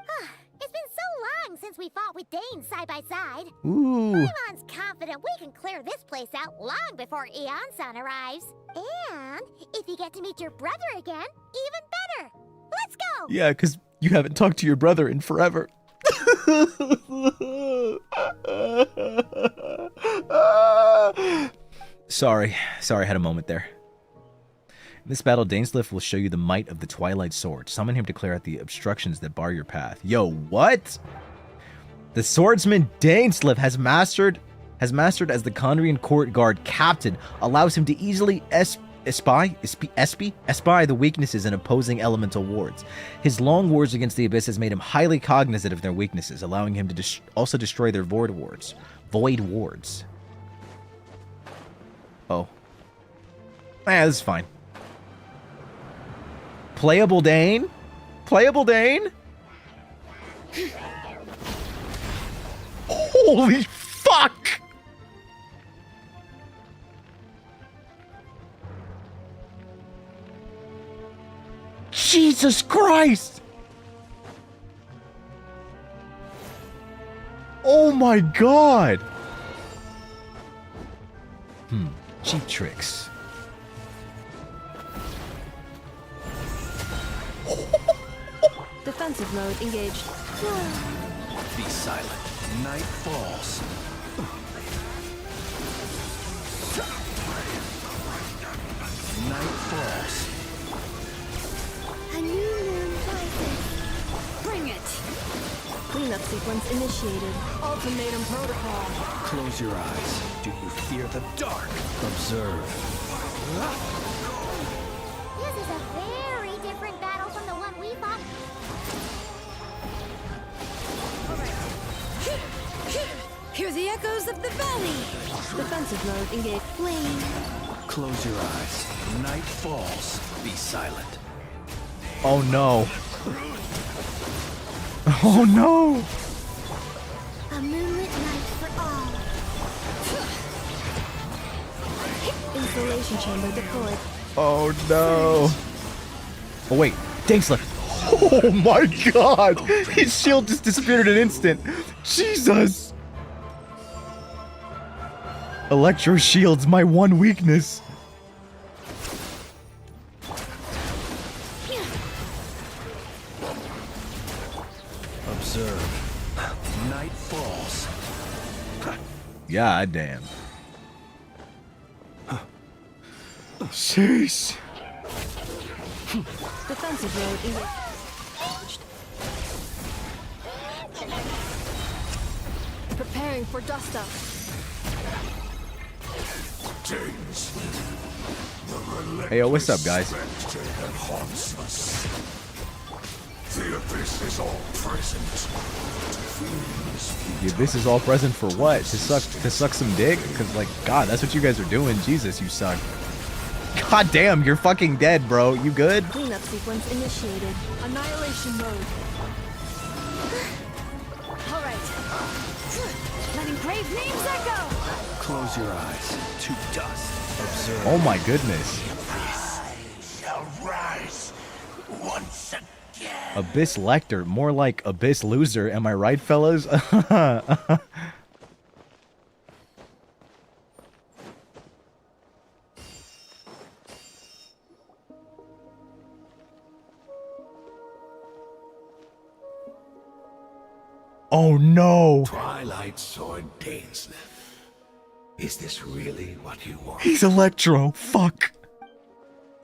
It's been so long since we fought with Dane side by side. Ooh. Paimon's confident we can clear this place out long before Eon-san arrives. And if you get to meet your brother again, even better. Let's go! Yeah, because you haven't talked to your brother in forever. Sorry, I had a moment there. In this battle, Dainsleif will show you the might of the Twilight Sword. Summon him to clear out the obstructions that bar your path. Yo, what? The swordsman Dainsleif has mastered as the Conrian court guard captain, allows him to easily espy the weaknesses in opposing elemental wards. His long wars against the Abyss has made him highly cognizant of their weaknesses, allowing him to also destroy their void wards. Oh. This is fine. Playable Dane? Holy fuck! Jesus Christ! Oh my god! Cheap tricks. Defensive mode engaged. Be silent. Night falls. Night falls. A new moon rises. Bring it! Cleanup sequence initiated. Ultimatum protocol. Close your eyes. Do you fear the dark? Observe. This is a very different battle from the one we fought. Hear the echoes of the valley! Defensive mode engaged. Flame. Close your eyes. Night falls. Be silent. Oh no. Oh no! A moonlit night for all. Installation chamber deployed. Oh no! Oh wait, Dainsleif! Oh my god! His shield just disappeared in an instant! Jesus! Electro shield's my one weakness. Observe. Night falls. God damn. Sheesh. Defensive mode engaged. Preparing for dust up. Hey, yo, what's up, guys? The Abyss is all present. The Abyss is all present for what? To suck some dick? Cause like, God, that's what you guys are doing. Jesus, you suck. God damn, you're fucking dead, bro. You good? Cleanup sequence initiated. Annihilation mode. Alright. Letting brave names echo! Close your eyes. To dust. Observe. Oh my goodness. I shall rise once again. Abyss Lector, more like Abyss Loser. Am I right, fellas? Oh no! Twilight Sword Dainsleif. Is this really what you want? He's Electro. Fuck.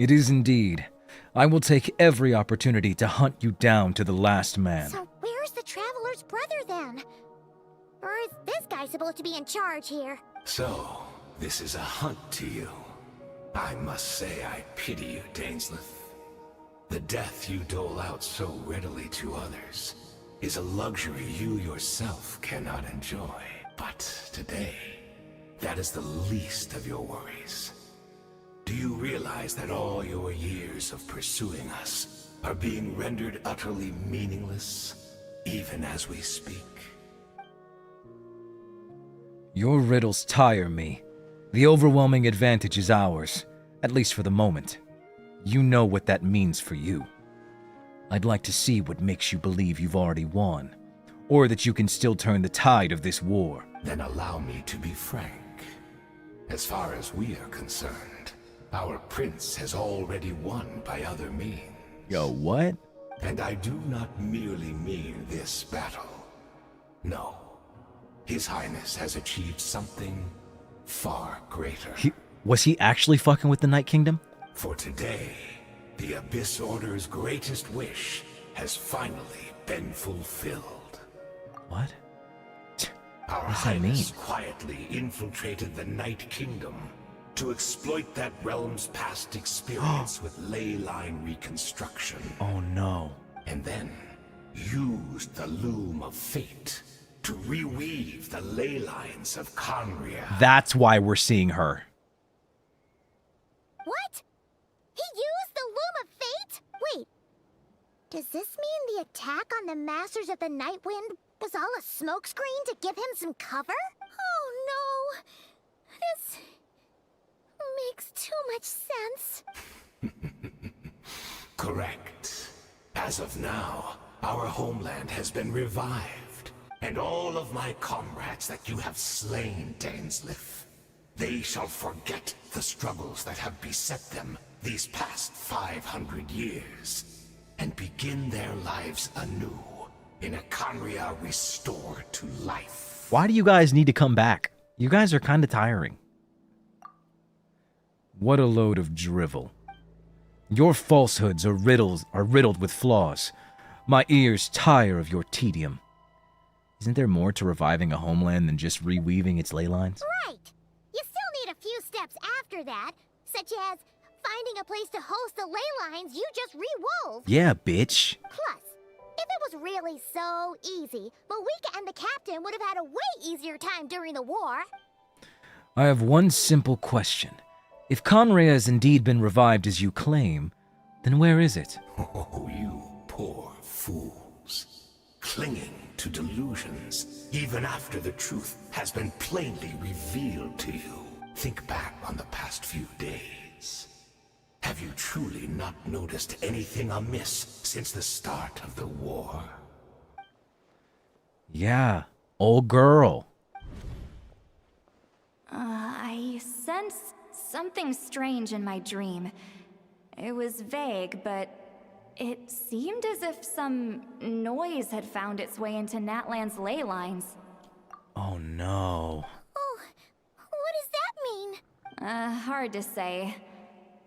It is indeed. I will take every opportunity to hunt you down to the last man. So where's the Traveler's brother then? Or is this guy supposed to be in charge here? So, this is a hunt to you. I must say I pity you, Dainsleif. The death you dole out so readily to others is a luxury you yourself cannot enjoy. But today, that is the least of your worries. Do you realize that all your years of pursuing us are being rendered utterly meaningless, even as we speak? Your riddles tire me. The overwhelming advantage is ours, at least for the moment. You know what that means for you. I'd like to see what makes you believe you've already won, or that you can still turn the tide of this war. Then allow me to be frank. As far as we are concerned, our prince has already won by other means. Yo, what? And I do not merely mean this battle. No. His Highness has achieved something far greater. Was he actually fucking with the Night Kingdom? For today, the Abyss Order's greatest wish has finally been fulfilled. What? Our What does that mean? Highness quietly infiltrated the Night Kingdom to exploit that realm's past experience with ley line reconstruction. Oh no. And then used the loom of fate to reweave the ley lines of Conria. That's why we're seeing her. What? He used the loom of fate? Wait. Does this mean the attack on the Masters of the Nightwind was all a smokescreen to give him some cover? Oh no. This makes too much sense. Correct. As of now, our homeland has been revived, and all of my comrades that you have slain, Dainsleif, they shall forget the struggles that have beset them these past 500 years, and begin their lives anew in a Conria restored to life. Why do you guys need to come back? You guys are kind of tiring. What a load of drivel. Your falsehoods are riddled with flaws. My ears tire of your tedium. Isn't there more to reviving a homeland than just reweaving its ley lines? Right. You still need a few steps after that, such as finding a place to host the ley lines you just re-wove. Yeah, bitch. Plus, if it was really so easy, Mavuika and the captain would have had a way easier time during the war. I have one simple question. If Conria has indeed been revived as you claim, then where is it? Oh, you poor fools. Clinging to delusions, even after the truth has been plainly revealed to you. Think back on the past few days. Have you truly not noticed anything amiss since the start of the war? Yeah, old girl. I sensed something strange in my dream. It was vague, but it seemed as if some noise had found its way into Natlan's ley lines. Oh no. Oh, what does that mean? Hard to say.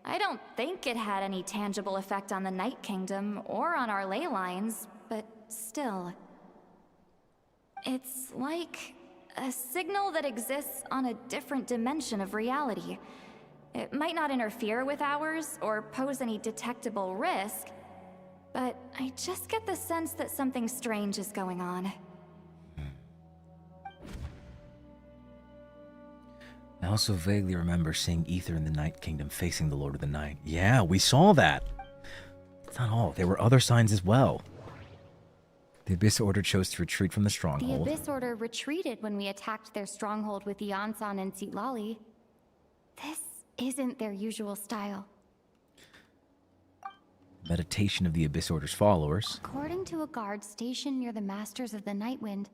I don't think it had any tangible effect on the Night Kingdom or on our ley lines, but still. It's like a signal that exists on a different dimension of reality. It might not interfere with ours or pose any detectable risk, but I just get the sense that something strange is going on. I also vaguely remember seeing Ether in the Night Kingdom facing the Lord of the Night. Yeah, we saw that. It's not all. There were other signs as well. The Abyss Order chose to retreat from the stronghold. The Abyss Order retreated when we attacked their stronghold with Jansan and Citlali. This isn't their usual style. Meditation of the Abyss Order's followers. According to a guard stationed near the Masters of the Nightwind,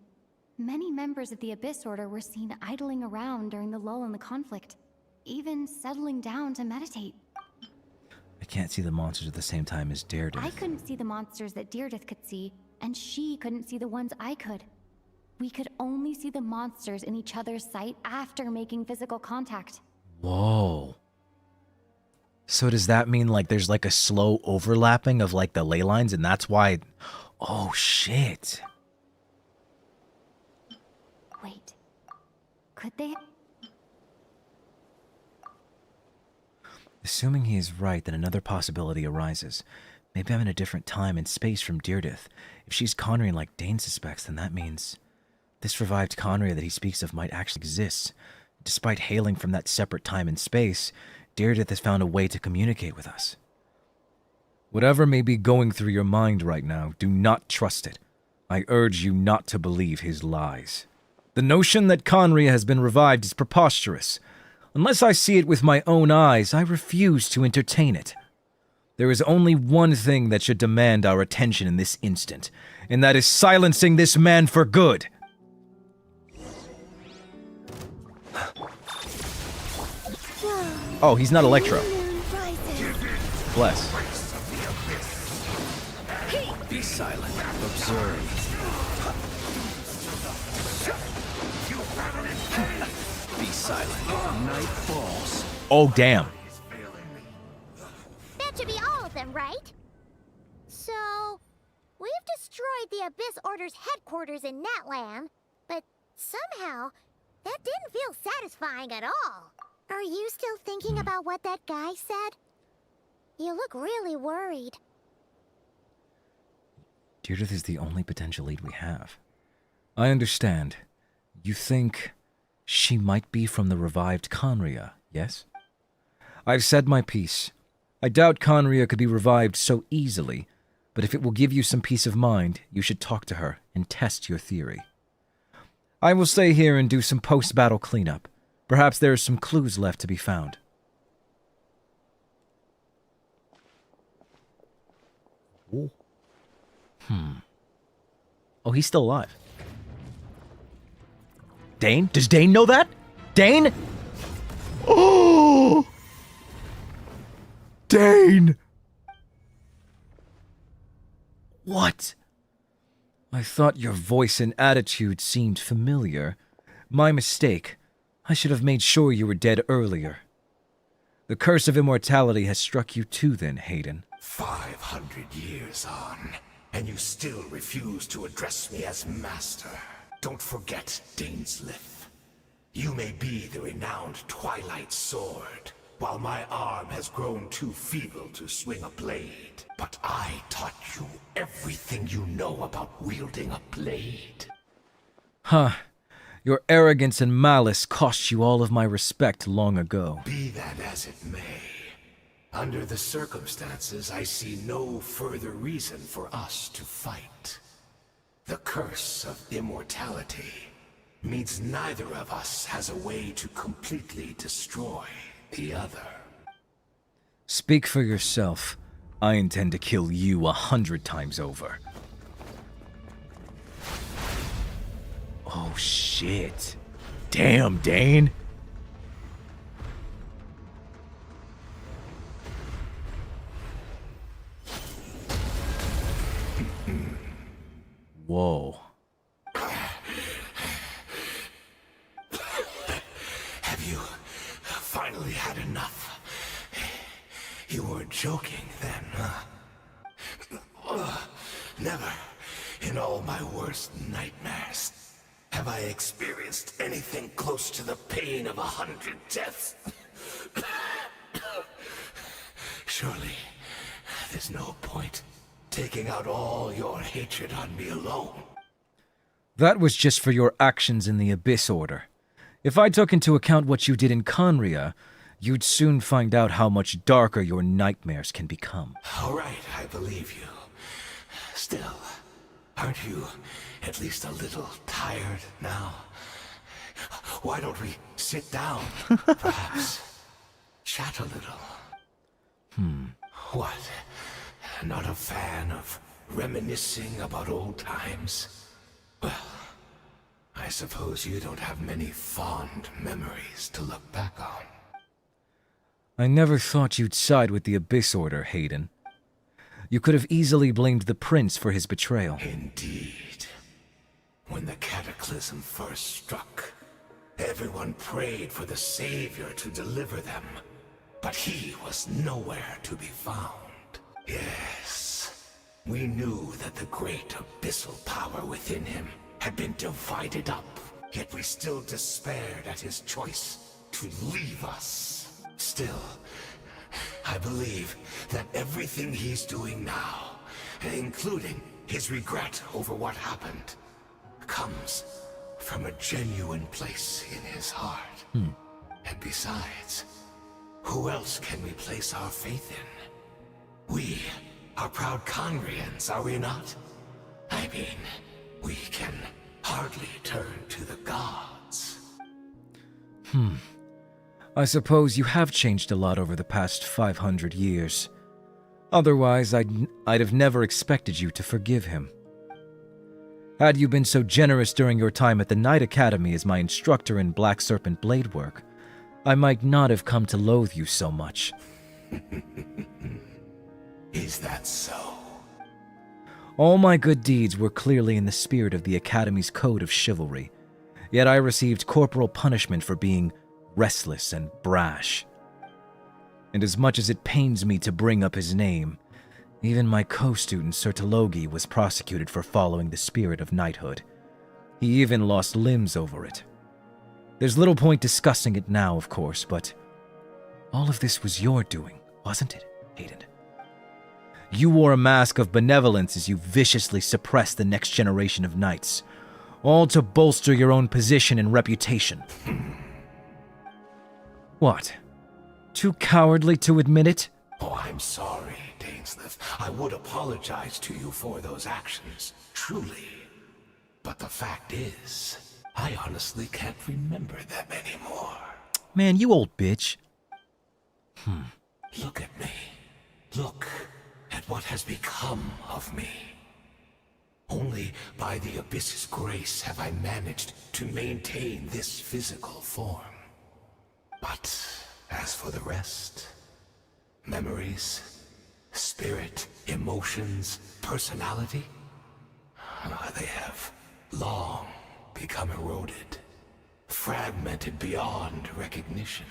many members of the Abyss Order were seen idling around during the lull in the conflict, even settling down to meditate. I can't see the monsters at the same time as Daredevil. I couldn't see the monsters that Daredevil could see, and she couldn't see the ones I could. We could only see the monsters in each other's sight after making physical contact. Whoa. So does that mean like there's like a slow overlapping of like the ley lines and that's why... Oh shit. Wait. Could they... Assuming he is right, then another possibility arises. Maybe I'm in a different time and space from Deirdith. If she's Conrian like Dane suspects, then that means this revived Conria that he speaks of might actually exist. Despite hailing from that separate time and space, Deirdith has found a way to communicate with us. Whatever may be going through your mind right now, do not trust it. I urge you not to believe his lies. The notion that Conria has been revived is preposterous. Unless I see it with my own eyes, I refuse to entertain it. There is only one thing that should demand our attention in this instant, and that is silencing this man for good. Oh, he's not Electro. Bless. Be silent. Observe. Be silent. Night falls. Oh, damn. That should be all of them, right? So, we've destroyed the Abyss Order's headquarters in Natlan, but somehow, that didn't feel satisfying at all. Are you still thinking about what that guy said? You look really worried. Deirdith is the only potential lead we have. I understand. You think she might be from the revived Conria, yes? I've said my piece. I doubt Conria could be revived so easily, but if it will give you some peace of mind, you should talk to her and test your theory. I will stay here and do some post-battle cleanup. Perhaps there are some clues left to be found. Ooh. Oh, he's still alive. Dane? Does Dane know that? Dane? Oh! Dane! What? I thought your voice and attitude seemed familiar. My mistake. I should have made sure you were dead earlier. The curse of immortality has struck you too then, Hayden. 500 years on, and you still refuse to address me as master. Don't forget, Dainsleif. You may be the renowned Twilight Sword, while my arm has grown too feeble to swing a blade. But I taught you everything you know about wielding a blade. Huh. Your arrogance and malice cost you all of my respect long ago. Be that as it may, under the circumstances, I see no further reason for us to fight. The curse of immortality means neither of us has a way to completely destroy the other. Speak for yourself. I intend to kill you 100 times over. Oh, shit. Damn, Dane. Whoa. Have you finally had enough? You weren't joking then, huh? Never, in all my worst nightmares, have I experienced anything close to the pain of 100 deaths. Surely, there's no point taking out all your hatred on me alone. That was just for your actions in the Abyss Order. If I took into account what you did in Conria, you'd soon find out how much darker your nightmares can become. All right, I believe you. Still, aren't you at least a little tired now? Why don't we sit down, perhaps? Chat a little. What? Not a fan of reminiscing about old times? Well, I suppose you don't have many fond memories to look back on. I never thought you'd side with the Abyss Order, Hayden. You could have easily blamed the Prince for his betrayal. Indeed. When the cataclysm first struck, everyone prayed for the Savior to deliver them, but he was nowhere to be found. Yes, we knew that the great abyssal power within him had been divided up, yet we still despaired at his choice to leave us. Still, I believe that everything he's doing now, including his regret over what happened, comes from a genuine place in his heart. And besides, who else can we place our faith in? We are proud Conrians, are we not? I mean, we can hardly turn to the gods. I suppose you have changed a lot over the past 500 years. Otherwise, I'd have never expected you to forgive him. Had you been so generous during your time at the Knight Academy as my instructor in Black Serpent blade work, I might not have come to loathe you so much. Is that so? All my good deeds were clearly in the spirit of the Academy's code of chivalry, yet I received corporal punishment for being restless and brash. And as much as it pains me to bring up his name, even my co-student Citlali was prosecuted for following the spirit of knighthood. He even lost limbs over it. There's little point discussing it now, of course, but all of this was your doing, wasn't it, Hayden? You wore a mask of benevolence as you viciously suppressed the next generation of knights, all to bolster your own position and reputation. What? Too cowardly to admit it? Oh, I'm sorry, Dainsleif. I would apologize to you for those actions, truly. But the fact is, I honestly can't remember them anymore. Man, you old bitch. Look at me. Look at what has become of me. Only by the Abyss's grace have I managed to maintain this physical form. But as for the rest, memories, spirit, emotions, personality, they have long become eroded, fragmented beyond recognition.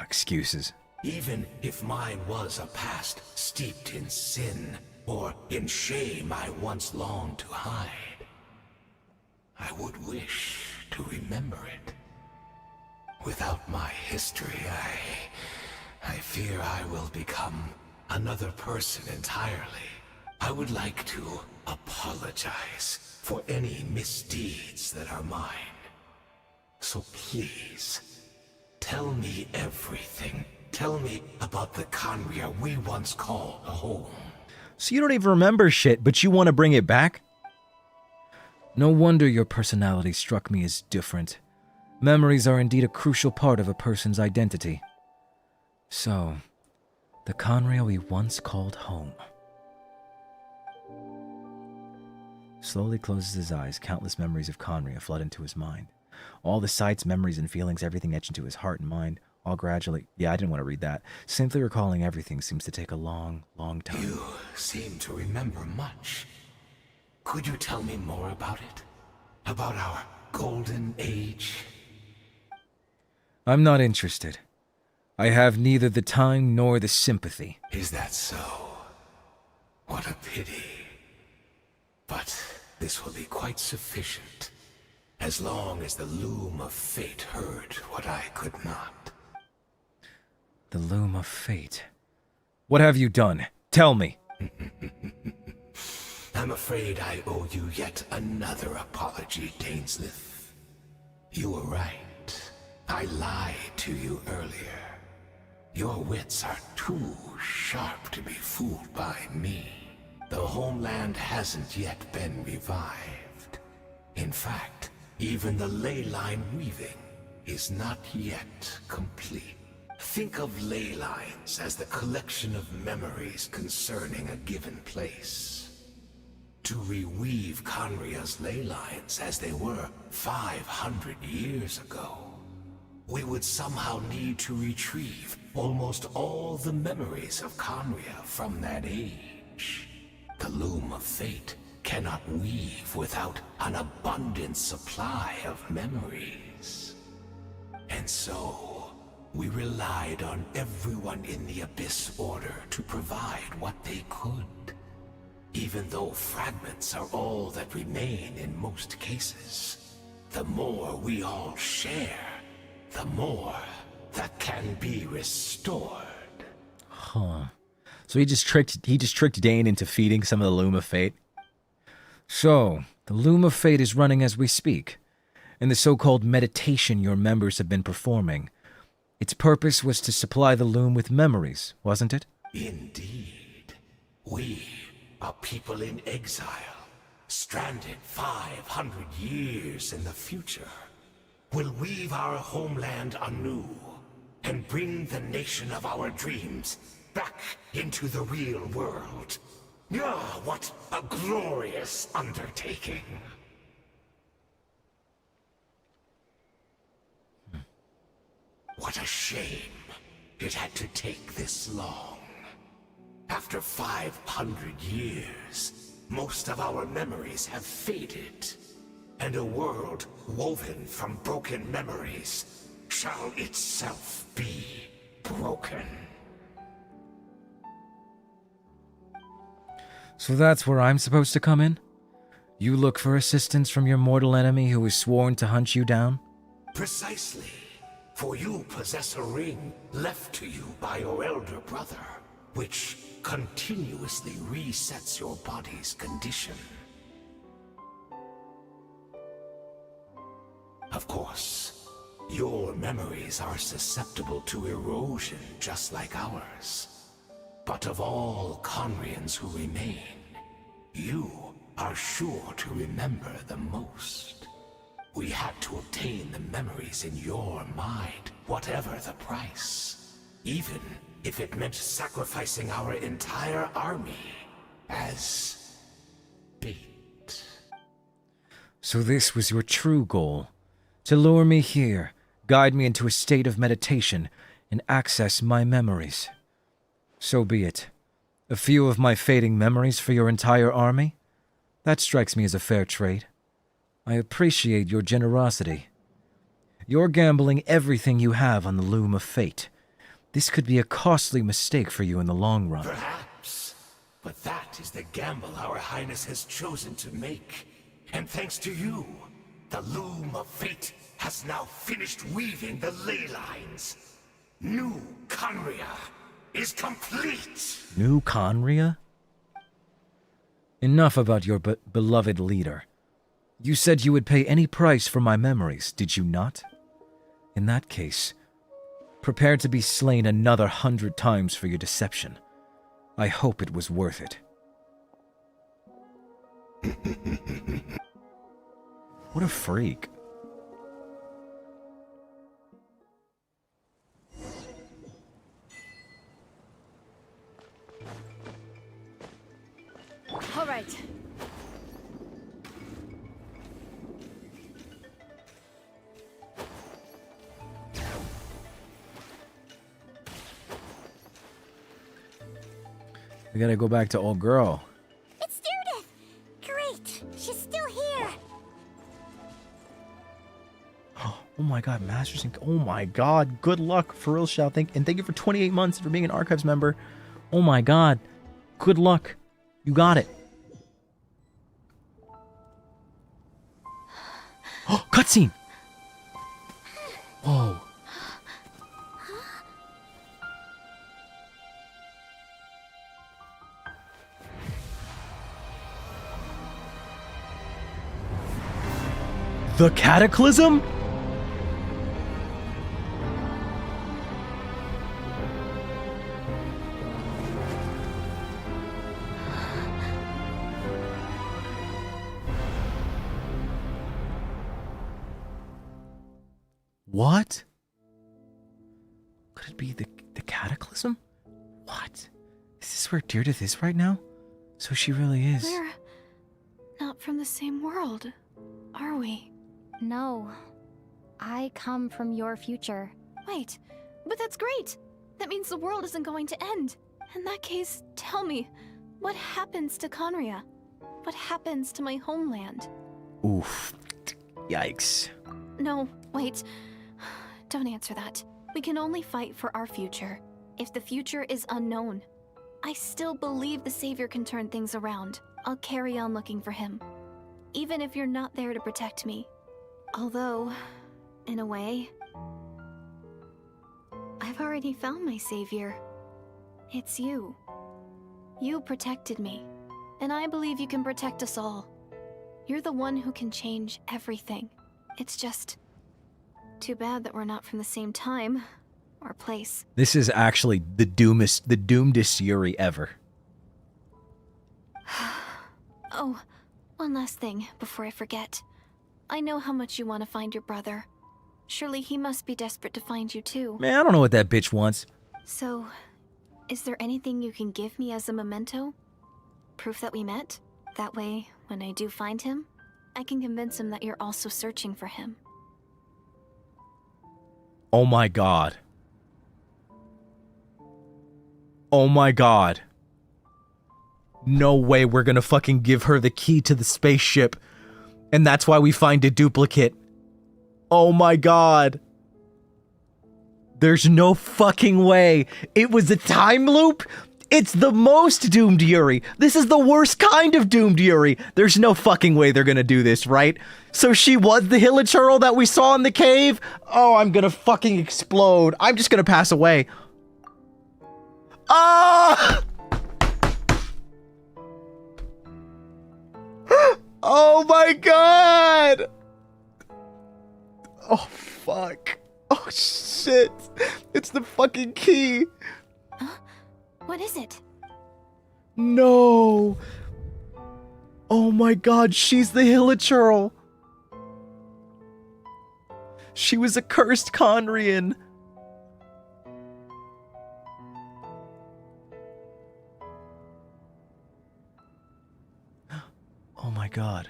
Excuses. Even if mine was a past steeped in sin, or in shame I once longed to hide, I would wish to remember it. Without my history, I fear I will become another person entirely. I would like to apologize for any misdeeds that are mine. So please, tell me everything. Tell me about the Conria we once called a home. So you don't even remember shit, but you want to bring it back? No wonder your personality struck me as different. Memories are indeed a crucial part of a person's identity. So, the Conria we once called home. Slowly closes his eyes, countless memories of Conria flood into his mind. All the sights, memories, and feelings, everything etched into his heart and mind, all gradually... Yeah, I didn't want to read that. Simply recalling everything seems to take a long, long time. You seem to remember much. Could you tell me more about it? About our golden age? I'm not interested. I have neither the time nor the sympathy. Is that so? What a pity. But this will be quite sufficient, as long as the loom of fate heard what I could not. The loom of fate. What have you done? Tell me. I'm afraid I owe you yet another apology, Dainsleif. You were right. I lied to you earlier. Your wits are too sharp to be fooled by me. The homeland hasn't yet been revived. In fact, even the ley line weaving is not yet complete. Think of ley lines as the collection of memories concerning a given place. To reweave Conria's ley lines as they were 500 years ago, we would somehow need to retrieve almost all the memories of Conria from that age. The loom of fate cannot weave without an abundant supply of memories. And so, we relied on everyone in the Abyss Order to provide what they could. Even though fragments are all that remain in most cases, the more we all share, the more that can be restored. Huh. So he just tricked Dane into feeding some of the Loom of Fate. So, the Loom of Fate is running as we speak, and the so-called meditation your members have been performing. Its purpose was to supply the Loom with memories, wasn't it? Indeed. We are people in exile, stranded 500 years in the future. We'll weave our homeland anew and bring the nation of our dreams back into the real world. Ah, what a glorious undertaking. What a shame it had to take this long. After 500 years, most of our memories have faded, and a world woven from broken memories shall itself be broken. So that's where I'm supposed to come in? You look for assistance from your mortal enemy who is sworn to hunt you down? Precisely. For you possess a ring left to you by your elder brother, which continuously resets your body's condition. Of course, your memories are susceptible to erosion just like ours. But of all Conrians who remain, you are sure to remember the most. We had to obtain the memories in your mind, whatever the price. Even if it meant sacrificing our entire army as bait. So this was your true goal? To lure me here, guide me into a state of meditation, and access my memories. So be it. A few of my fading memories for your entire army? That strikes me as a fair trade. I appreciate your generosity. You're gambling everything you have on the Loom of Fate. This could be a costly mistake for you in the long run. Perhaps. But that is the gamble our Highness has chosen to make. And thanks to you, the Loom of Fate has now finished weaving the ley lines. New Conria is complete! New Conria? Enough about your beloved leader. You said you would pay any price for my memories, did you not? In that case, prepare to be slain another 100 times for your deception. I hope it was worth it. What a freak. All right. We gotta go back to old girl. It's Judith! Great! She's still here! Oh my god, Masters Inc. Oh my god, good luck, for real, Shao. Thank you for 28 months for being an Archives member. Oh my god, good luck. You got it. Oh, cutscene! Whoa. The Cataclysm? What? Could it be the Cataclysm? What? Is this where Judith is right now? So she really is. We're not from the same world, are we? No. I come from your future. Wait, but that's great! That means the world isn't going to end. In that case, tell me, what happens to Conria? What happens to my homeland? Oof. Yikes. No, wait. Don't answer that. We can only fight for our future. If the future is unknown, I still believe the Savior can turn things around. I'll carry on looking for him. Even if you're not there to protect me. Although, in a way, I've already found my Savior. It's you. You protected me, and I believe you can protect us all. You're the one who can change everything. It's just too bad that we're not from the same time or place. This is actually the doomedest Yuri ever. Oh, one last thing before I forget. I know how much you want to find your brother. Surely he must be desperate to find you too. Man, I don't know what that bitch wants. So, is there anything you can give me as a memento? Proof that we met? That way, when I do find him, I can convince him that you're also searching for him. Oh my god. Oh my god. No way we're gonna fucking give her the key to the spaceship. And that's why we find a duplicate. Oh my god. There's no fucking way. It was a time loop? It's the most doomed Yuri. This is the worst kind of doomed Yuri. There's no fucking way they're gonna do this, right? So she was the Hilichurl that we saw in the cave? Oh, I'm gonna fucking explode. I'm just gonna pass away. Ah! Oh my god! Oh fuck. Oh shit. It's the fucking key. What is it? No. Oh my god, she's the Hilichurl. She was a cursed Conrian. Oh my god.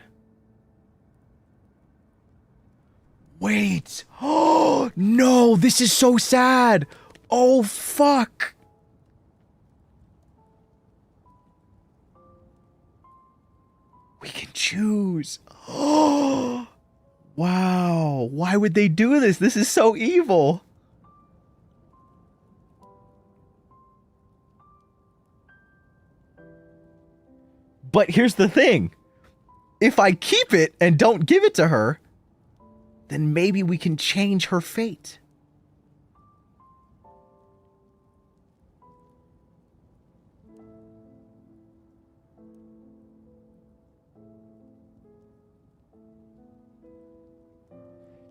Wait. Oh no, this is so sad. Oh fuck. We can choose. Oh, wow. Why would they do this? This is so evil. But here's the thing. If I keep it and don't give it to her, then maybe we can change her fate.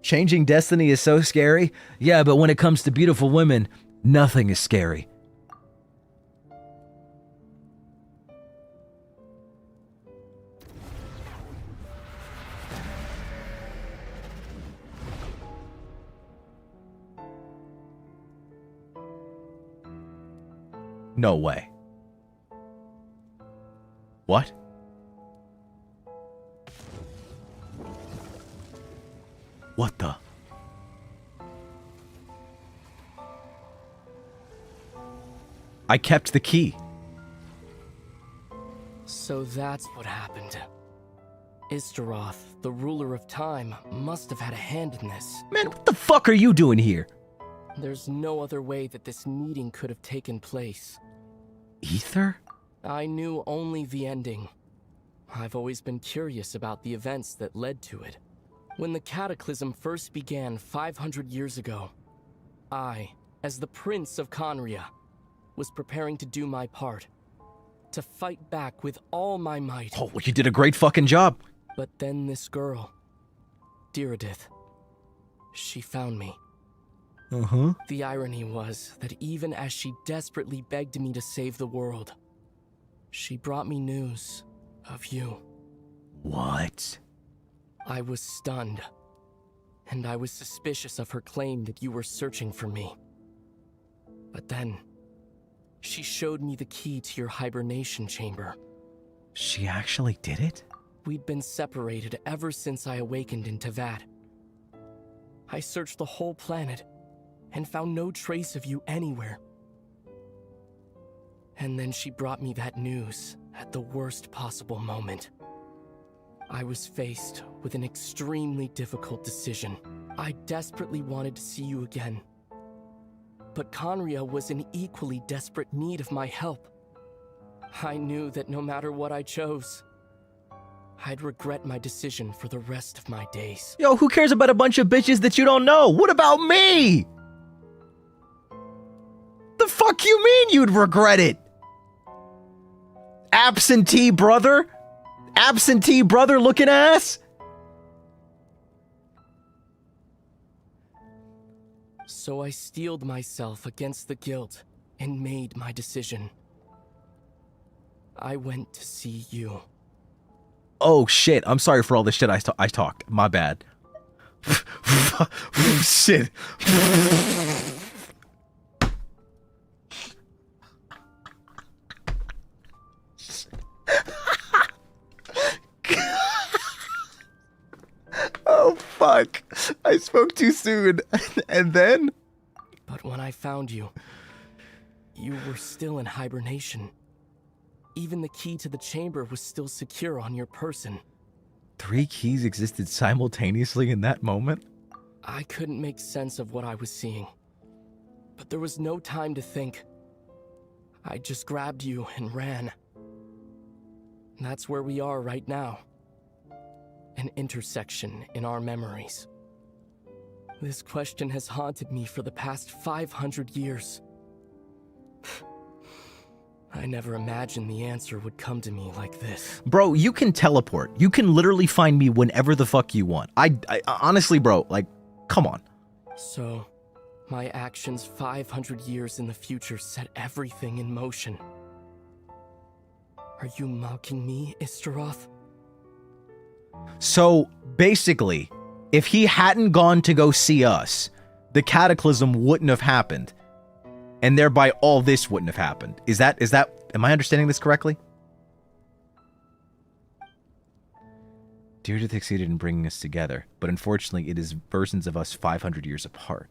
Changing destiny is so scary. Yeah, but when it comes to beautiful women, nothing is scary. No way. What? What the? I kept the key. So that's what happened. Istaroth, the ruler of time, must have had a hand in this. Man, what the fuck are you doing here? There's no other way that this meeting could have taken place. Ether? I knew only the ending. I've always been curious about the events that led to it. When the cataclysm first began 500 years ago, I, as the Prince of Conria, was preparing to do my part. To fight back with all my might. Oh, you did a great fucking job. But then this girl, Diridith, she found me. Uh-huh. The irony was that even as she desperately begged me to save the world, she brought me news of you. What? I was stunned, and I was suspicious of her claim that you were searching for me. But then, she showed me the key to your hibernation chamber. She actually did it? We'd been separated ever since I awakened in Teyvat. I searched the whole planet and found no trace of you anywhere. And then she brought me that news at the worst possible moment. I was faced with an extremely difficult decision. I desperately wanted to see you again. But Conria was in equally desperate need of my help. I knew that no matter what I chose, I'd regret my decision for the rest of my days. Yo, who cares about a bunch of bitches that you don't know? What about me? The fuck you mean you'd regret it? Absentee brother? Absentee brother looking ass? So I steeled myself against the guilt and made my decision. I went to see you. Oh shit, I'm sorry for all the shit I talked. My bad. Shit. Oh fuck. I spoke too soon. And then? But when I found you, you were still in hibernation. Even the key to the chamber was still secure on your person. 3 keys existed simultaneously in that moment? I couldn't make sense of what I was seeing. But there was no time to think. I just grabbed you and ran. And that's where we are right now. An intersection in our memories. This question has haunted me for the past 500 years. I never imagined the answer would come to me like this. Bro, you can teleport. You can literally find me whenever the fuck you want. I honestly, bro, like, come on. So, my actions 500 years in the future set everything in motion. Are you mocking me, Istaroth? So, basically, if he hadn't gone to go see us, the cataclysm wouldn't have happened. And thereby all this wouldn't have happened. Is that, am I understanding this correctly? Deirdre succeeded in bringing us together, but unfortunately it is versions of us 500 years apart.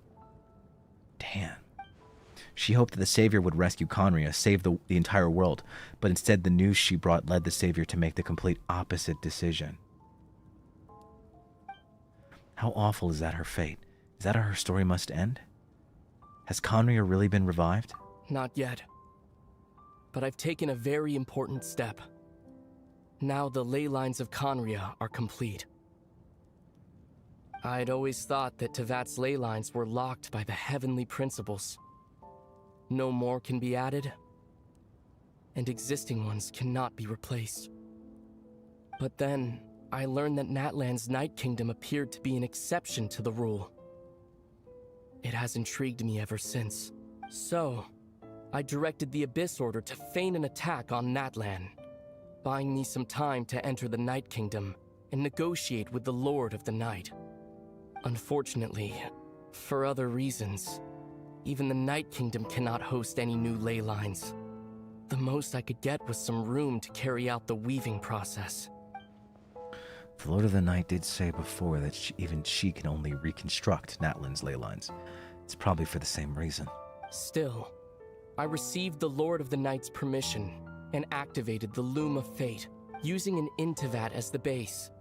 Damn. She hoped that the Savior would rescue Conria, save the entire world, but instead the news she brought led the Savior to make the complete opposite decision. How awful is that her fate? Is that how her story must end? Has Conria really been revived? Not yet. But I've taken a very important step. Now the ley lines of Conria are complete. I'd always thought that Tevat's ley lines were locked by the heavenly principles. No more can be added, and existing ones cannot be replaced. But then, I learned that Natlan's Night Kingdom appeared to be an exception to the rule. It has intrigued me ever since. So, I directed the Abyss Order to feign an attack on Natlan, buying me some time to enter the Night Kingdom and negotiate with the Lord of the Night. Unfortunately, for other reasons, even the Night Kingdom cannot host any new ley lines. The most I could get was some room to carry out the weaving process. The Lord of the Night did say before that even she can only reconstruct Natlan's ley lines. It's probably for the same reason. Still, I received the Lord of the Night's permission and activated the Loom of Fate, using an Intivat as the base.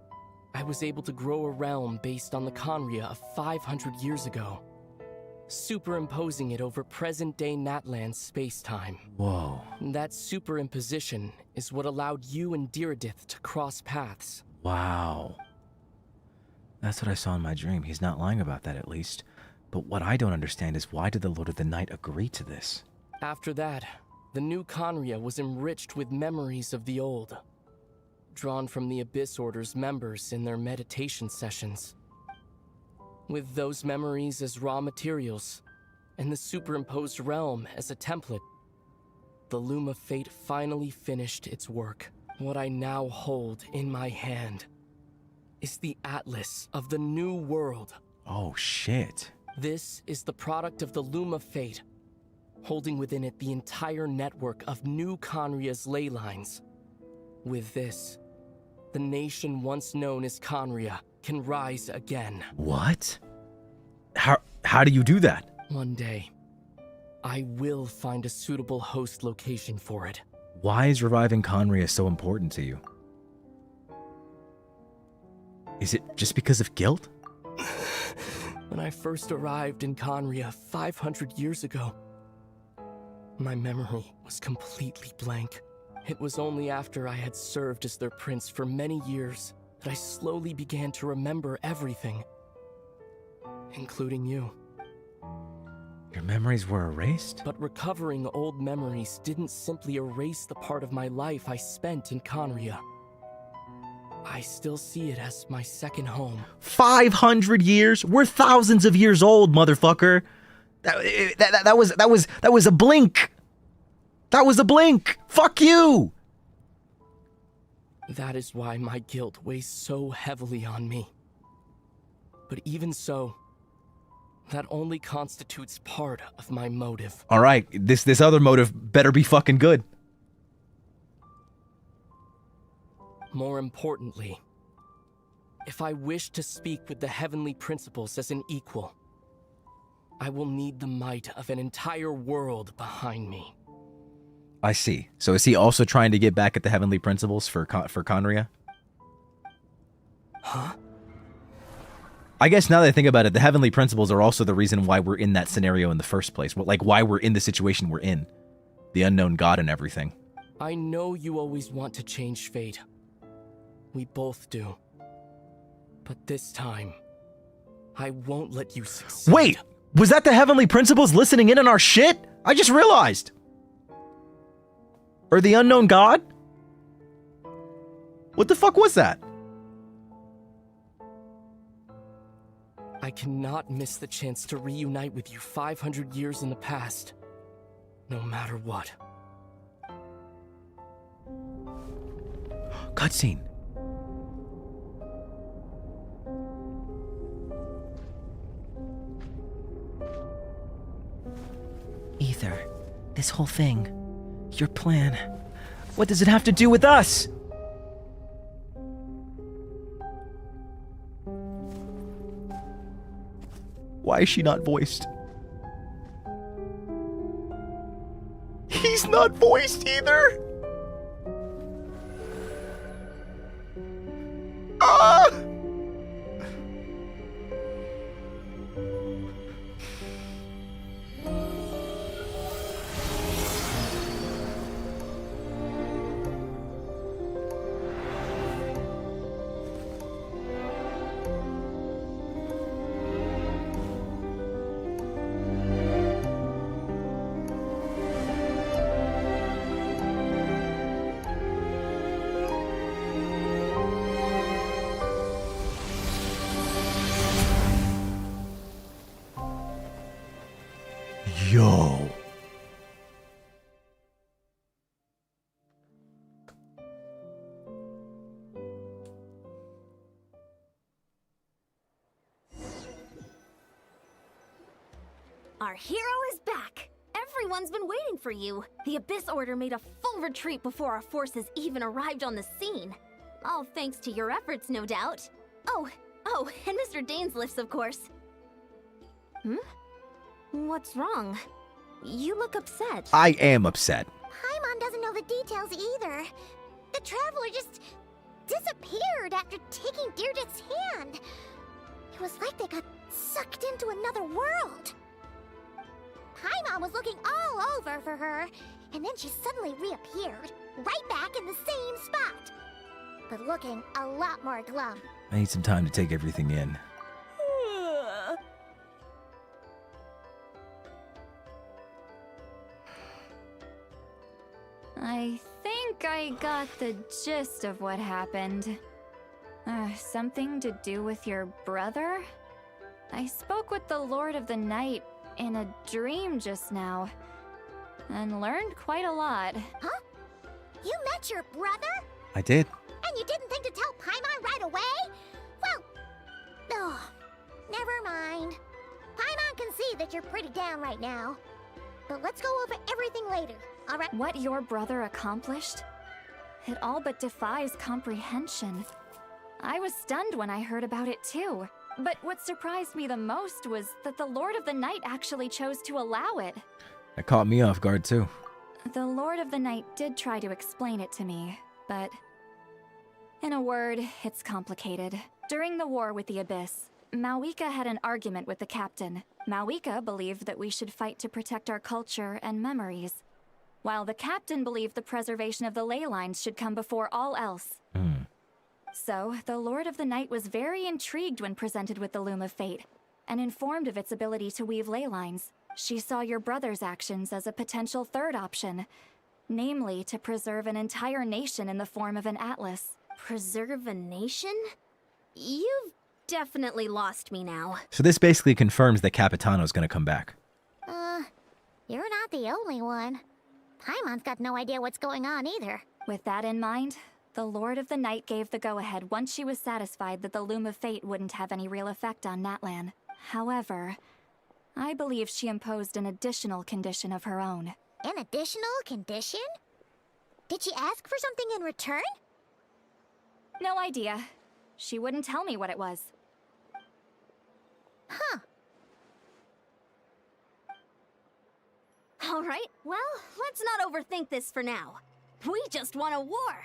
I was able to grow a realm based on the Conria of 500 years ago, superimposing it over present-day Natlan's space-time. Whoa. That superimposition is what allowed you and Diridith to cross paths. Wow. That's what I saw in my dream. He's not lying about that, at least. But what I don't understand is why did the Lord of the Night agree to this? After that, the new Conria was enriched with memories of the old, drawn from the Abyss Order's members in their meditation sessions. With those memories as raw materials, and the superimposed realm as a template, the Loom of Fate finally finished its work. What I now hold in my hand is the Atlas of the New World. Oh, shit. This is the product of the Loom of Fate, holding within it the entire network of new Conria's ley lines. With this, the nation once known as Conria can rise again. What? How do you do that? One day, I will find a suitable host location for it. Why is reviving Conria so important to you? Is it just because of guilt? When I first arrived in Conria 500 years ago, my memory was completely blank. It was only after I had served as their prince for many years that I slowly began to remember everything, including you. Your memories were erased? But recovering old memories didn't simply erase the part of my life I spent in Conria. I still see it as my second home. 500 years? We're thousands of years old, motherfucker. That was a blink. That was a blink. Fuck you. That is why my guilt weighs so heavily on me. But even so, that only constitutes part of my motive. All right, this other motive better be fucking good. More importantly, if I wish to speak with the heavenly principles as an equal, I will need the might of an entire world behind me. I see. So is he also trying to get back at the heavenly principles for Conria? Huh? I guess now that I think about it, the heavenly principles are also the reason why we're in that scenario in the first place. Like why we're in the situation we're in. The unknown god and everything. I know you always want to change fate. We both do. But this time, I won't let you succeed. Wait! Was that the heavenly principles listening in on our shit? I just realized. Or the unknown god? What the fuck was that? I cannot miss the chance to reunite with you 500 years in the past. No matter what. Cutscene. Ether, this whole thing, your plan, what does it have to do with us? Why is she not voiced? He's not voiced either. Ah! Yo. Our hero is back! Everyone's been waiting for you. The Abyss Order made a full retreat before our forces even arrived on the scene. All thanks to your efforts, no doubt. Oh, and Mr. Dainsleif's, of course. What's wrong? You look upset. I am upset. Paimon doesn't know the details either. The traveler just disappeared after taking Deirdre's hand. It was like they got sucked into another world. Paimon was looking all over for her, and then she suddenly reappeared, right back in the same spot. But looking a lot more glum. I need some time to take everything in. I think I got the gist of what happened. Something to do with your brother? I spoke with the Lord of the Night in a dream just now, and learned quite a lot. Huh? You met your brother? I did. And you didn't think to tell Paimon right away? Well, never mind. Paimon can see that you're pretty down right now. But let's go over everything later, alright? What your brother accomplished? It all but defies comprehension. I was stunned when I heard about it too. But what surprised me the most was that the Lord of the Night actually chose to allow it. That caught me off guard too. The Lord of the Night did try to explain it to me, but in a word, it's complicated. During the war with the Abyss, Mavuika had an argument with the captain. Mavuika believed that we should fight to protect our culture and memories, while the captain believed the preservation of the ley lines should come before all else. So, the Lord of the Night was very intrigued when presented with the Loom of Fate, and informed of its ability to weave ley lines. She saw your brother's actions as a potential third option, namely to preserve an entire nation in the form of an atlas. Preserve a nation? You've definitely lost me now. So this basically confirms that Capitano's gonna come back. You're not the only one. Paimon's got no idea what's going on either. With that in mind, the Lord of the Night gave the go-ahead once she was satisfied that the Loom of Fate wouldn't have any real effect on Natlan. However, I believe she imposed an additional condition of her own. An additional condition? Did she ask for something in return? No idea. She wouldn't tell me what it was. Huh. All right, well, let's not overthink this for now. We just won a war.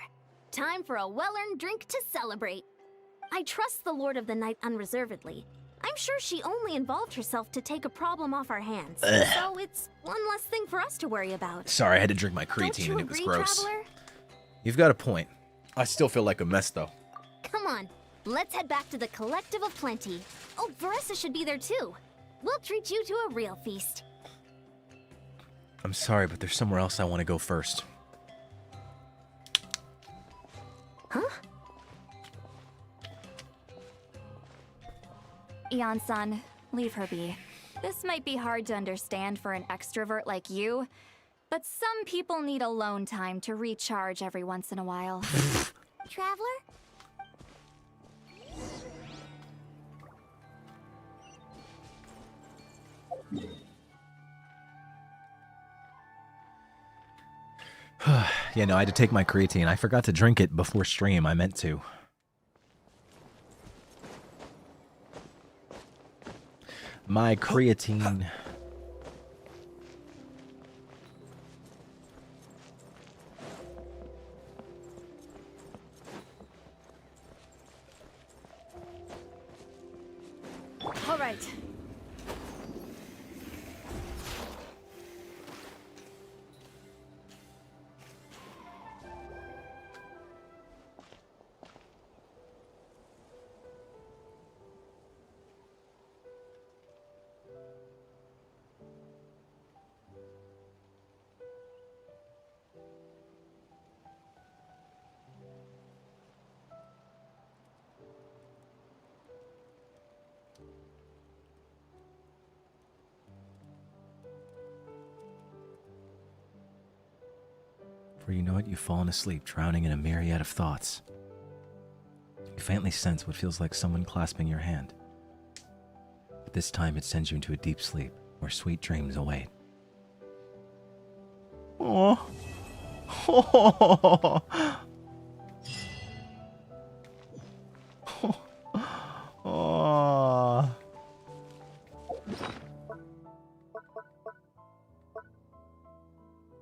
Time for a well-earned drink to celebrate. I trust the Lord of the Night unreservedly. I'm sure she only involved herself to take a problem off our hands. So it's one less thing for us to worry about. Sorry, I had to drink my Don't creatine you and it was agree, gross. Traveler? You've got a point. I still feel like a mess, though. Come on, let's head back to the Collective of Plenty. Oh, Varessa should be there too. We'll treat you to a real feast. I'm sorry, but there's somewhere else I want to go first. Huh? Eon-san, leave her be. This might be hard to understand for an extrovert like you, but some people need alone time to recharge every once in a while. Traveler? Yeah, no, I had to take my creatine. I forgot to drink it before stream. I meant to. My creatine. All right. Before you know it, you've fallen asleep, drowning in a myriad of thoughts. You faintly sense what feels like someone clasping your hand. But this time it sends you into a deep sleep, where sweet dreams await. Oh. Oh.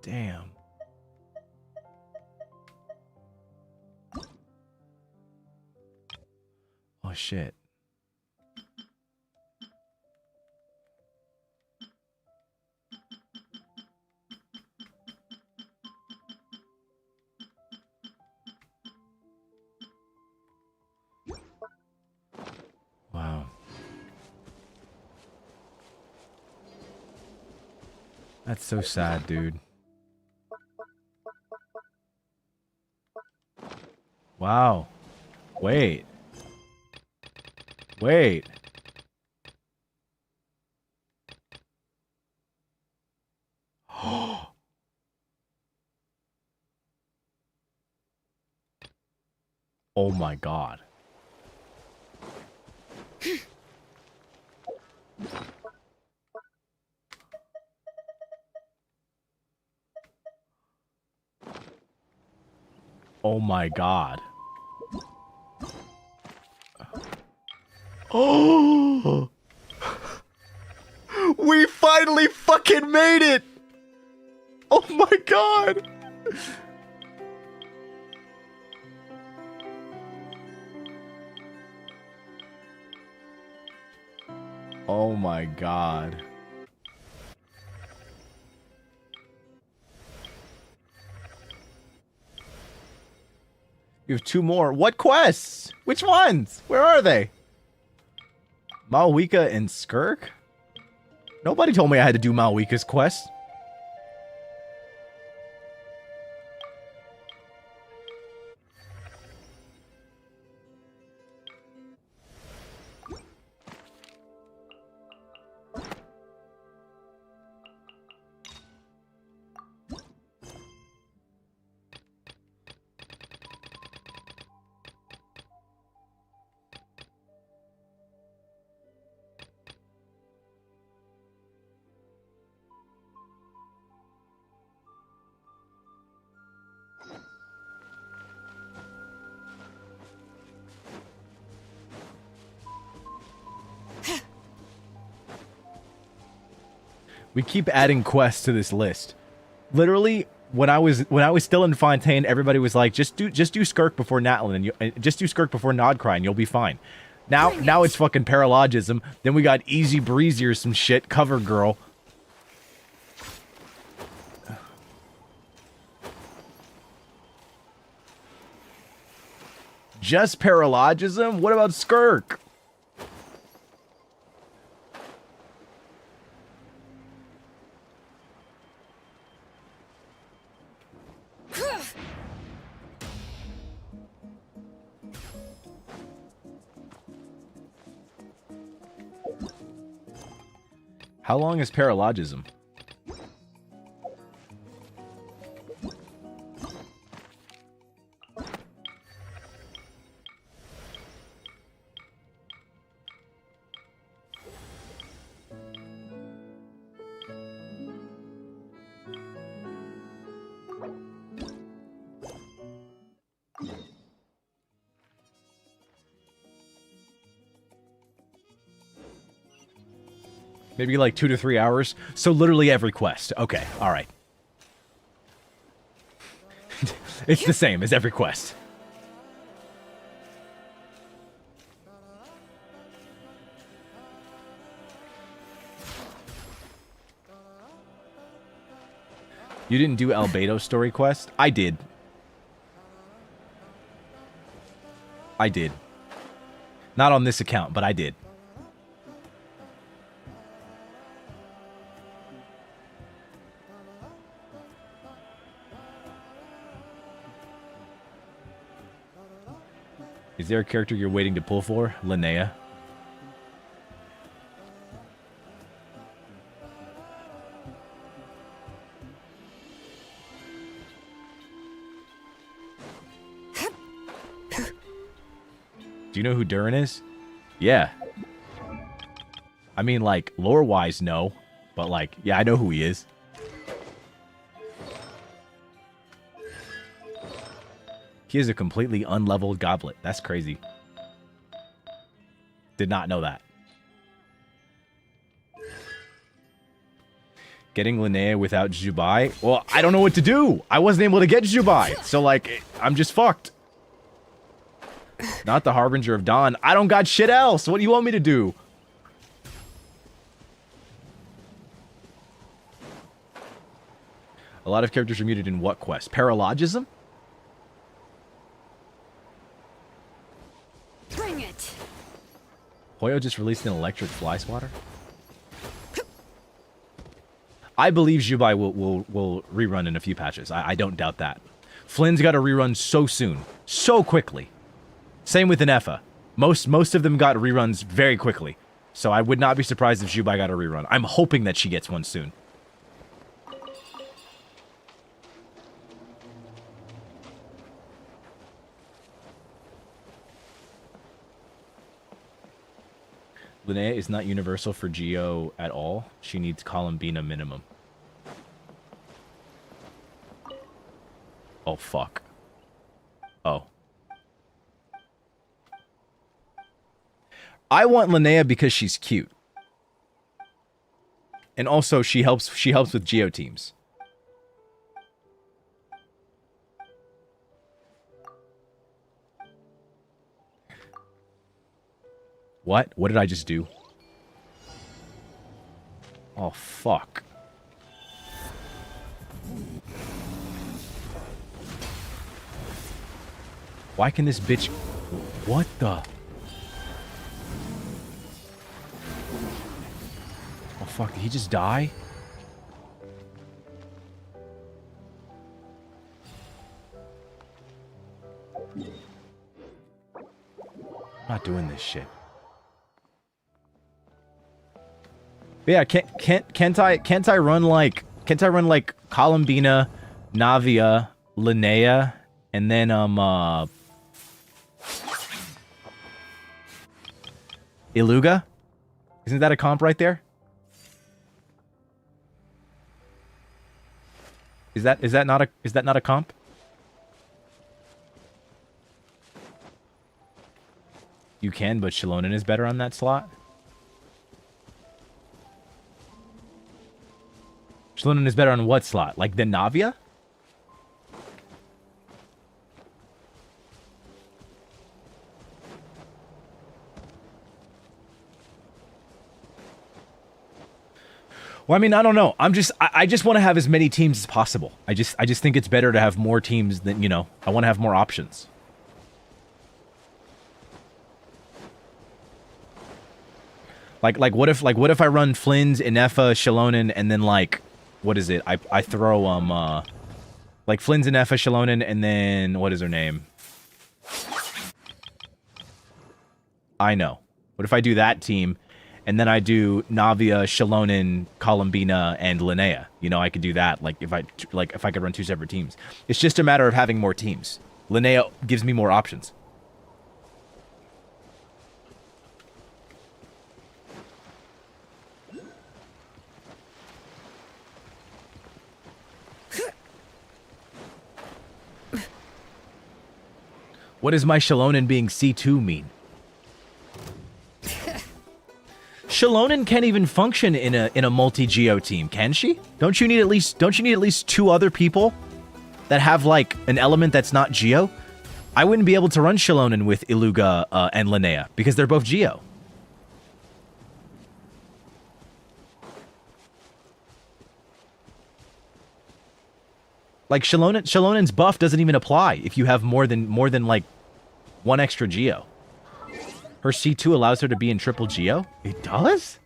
Damn. Oh shit. Wow. That's so sad, dude. Wow. Wait. Wait. Oh my god. Oh my god. Oh! We finally fucking made it! Oh my god! Oh my god. You have two more. What quests? Which ones? Where are they? Mavuika and Skirk? Nobody told me I had to do Mavuika's quest. We keep adding quests to this list. Literally, when I was still in Fontaine, everybody was like, just do Skirk before Natlin, and just do Skirk before Nodcry, and you'll be fine. Now it's fucking Paralogism. Then we got Easy Breezy or some shit, Cover Girl. Just Paralogism? What about Skirk? How long is Paralogism? Maybe like 2 to 3 hours. So literally every quest. Okay, alright. It's the same as every quest. You didn't do Albedo story quest? I did. I did. Not on this account, but I did. Is there a character you're waiting to pull for? Linnea. Do you know who Durin is? Yeah. I mean, like, lore-wise, no. But, like, yeah, I know who he is. He is a completely unleveled goblet. That's crazy. Did not know that. Getting Linnea without Jubai? Well, I don't know what to do. I wasn't able to get Jubai. So, like, I'm just fucked. Not the Harbinger of Dawn. I don't got shit else. What do you want me to do? A lot of characters are muted in what quest? Paralogism? Bring it. Hoyo just released an electric fly swatter? I believe Jubai will rerun in a few patches. I don't doubt that. Flynn's got a rerun so soon. So quickly. Same with Inefa. Most of them got reruns very quickly. So I would not be surprised if Jubai got a rerun. I'm hoping that she gets one soon. Linnea is not universal for Geo at all. She needs Columbina minimum. Oh, fuck. Oh. I want Linnea because she's cute. And also she helps with Geo teams. What? What did I just do? Oh, fuck. Why can this bitch... What the... Oh, fuck? Did he just die? I'm not doing this shit. But yeah, can't I run like Columbina, Navia, Linnea, and then Iluga? Isn't that a comp right there? Is that not a comp? You can, but Shilonen is better on that slot. Shilonen is better on what slot? Like the Navia? Well, I mean, I don't know. I just want to have as many teams as possible. I just think it's better to have more teams than, you know, I want to have more options. Like what if I run Flynn's, Inefa, Shilonen, and then like what is it? I throw like Flynn's, Inefa, Shilonen, and then what is her name? I know. What if I do that team? And then I do Navia, Shilonen, Columbina, and Linnea. You know, I could do that. Like if I could run 2 separate teams. It's just a matter of having more teams. Linnea gives me more options. What does my Shilonen being C2 mean? Shilonen can't even function in a multi-geo team, can she? Don't you need at least 2 other people that have like an element that's not geo? I wouldn't be able to run Shilonen with Iluga and Linnea because they're both geo. Like Shilonen's buff doesn't even apply if you have more than like 1 extra geo. Her C2 allows her to be in triple geo? It does?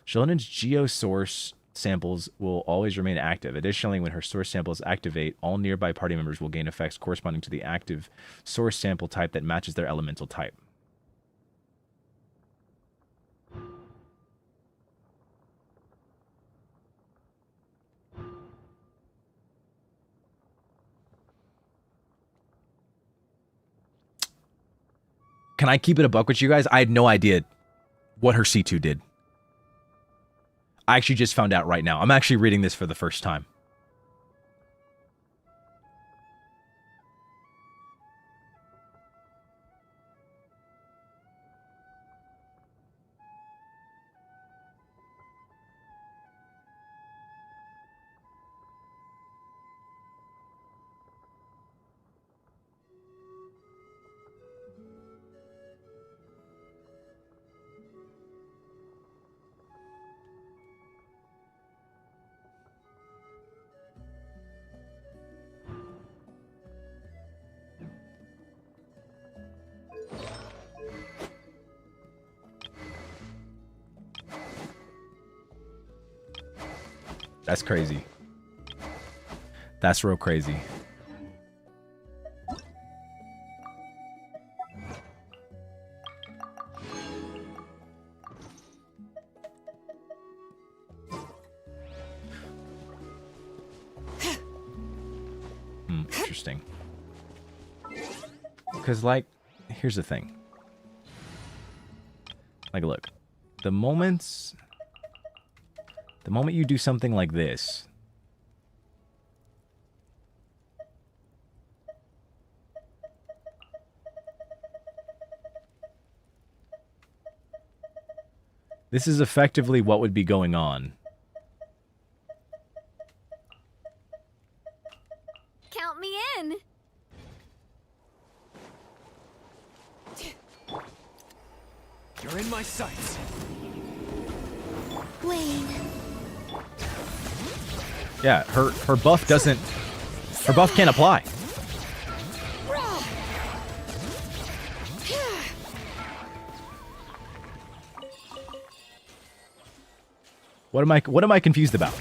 Shilonen's geo source samples will always remain active. Additionally, when her source samples activate, all nearby party members will gain effects corresponding to the active source sample type that matches their elemental type. Can I keep it a buck with you guys? I had no idea what her C2 did. I actually just found out right now. I'm actually reading this for the first time. That's crazy. That's real crazy. Interesting. Because, like, here's the thing. Like, look. The moment you do something like this, this is effectively what would be going on. Count me in. You're in my sights. Wayne. Yeah, her buff doesn't... Her buff can't apply. What am I confused about?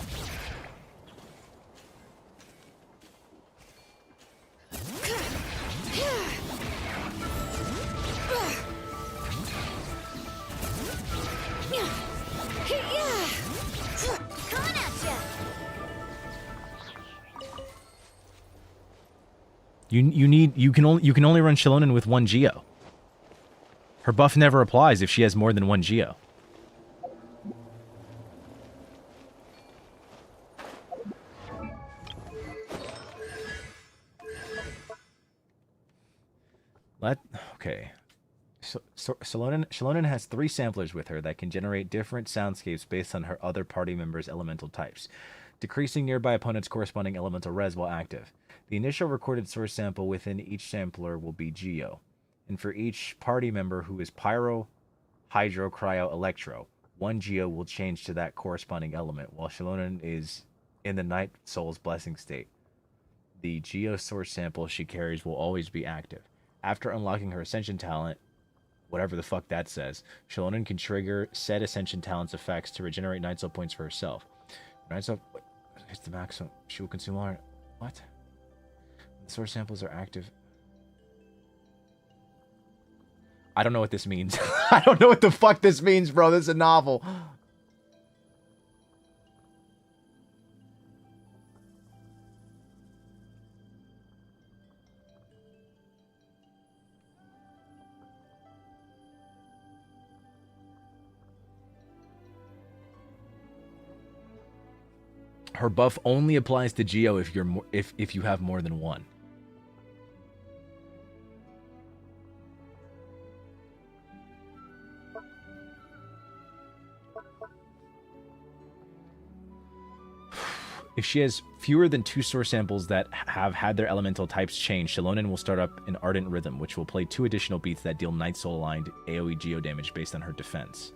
You can only run Shilonen with 1 Geo. Her buff never applies if she has more than 1 Geo. Okay. So Shilonen has 3 samplers with her that can generate different soundscapes based on her other party members' elemental types, decreasing nearby opponents' corresponding elemental res while active. The initial recorded source sample within each sampler will be Geo, and for each party member who is Pyro, Hydro, Cryo, Electro, 1 Geo will change to that corresponding element, while Shilonen is in the Night Soul's Blessing state. The Geo source sample she carries will always be active. After unlocking her Ascension talent, whatever the fuck that says, Shilonen can trigger said Ascension talent's effects to regenerate Night Soul points for herself. Night Soul hits the max, so she will consume all. What? The source samples are active. I don't know what this means. I don't know what the fuck this means, bro. This is a novel. Her buff only applies to Geo if you have more than 1. If she has fewer than 2 source samples that have had their elemental types change, Shilonen will start up an Ardent Rhythm, which will play 2 additional beats that deal Night Soul aligned AoE Geo damage based on her defense.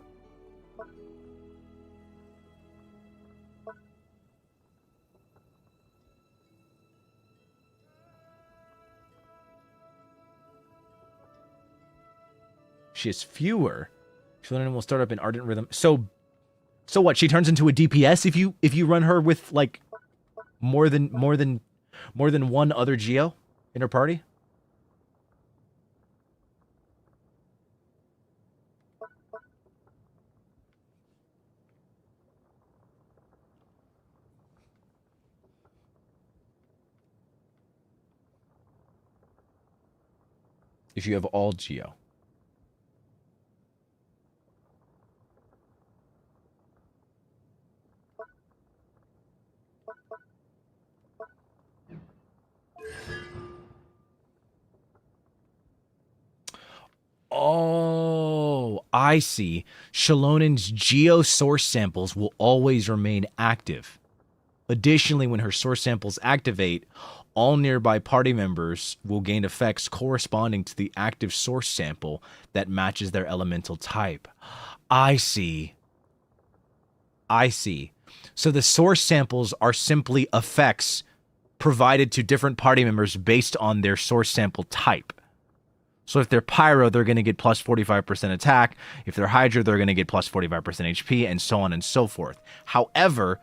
She has fewer. Shilonen will start up an Ardent Rhythm. So what? She turns into a DPS if you run her with like more than 1 other Geo in her party? If you have all Geo. Oh, I see. Shilonen's Geo source samples will always remain active. Additionally, when her source samples activate, all nearby party members will gain effects corresponding to the active source sample that matches their elemental type. I see. I see. So the source samples are simply effects provided to different party members based on their source sample type. So if they're Pyro, they're going to get plus 45% attack. If they're Hydra, they're going to get plus 45% HP, and so on and so forth. However,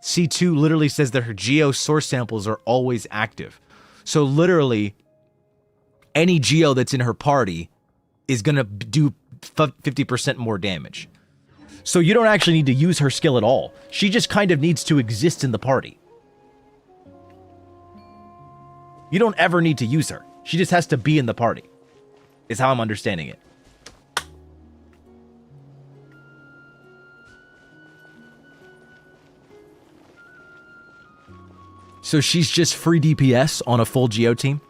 C2 literally says that her Geo source samples are always active. So literally, any Geo that's in her party is going to do 50% more damage. So you don't actually need to use her skill at all. She just kind of needs to exist in the party. You don't ever need to use her. She just has to be in the party, is how I'm understanding it. So she's just free DPS on a full Geo team?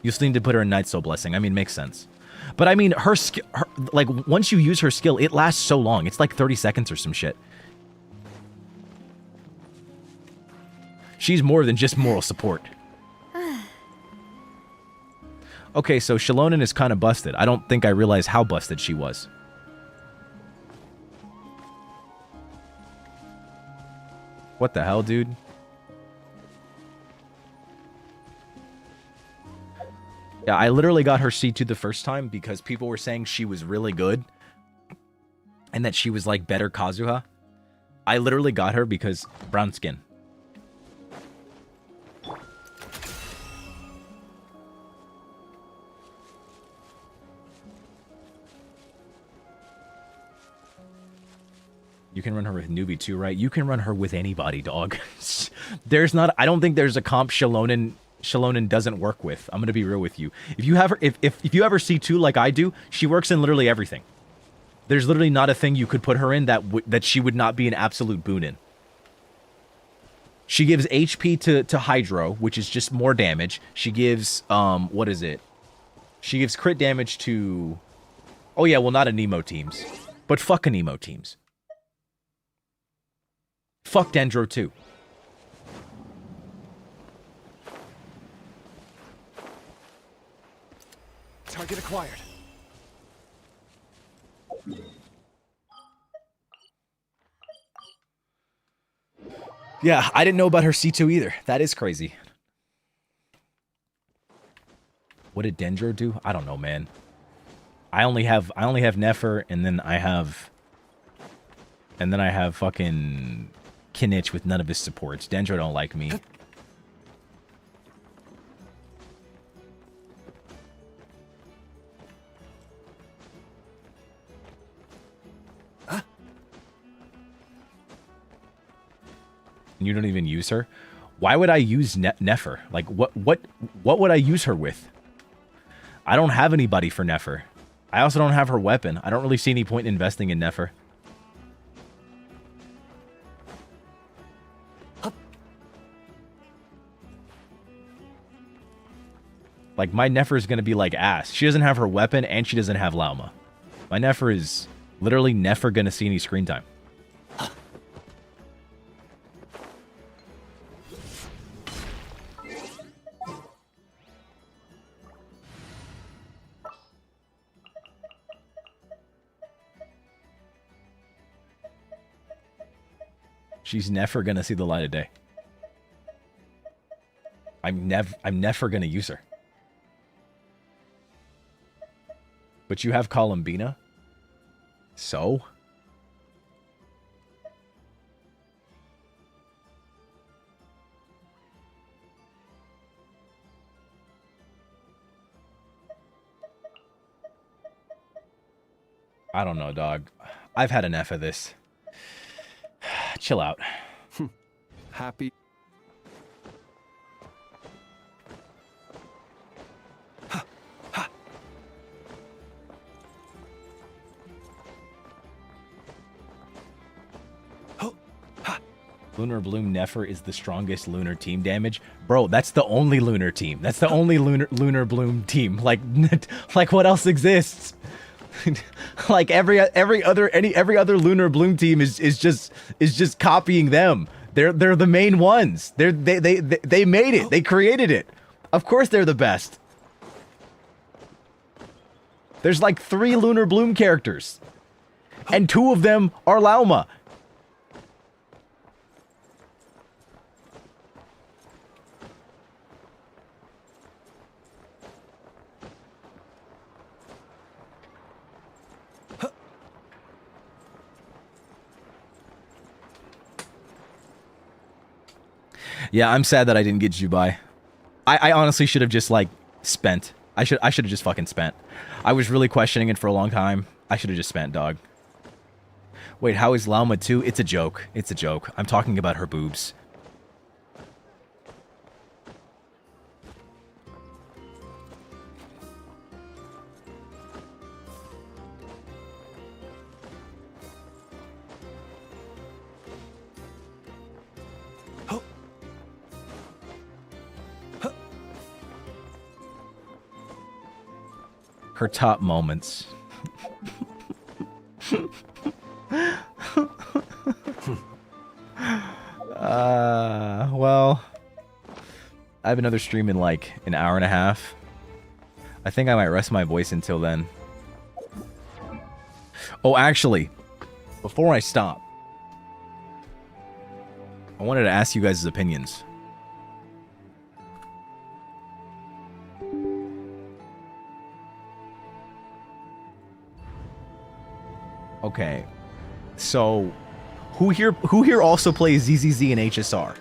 You still need to put her in Night Soul Blessing. I mean, makes sense. But I mean, her skill, like, once you use her skill, it lasts so long. It's like 30 seconds or some shit. She's more than just moral support. Okay, so Shilonen is kind of busted. I don't think I realized how busted she was. What the hell, dude? Yeah, I literally got her C2 the first time because people were saying she was really good. and that she was like better Kazuha. I literally got her because brown skin. You can run her with newbie too, right? You can run her with anybody, dog. There's not. I don't think there's a comp Shalonen doesn't work with. I'm gonna be real with you. If you have her, if you ever C2 like I do, she works in literally everything. There's literally not a thing you could put her in that she would not be an absolute boon in. She gives HP to Hydro, which is just more damage. She gives what is it? She gives crit damage to. Oh yeah, well not Anemo teams, but fuck Anemo teams. Fuck Dendro too. Target acquired. Yeah, I didn't know about her C2 either. That is crazy. What did Dendro do? I don't know, man. I only have Nefer, and then I have fucking Kinich with none of his supports. Dendro don't like me. You don't even use her? Why would I use Nefer? Like, what would I use her with? I don't have anybody for Nefer. I also don't have her weapon. I don't really see any point in investing in Nefer. Like, my Nefer is going to be like ass. She doesn't have her weapon, and she doesn't have Lauma. My Nefer is literally never going to see any screen time. She's never going to see the light of day. I'm never going to use her. But you have Columbina? So? I don't know, dog. I've had enough of this. Chill out. Happy. Lunar Bloom Nefer is the strongest lunar team damage. Bro, that's the only lunar team. That's the only lunar Bloom team. Like what else exists? Like every other lunar Bloom team is just copying them. They're the main ones. They made it. They created it. Of course they're the best. There's like 3 Lunar Bloom characters. And 2 of them are Lauma. Yeah, I'm sad that I didn't get Jubai. I honestly should have just, like, spent. I should have just fucking spent. I was really questioning it for a long time. I should have just spent, dog. Wait, how is Lauma 2? It's a joke. It's a joke. I'm talking about her boobs. Her top moments. Well, I have another stream in like an hour and a half. I think I might rest my voice until then. Oh, actually, before I stop, I wanted to ask you guys' opinions. Okay, So, who here also plays ZZZ and HSR?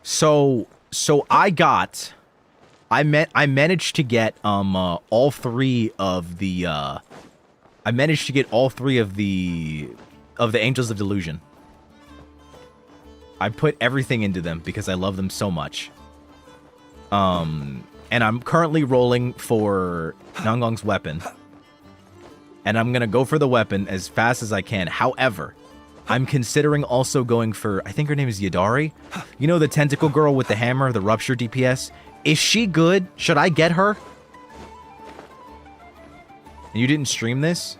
So I managed to get all three of the Angels of Delusion. I put everything into them because I love them so much. And I'm currently rolling for Nangong's weapon. And I'm gonna go for the weapon as fast as I can. However, I'm considering also going for, I think her name is Yadari. You know, the tentacle girl with the hammer, the rupture DPS? Is she good? Should I get her? And you didn't stream this?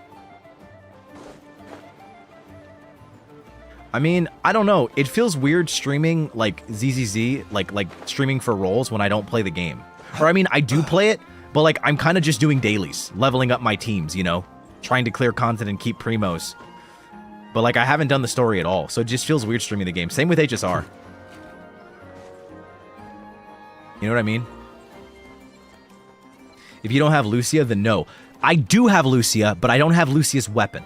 I mean, I don't know. It feels weird streaming, like, ZZZ, like streaming for roles when I don't play the game. Or, I mean, I do play it, but, like, I'm kind of just doing dailies, leveling up my teams, you know? Trying to clear content and keep primos. But, like, I haven't done the story at all, so it just feels weird streaming the game. Same with HSR. You know what I mean? If you don't have Lucia, then no. I do have Lucia, but I don't have Lucia's weapon.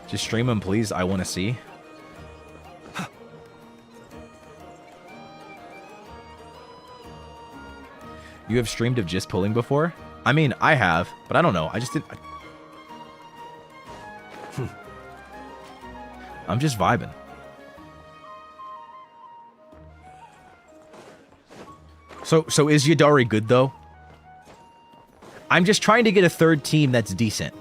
Just stream them, please. I want to see. You have streamed of just pulling before? I mean, I have, but I don't know. I just didn't... I'm just vibing. So is Yadari good, though? I'm just trying to get a third team that's decent.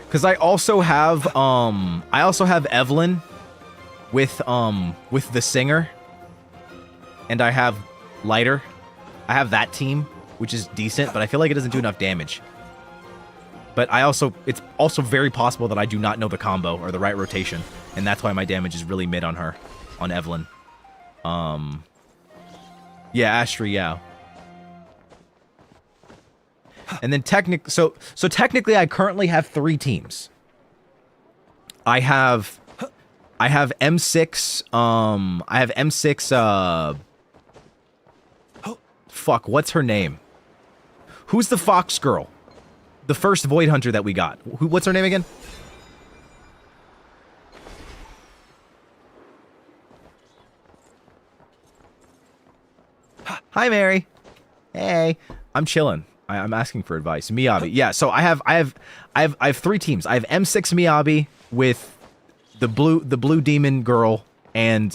Because I also have Evelyn with the singer. And I have Lighter. I have that team, which is decent, but I feel like it doesn't do enough damage. But it's also very possible that I do not know the combo or the right rotation, and that's why my damage is really mid on her, on Evelyn. Yeah, Astri, yeah. And then so technically I currently have 3 teams. I have M6, I have M6, fuck, what's her name? Who's the fox girl? The first Void Hunter that we got. What's her name again? Hi, Mary. Hey, I'm chilling. I'm asking for advice. Miyabi. Yeah, so I have 3 teams. I have M6 Miyabi with the blue demon girl and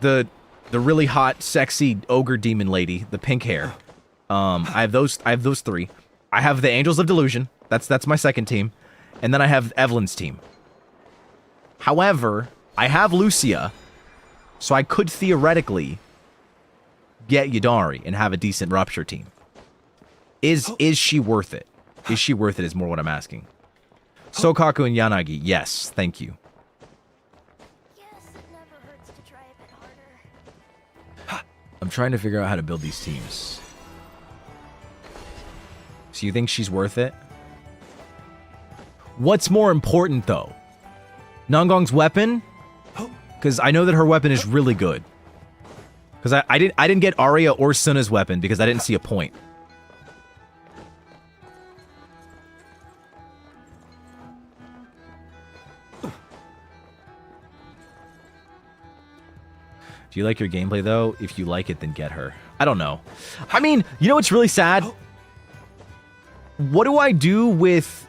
the really hot, sexy ogre demon lady, the pink hair. I have those 3. I have the Angels of Delusion. That's my second team. And then I have Evelyn's team. However, I have Lucia, so I could theoretically get Yadari and have a decent rupture team. Is she worth it? Is she worth it is more what I'm asking. Sokaku and Yanagi, yes, thank you. I'm trying to figure out how to build these teams. So you think she's worth it? What's more important, though? Nangong's weapon? Because I know that her weapon is really good. Because I didn't get Arya or Suna's weapon because I didn't see a point. Do you like your gameplay, though? If you like it, then get her. I don't know. I mean, you know what's really sad? What do I do with...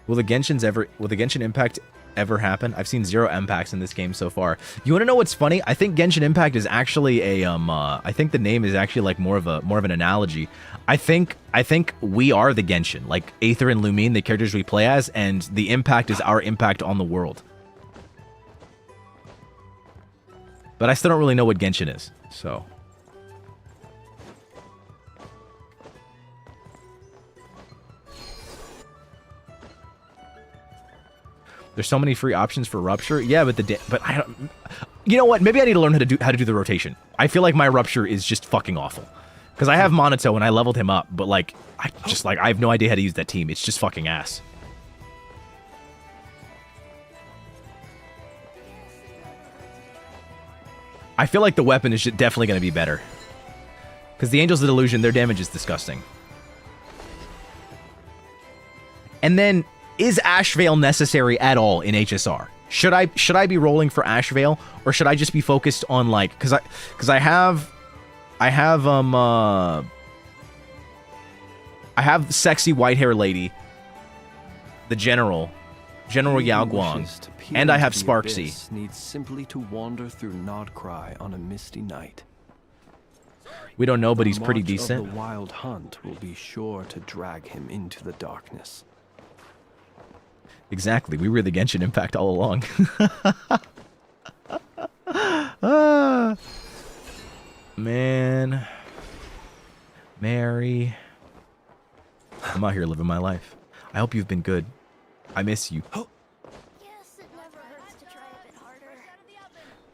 Will the Genshin Impact ever happen? I've seen 0 impacts in this game so far. You want to know what's funny? I think Genshin Impact is actually a I think the name is actually like more of an analogy. I think we are the Genshin, like Aether and Lumine, the characters we play as, and the Impact is our impact on the world. But I still don't really know what Genshin is, so. There's so many free options for Rupture. Yeah, but I don't. You know what? Maybe I need to learn how to do the rotation. I feel like my rupture is just fucking awful. Because I have Monato and I leveled him up, but like, I have no idea how to use that team. It's just fucking ass. I feel like the weapon is definitely going to be better. Because the Angels of Delusion, their damage is disgusting. And then, is Ash Veil necessary at all in HSR? Should I be rolling for Ash Veil, or should I just be focused on like, because I have sexy white hair lady, the General Yao Guang, and I have Sparksy. Needs simply to wander through Nodcry on a misty night. We don't know, but he's pretty decent. The wild hunt will be sure to drag him into the darkness. Exactly. We were the Genshin Impact all along. Man. Mary. I'm out here living my life. I hope you've been good. I miss you. Yes, it never hurts to try a bit harder.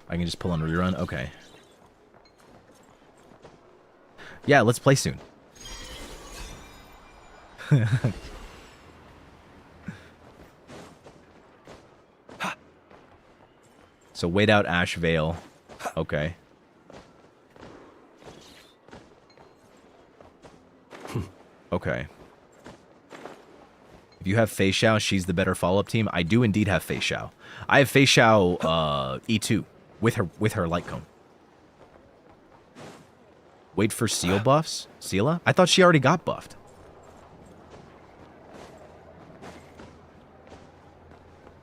I can just pull on rerun? Okay. Yeah, let's play soon. So wait out Ash Veil. Okay. Okay. If you have Fei Xiao, she's the better follow-up team. I do indeed have Fei Xiao. I have Fei Xiao E2 with her light cone. Wait for seal buffs? Seela? I thought she already got buffed.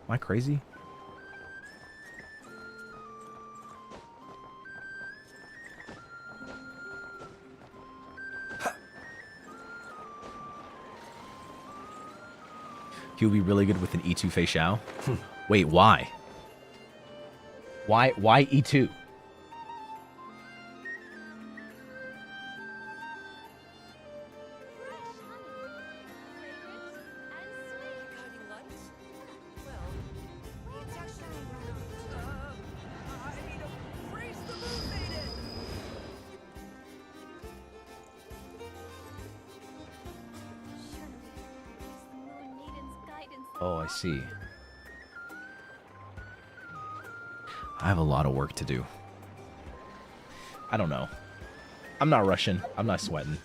Am I crazy? He'll be really good with an E2 Fei Xiao. Wait, why? Why E2? Oh, I see. I have a lot of work to do. I don't know. I'm not rushing. I'm not sweating.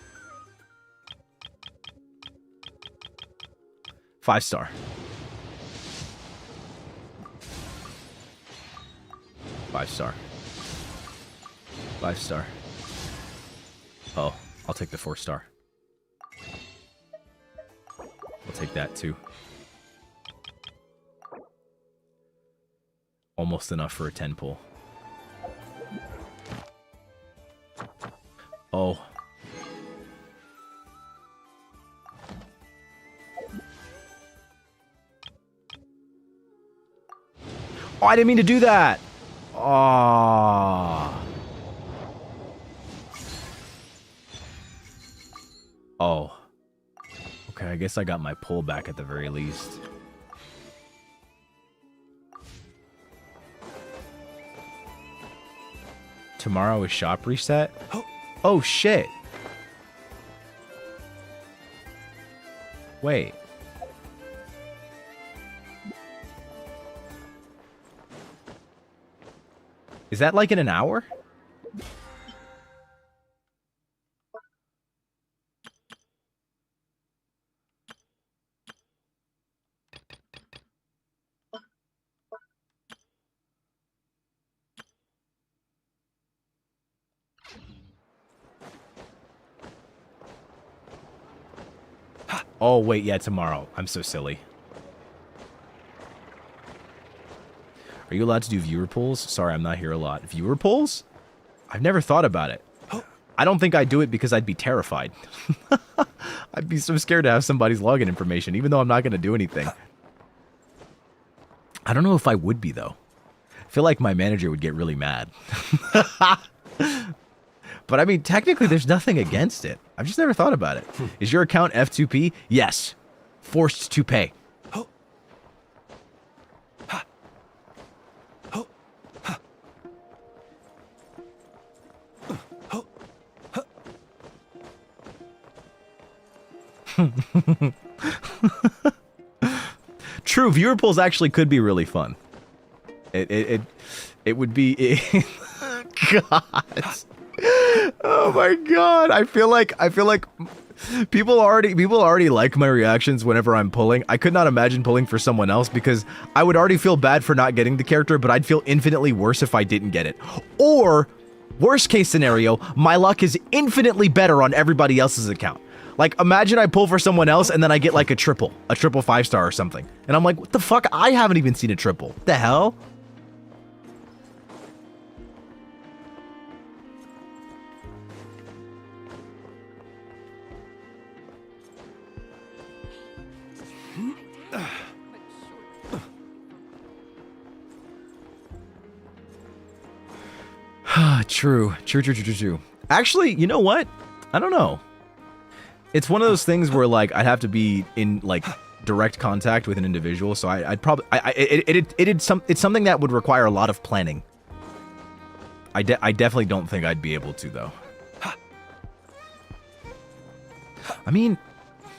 5-star. 5-star. 5-star. Oh, I'll take the 4-star. I'll take that too. Almost enough for a 10 pull. Oh. Oh, I didn't mean to do that. Oh. Oh. Okay, I guess I got my pull back at the very least. Tomorrow is shop reset? Oh, shit. Wait. Is that like in an hour? Oh, wait, yeah, tomorrow. I'm so silly. Are you allowed to do viewer polls? Sorry, I'm not here a lot. Viewer polls? I've never thought about it. I don't think I'd do it because I'd be terrified. I'd be so scared to have somebody's login information, even though I'm not going to do anything. I don't know if I would be, though. I feel like my manager would get really mad. But I mean, technically, there's nothing against it. I've just never thought about it. Is your account F2P? Yes. Forced to pay. True, viewer polls actually could be really fun. It would be. God. Oh my God. I feel like people already like my reactions whenever I'm pulling. I could not imagine pulling for someone else because I would already feel bad for not getting the character, but I'd feel infinitely worse if I didn't get it. Or, worst case scenario, my luck is infinitely better on everybody else's account. Like, imagine I pull for someone else and then I get like a triple 5-star or something. And I'm like, what the fuck? I haven't even seen a triple. What the hell? True. Actually, you know what? I don't know. It's one of those things where like I'd have to be in like direct contact with an individual, so I'd probably it's something that would require a lot of planning. I definitely don't think I'd be able to though. I mean,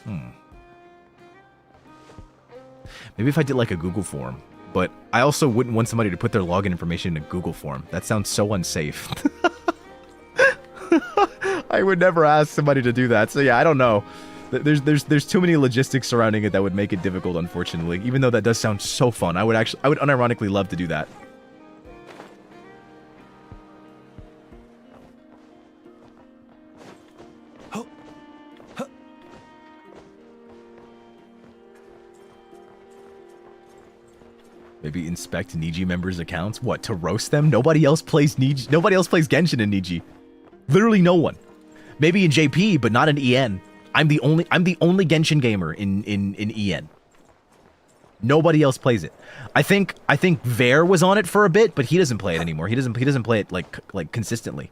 maybe if I did like a Google form. But I also wouldn't want somebody to put their login information in a Google form. That sounds so unsafe. I would never ask somebody to do that. So yeah, I don't know. There's too many logistics surrounding it that would make it difficult, unfortunately. Even though that does sound so fun. I would unironically love to do that. Maybe inspect NIJI members' accounts? What, to roast them? Nobody else plays NIJI. Nobody else plays Genshin in NIJI. Literally no one. Maybe in JP, but not in EN. I'm the only Genshin gamer in EN. Nobody else plays it. I think Vare was on it for a bit, but he doesn't play it anymore. He doesn't play it like consistently.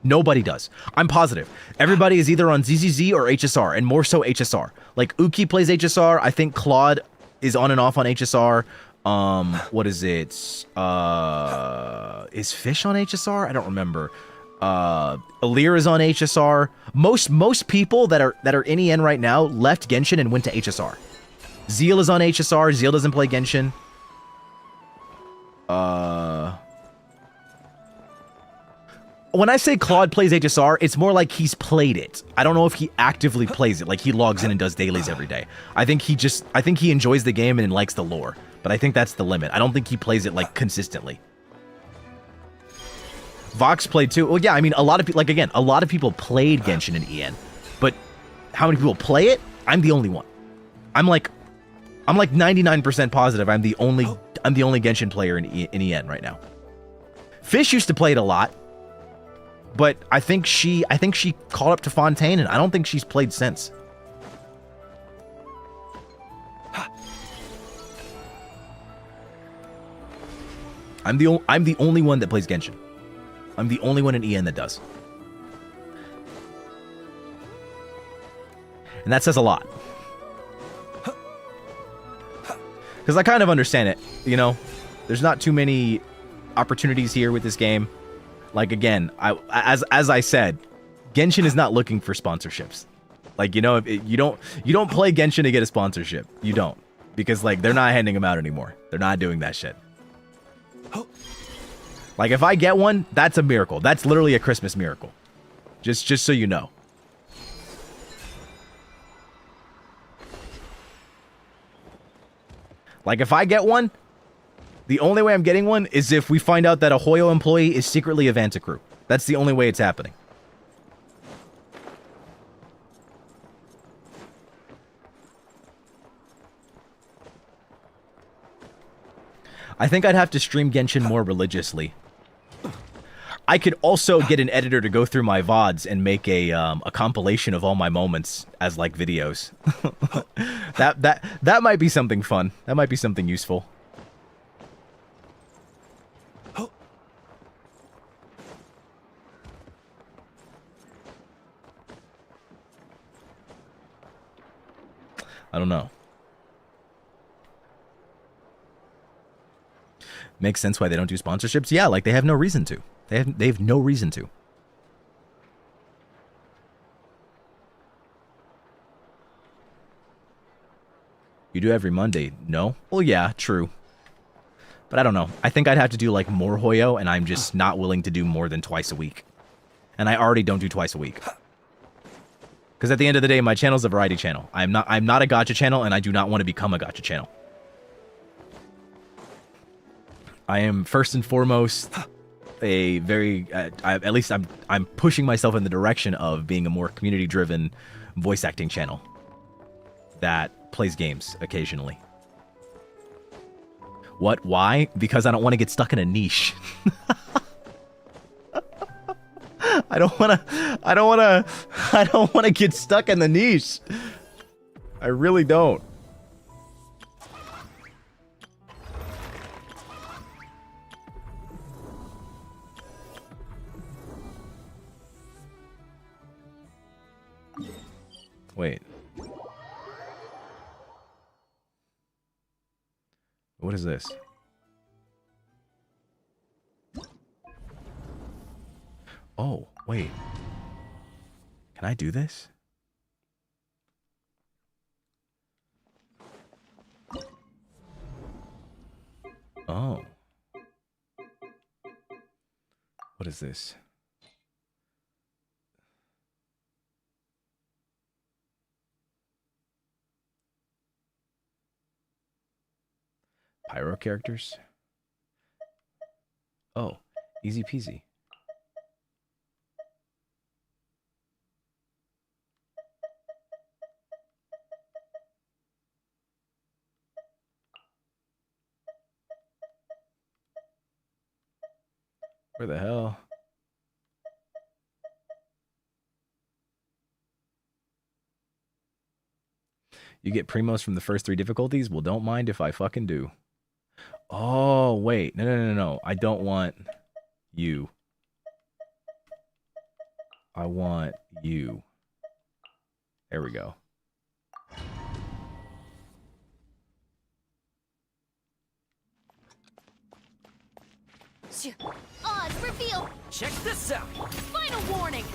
Nobody does. I'm positive. Everybody is either on ZZZ or HSR, and more so HSR. Like Uki plays HSR. I think Claude is on and off on HSR. What is it? Is Fish on HSR? I don't remember. Alir is on HSR. Most people that are in EN right now left Genshin and went to HSR. Zeal is on HSR. Zeal doesn't play Genshin. When I say Claude plays HSR, it's more like he's played it. I don't know if he actively plays it, like he logs in and does dailies every day. I think he enjoys the game and likes the lore, but I think that's the limit. I don't think he plays it like consistently. Vox played too. Well, yeah, I mean, a lot of people, like again, a lot of people played Genshin in EN, but how many people play it? I'm the only one. I'm like 99% positive I'm the only Genshin player in EN right now. Fish used to play it a lot. But I think she caught up to Fontaine, and I don't think she's played since. I'm the only one that plays Genshin. I'm the only one in EN that does. And that says a lot. Because I kind of understand it, you know? There's not too many opportunities here with this game. Like, again, as I said, Genshin is not looking for sponsorships. Like, you know, you don't play Genshin to get a sponsorship. You don't. Because, like, they're not handing them out anymore. They're not doing that shit. Like, if I get one, that's a miracle. That's literally a Christmas miracle. Just so you know. Like, if I get one, the only way I'm getting one is if we find out that a Hoyo employee is secretly a Vantacrow. That's the only way it's happening. I think I'd have to stream Genshin more religiously. I could also get an editor to go through my VODs and make a compilation of all my moments as like videos. that might be something fun. That might be something useful. I don't know. Makes sense why they don't do sponsorships. Yeah, like they have no reason to. They have no reason to. You do every Monday. No? Well, yeah, true. But I don't know. I think I'd have to do like more Hoyo, and I'm just not willing to do more than twice a week. And I already don't do twice a week. Because at the end of the day, my channel's a variety channel. I'm not a gacha channel, and I do not want to become a gacha channel. I am first and foremost a very, at least I'm pushing myself in the direction of being a more community-driven voice acting channel that plays games occasionally. What? Why? Because I don't want to get stuck in a niche. I don't want to get stuck in the niche. I really don't. Wait. What is this? Oh, wait. Can I do this? Oh. What is this? Pyro characters? Oh, easy peasy. Where the hell? You get primos from the first 3 difficulties? Well, don't mind if I fucking do. Oh, wait. No. I don't want you. I want you. There we go. Odds reveal. Check this out. Final warning.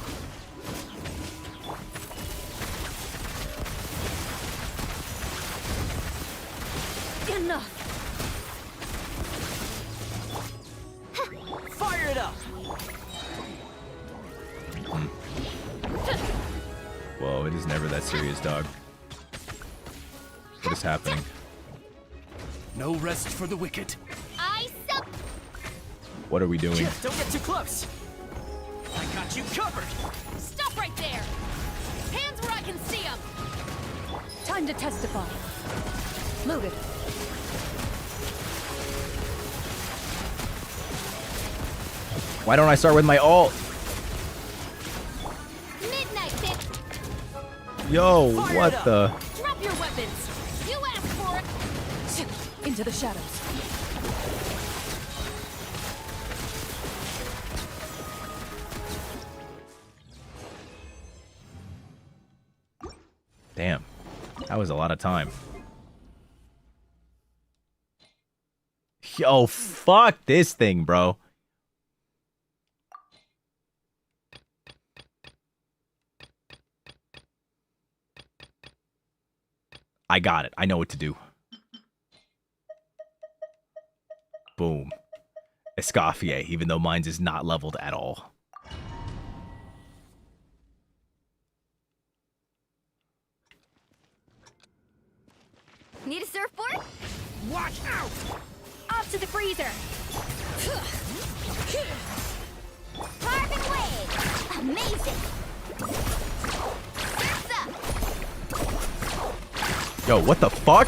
Enough. Fire it up. Whoa, it is never that serious, dog. What is happening? No rest for the wicked. I suck. What are we doing? Don't get too close. I got you covered. Stop right there. Hands where I can see them. Time to testify. Loaded. Why don't I start with my ult? Midnight, bitch. Yo, Fire what it up. the? Drop your weapons. You asked for it. Into the shadows. Damn. That was a lot of time. Yo, fuck this thing, bro. I got it. I know what to do. Boom. Escoffier, even though mine's is not leveled at all. Need a surfboard? Watch out. Off to the freezer. Carbon wave. Amazing. Surf's up. Yo, what the fuck?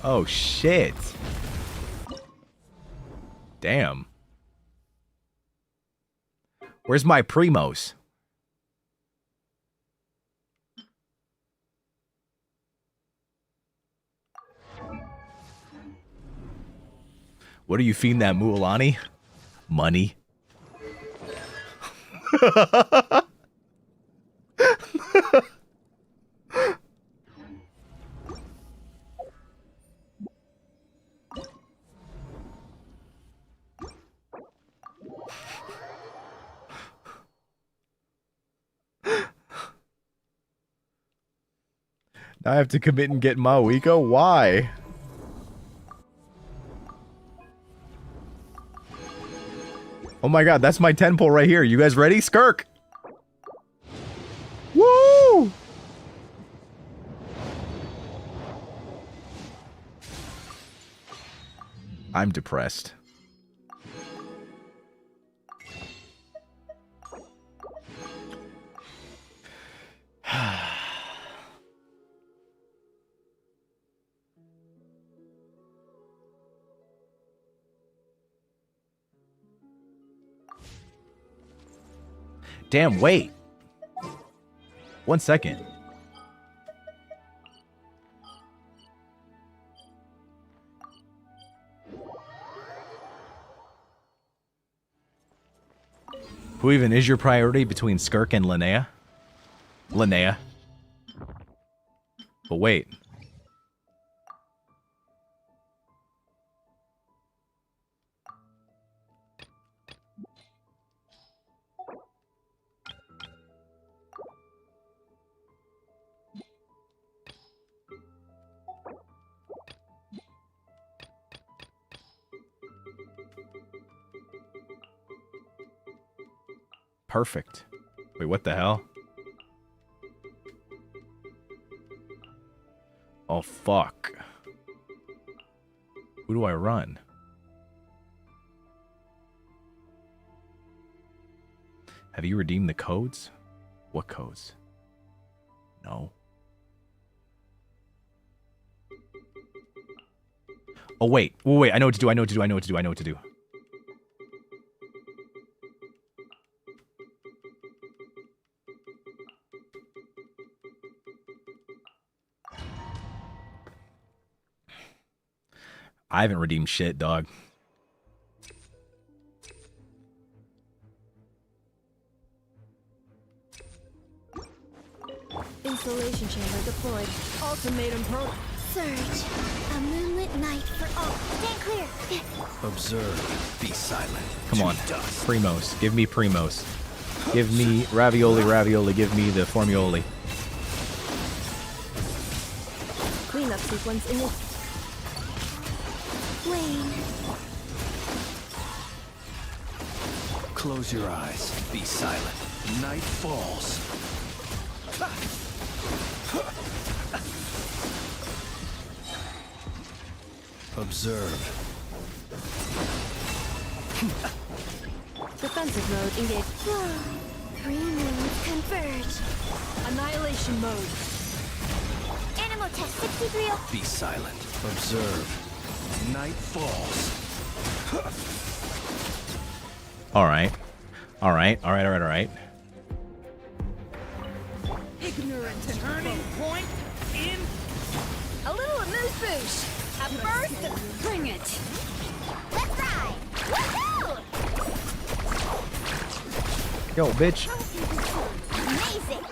Oh, shit. Damn. Where's my primos? What are you feeding that Mualani? Money. I have to commit and get Mavuika? Why? Oh my god, that's my 10 pull right here. You guys ready? Skirk! Woo! I'm depressed. Damn, wait. 1 second. Who even is your priority between Skirk and Linnea? Linnea. But wait. Perfect. Wait, what the hell? Oh, fuck. Who do I run? Have you redeemed the codes? What codes? No. Oh, wait. Wait, I know what to do. I know what to do. I know what to do. I know what to do. I haven't redeemed shit, dog. Installation chamber deployed. Ultimatum pro. Surge. A moonlit night for all. Stand clear. Observe. Be silent. Come on. Primos. Give me Primos. Give me ravioli. Give me the formioli. Cleanup sequence in it. Wayne. Close your eyes. Be silent. Night falls. Observe. Defensive mode engaged. 3 moons converge. Annihilation mode. Animal test 63. Be silent. Observe. Night falls. Alright. Alright. Ignorant and turning point in. A little amuse bouche. A burst. Bring it. Let's ride. Woohoo! Yo, bitch. Amazing.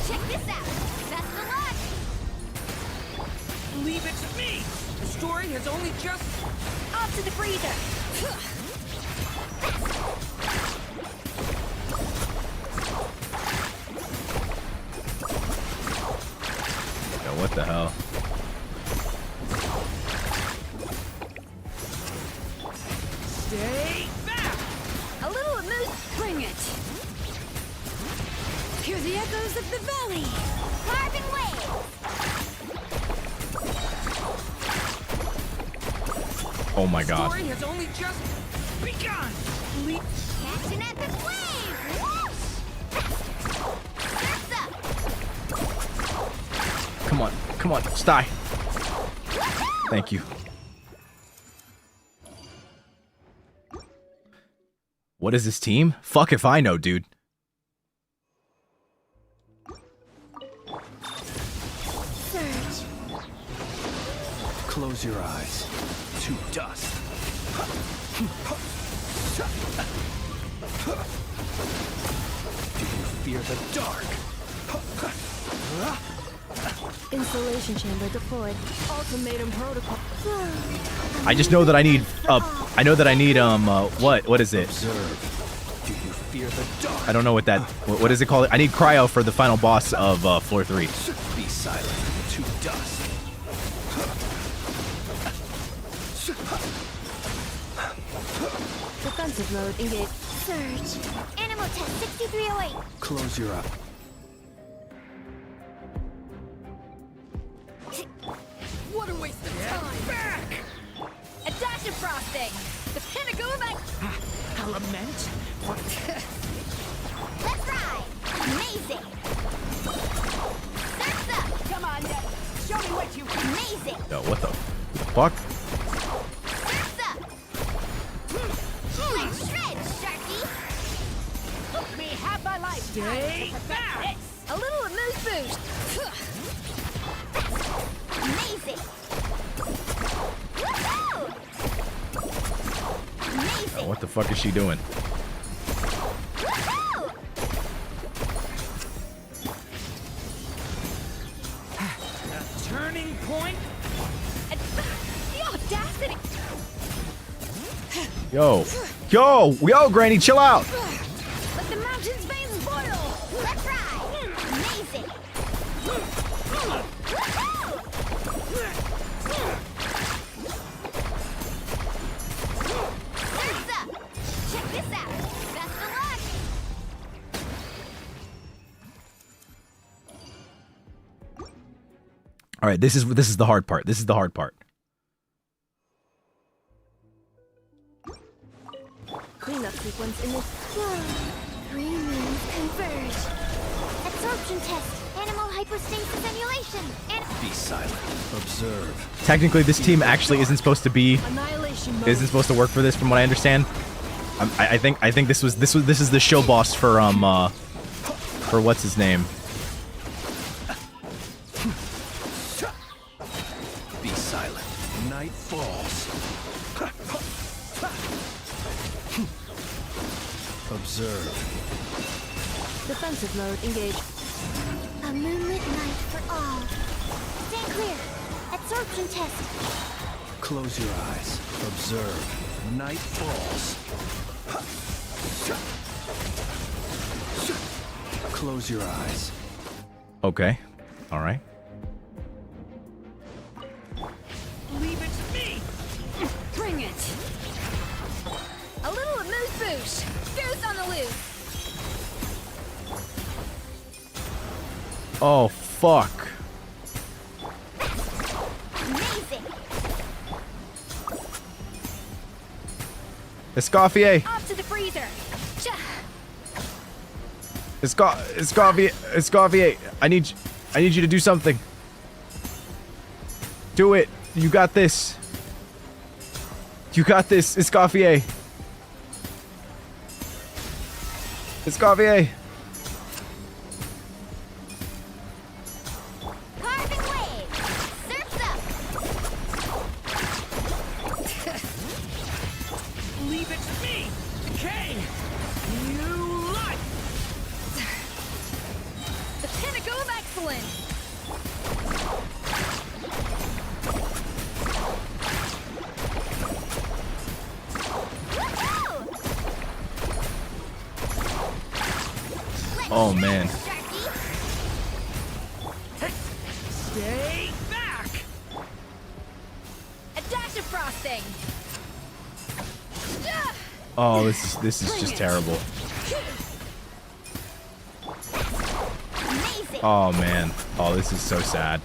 Check this out. That's the launch. Leave it to me. The story has only just Off to the freezer. Yo, what the hell? stay back. A little amuse. Bring it. Hear the echoes of the valley. Carving waves. Oh my god. Story has only just begun. Catch an epic wave. Surf's up. Come on, Sty. Thank you. What is this team? Fuck if I know, dude. Surge. Close your eyes. To dust. Do you fear the dark? Installation chamber deployed. Ultimatum protocol. I just know that I need I know that I need what is it? Observe. Do you fear I don't know what that. What is it called? I need cryo for the final boss of floor 3. Be silent to dust. Defensive mode engaged. Surge. Animal test 6308. Close your eyes. What a waste of time! Back! A dash of frosting! The pinnacle of Element? Let's ride! Amazing! Surf's up! Come on, show me what you can. Amazing! Yo, what the fuck? Surf's up! Let's shred, Sharky! Let me have my life. Stay back! a little amuse boost! Amazing! Woohoo! Amazing! What the fuck is she doing? Woohoo! Turning point? The audacity! Yo, Granny, chill out. Let the mountain's veins boil! Let's ride! Amazing! Woohoo! Surf's up! Check this out! Best of luck! All right, this is the hard part. This is the hard part. Cleanup sequence in this. Three moons converge. Absorption test! Animal hypostasis emulation! And Be silent. Observe. Technically, this team actually isn't supposed to be. Annihilation mode. Isn't supposed to work for this, from what I understand. I think this is the show boss for what's his name. Be silent. Night falls. Observe. Defensive mode engaged. a moonlit night for all. Stand clear! Absorption test! Close your eyes. Observe. Night falls. Close your eyes. Okay. All right. Leave it to me! Bring it! A little amuse boosh! Goose on the loose! Oh, fuck. Amazing! Escoffier! Off to the freezer! Escoffier! I need you to do something. Do it. You got this. You got this, Escoffier. Escoffier. Carving wave! Surf's up! Leave it to me! Decay! New life! The pinnacle of excellence! Oh man. Stay back! A dash of frosting! Oh, this is just terrible. Amazing! Oh man. Oh, this is so sad.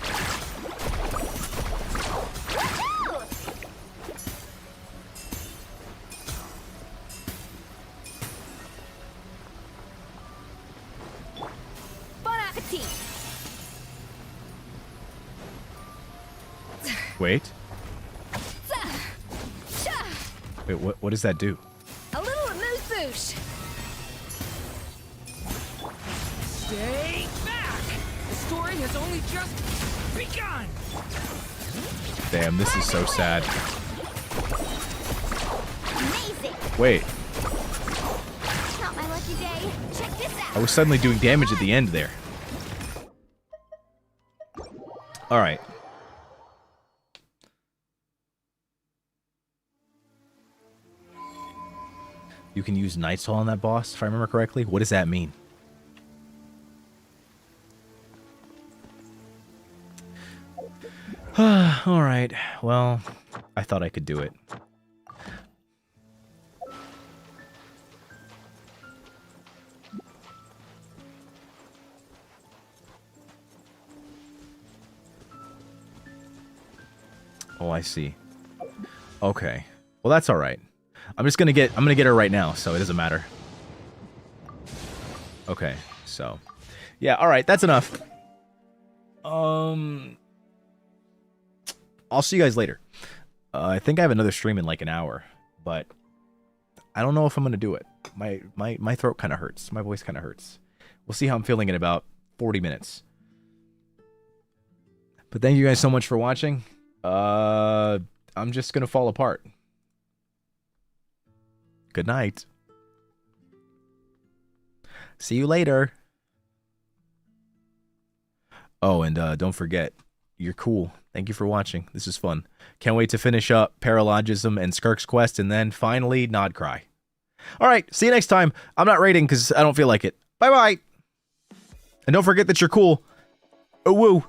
Bon appetit! Wait. Wait, what does that do? A little amuse boosh! Stay back! The story has only just begun! Damn, this is so sad. Amazing! Wait, Not my lucky day. Check this out! I was suddenly doing damage at the end there. All right. You can use Nightfall on that boss, if I remember correctly. What does that mean? Alright, well, I thought I could do it. Oh, I see. Okay. Well, that's all right. I'm gonna get her right now, so it doesn't matter. Okay. So, yeah, all right. That's enough. I'll see you guys later. I think I have another stream in like an hour, but I don't know if I'm gonna do it. My throat kind of hurts. My voice kind of hurts. We'll see how I'm feeling in about 40 minutes. But thank you guys so much for watching. I'm just gonna fall apart. Good night. See you later. Oh, and don't forget, you're cool. Thank you for watching. This is fun. Can't wait to finish up Paralogism and Skirk's Quest, and then finally Nod Cry. All right, see you next time. I'm not raiding because I don't feel like it. Bye-bye. And don't forget that you're cool. Oh, woo.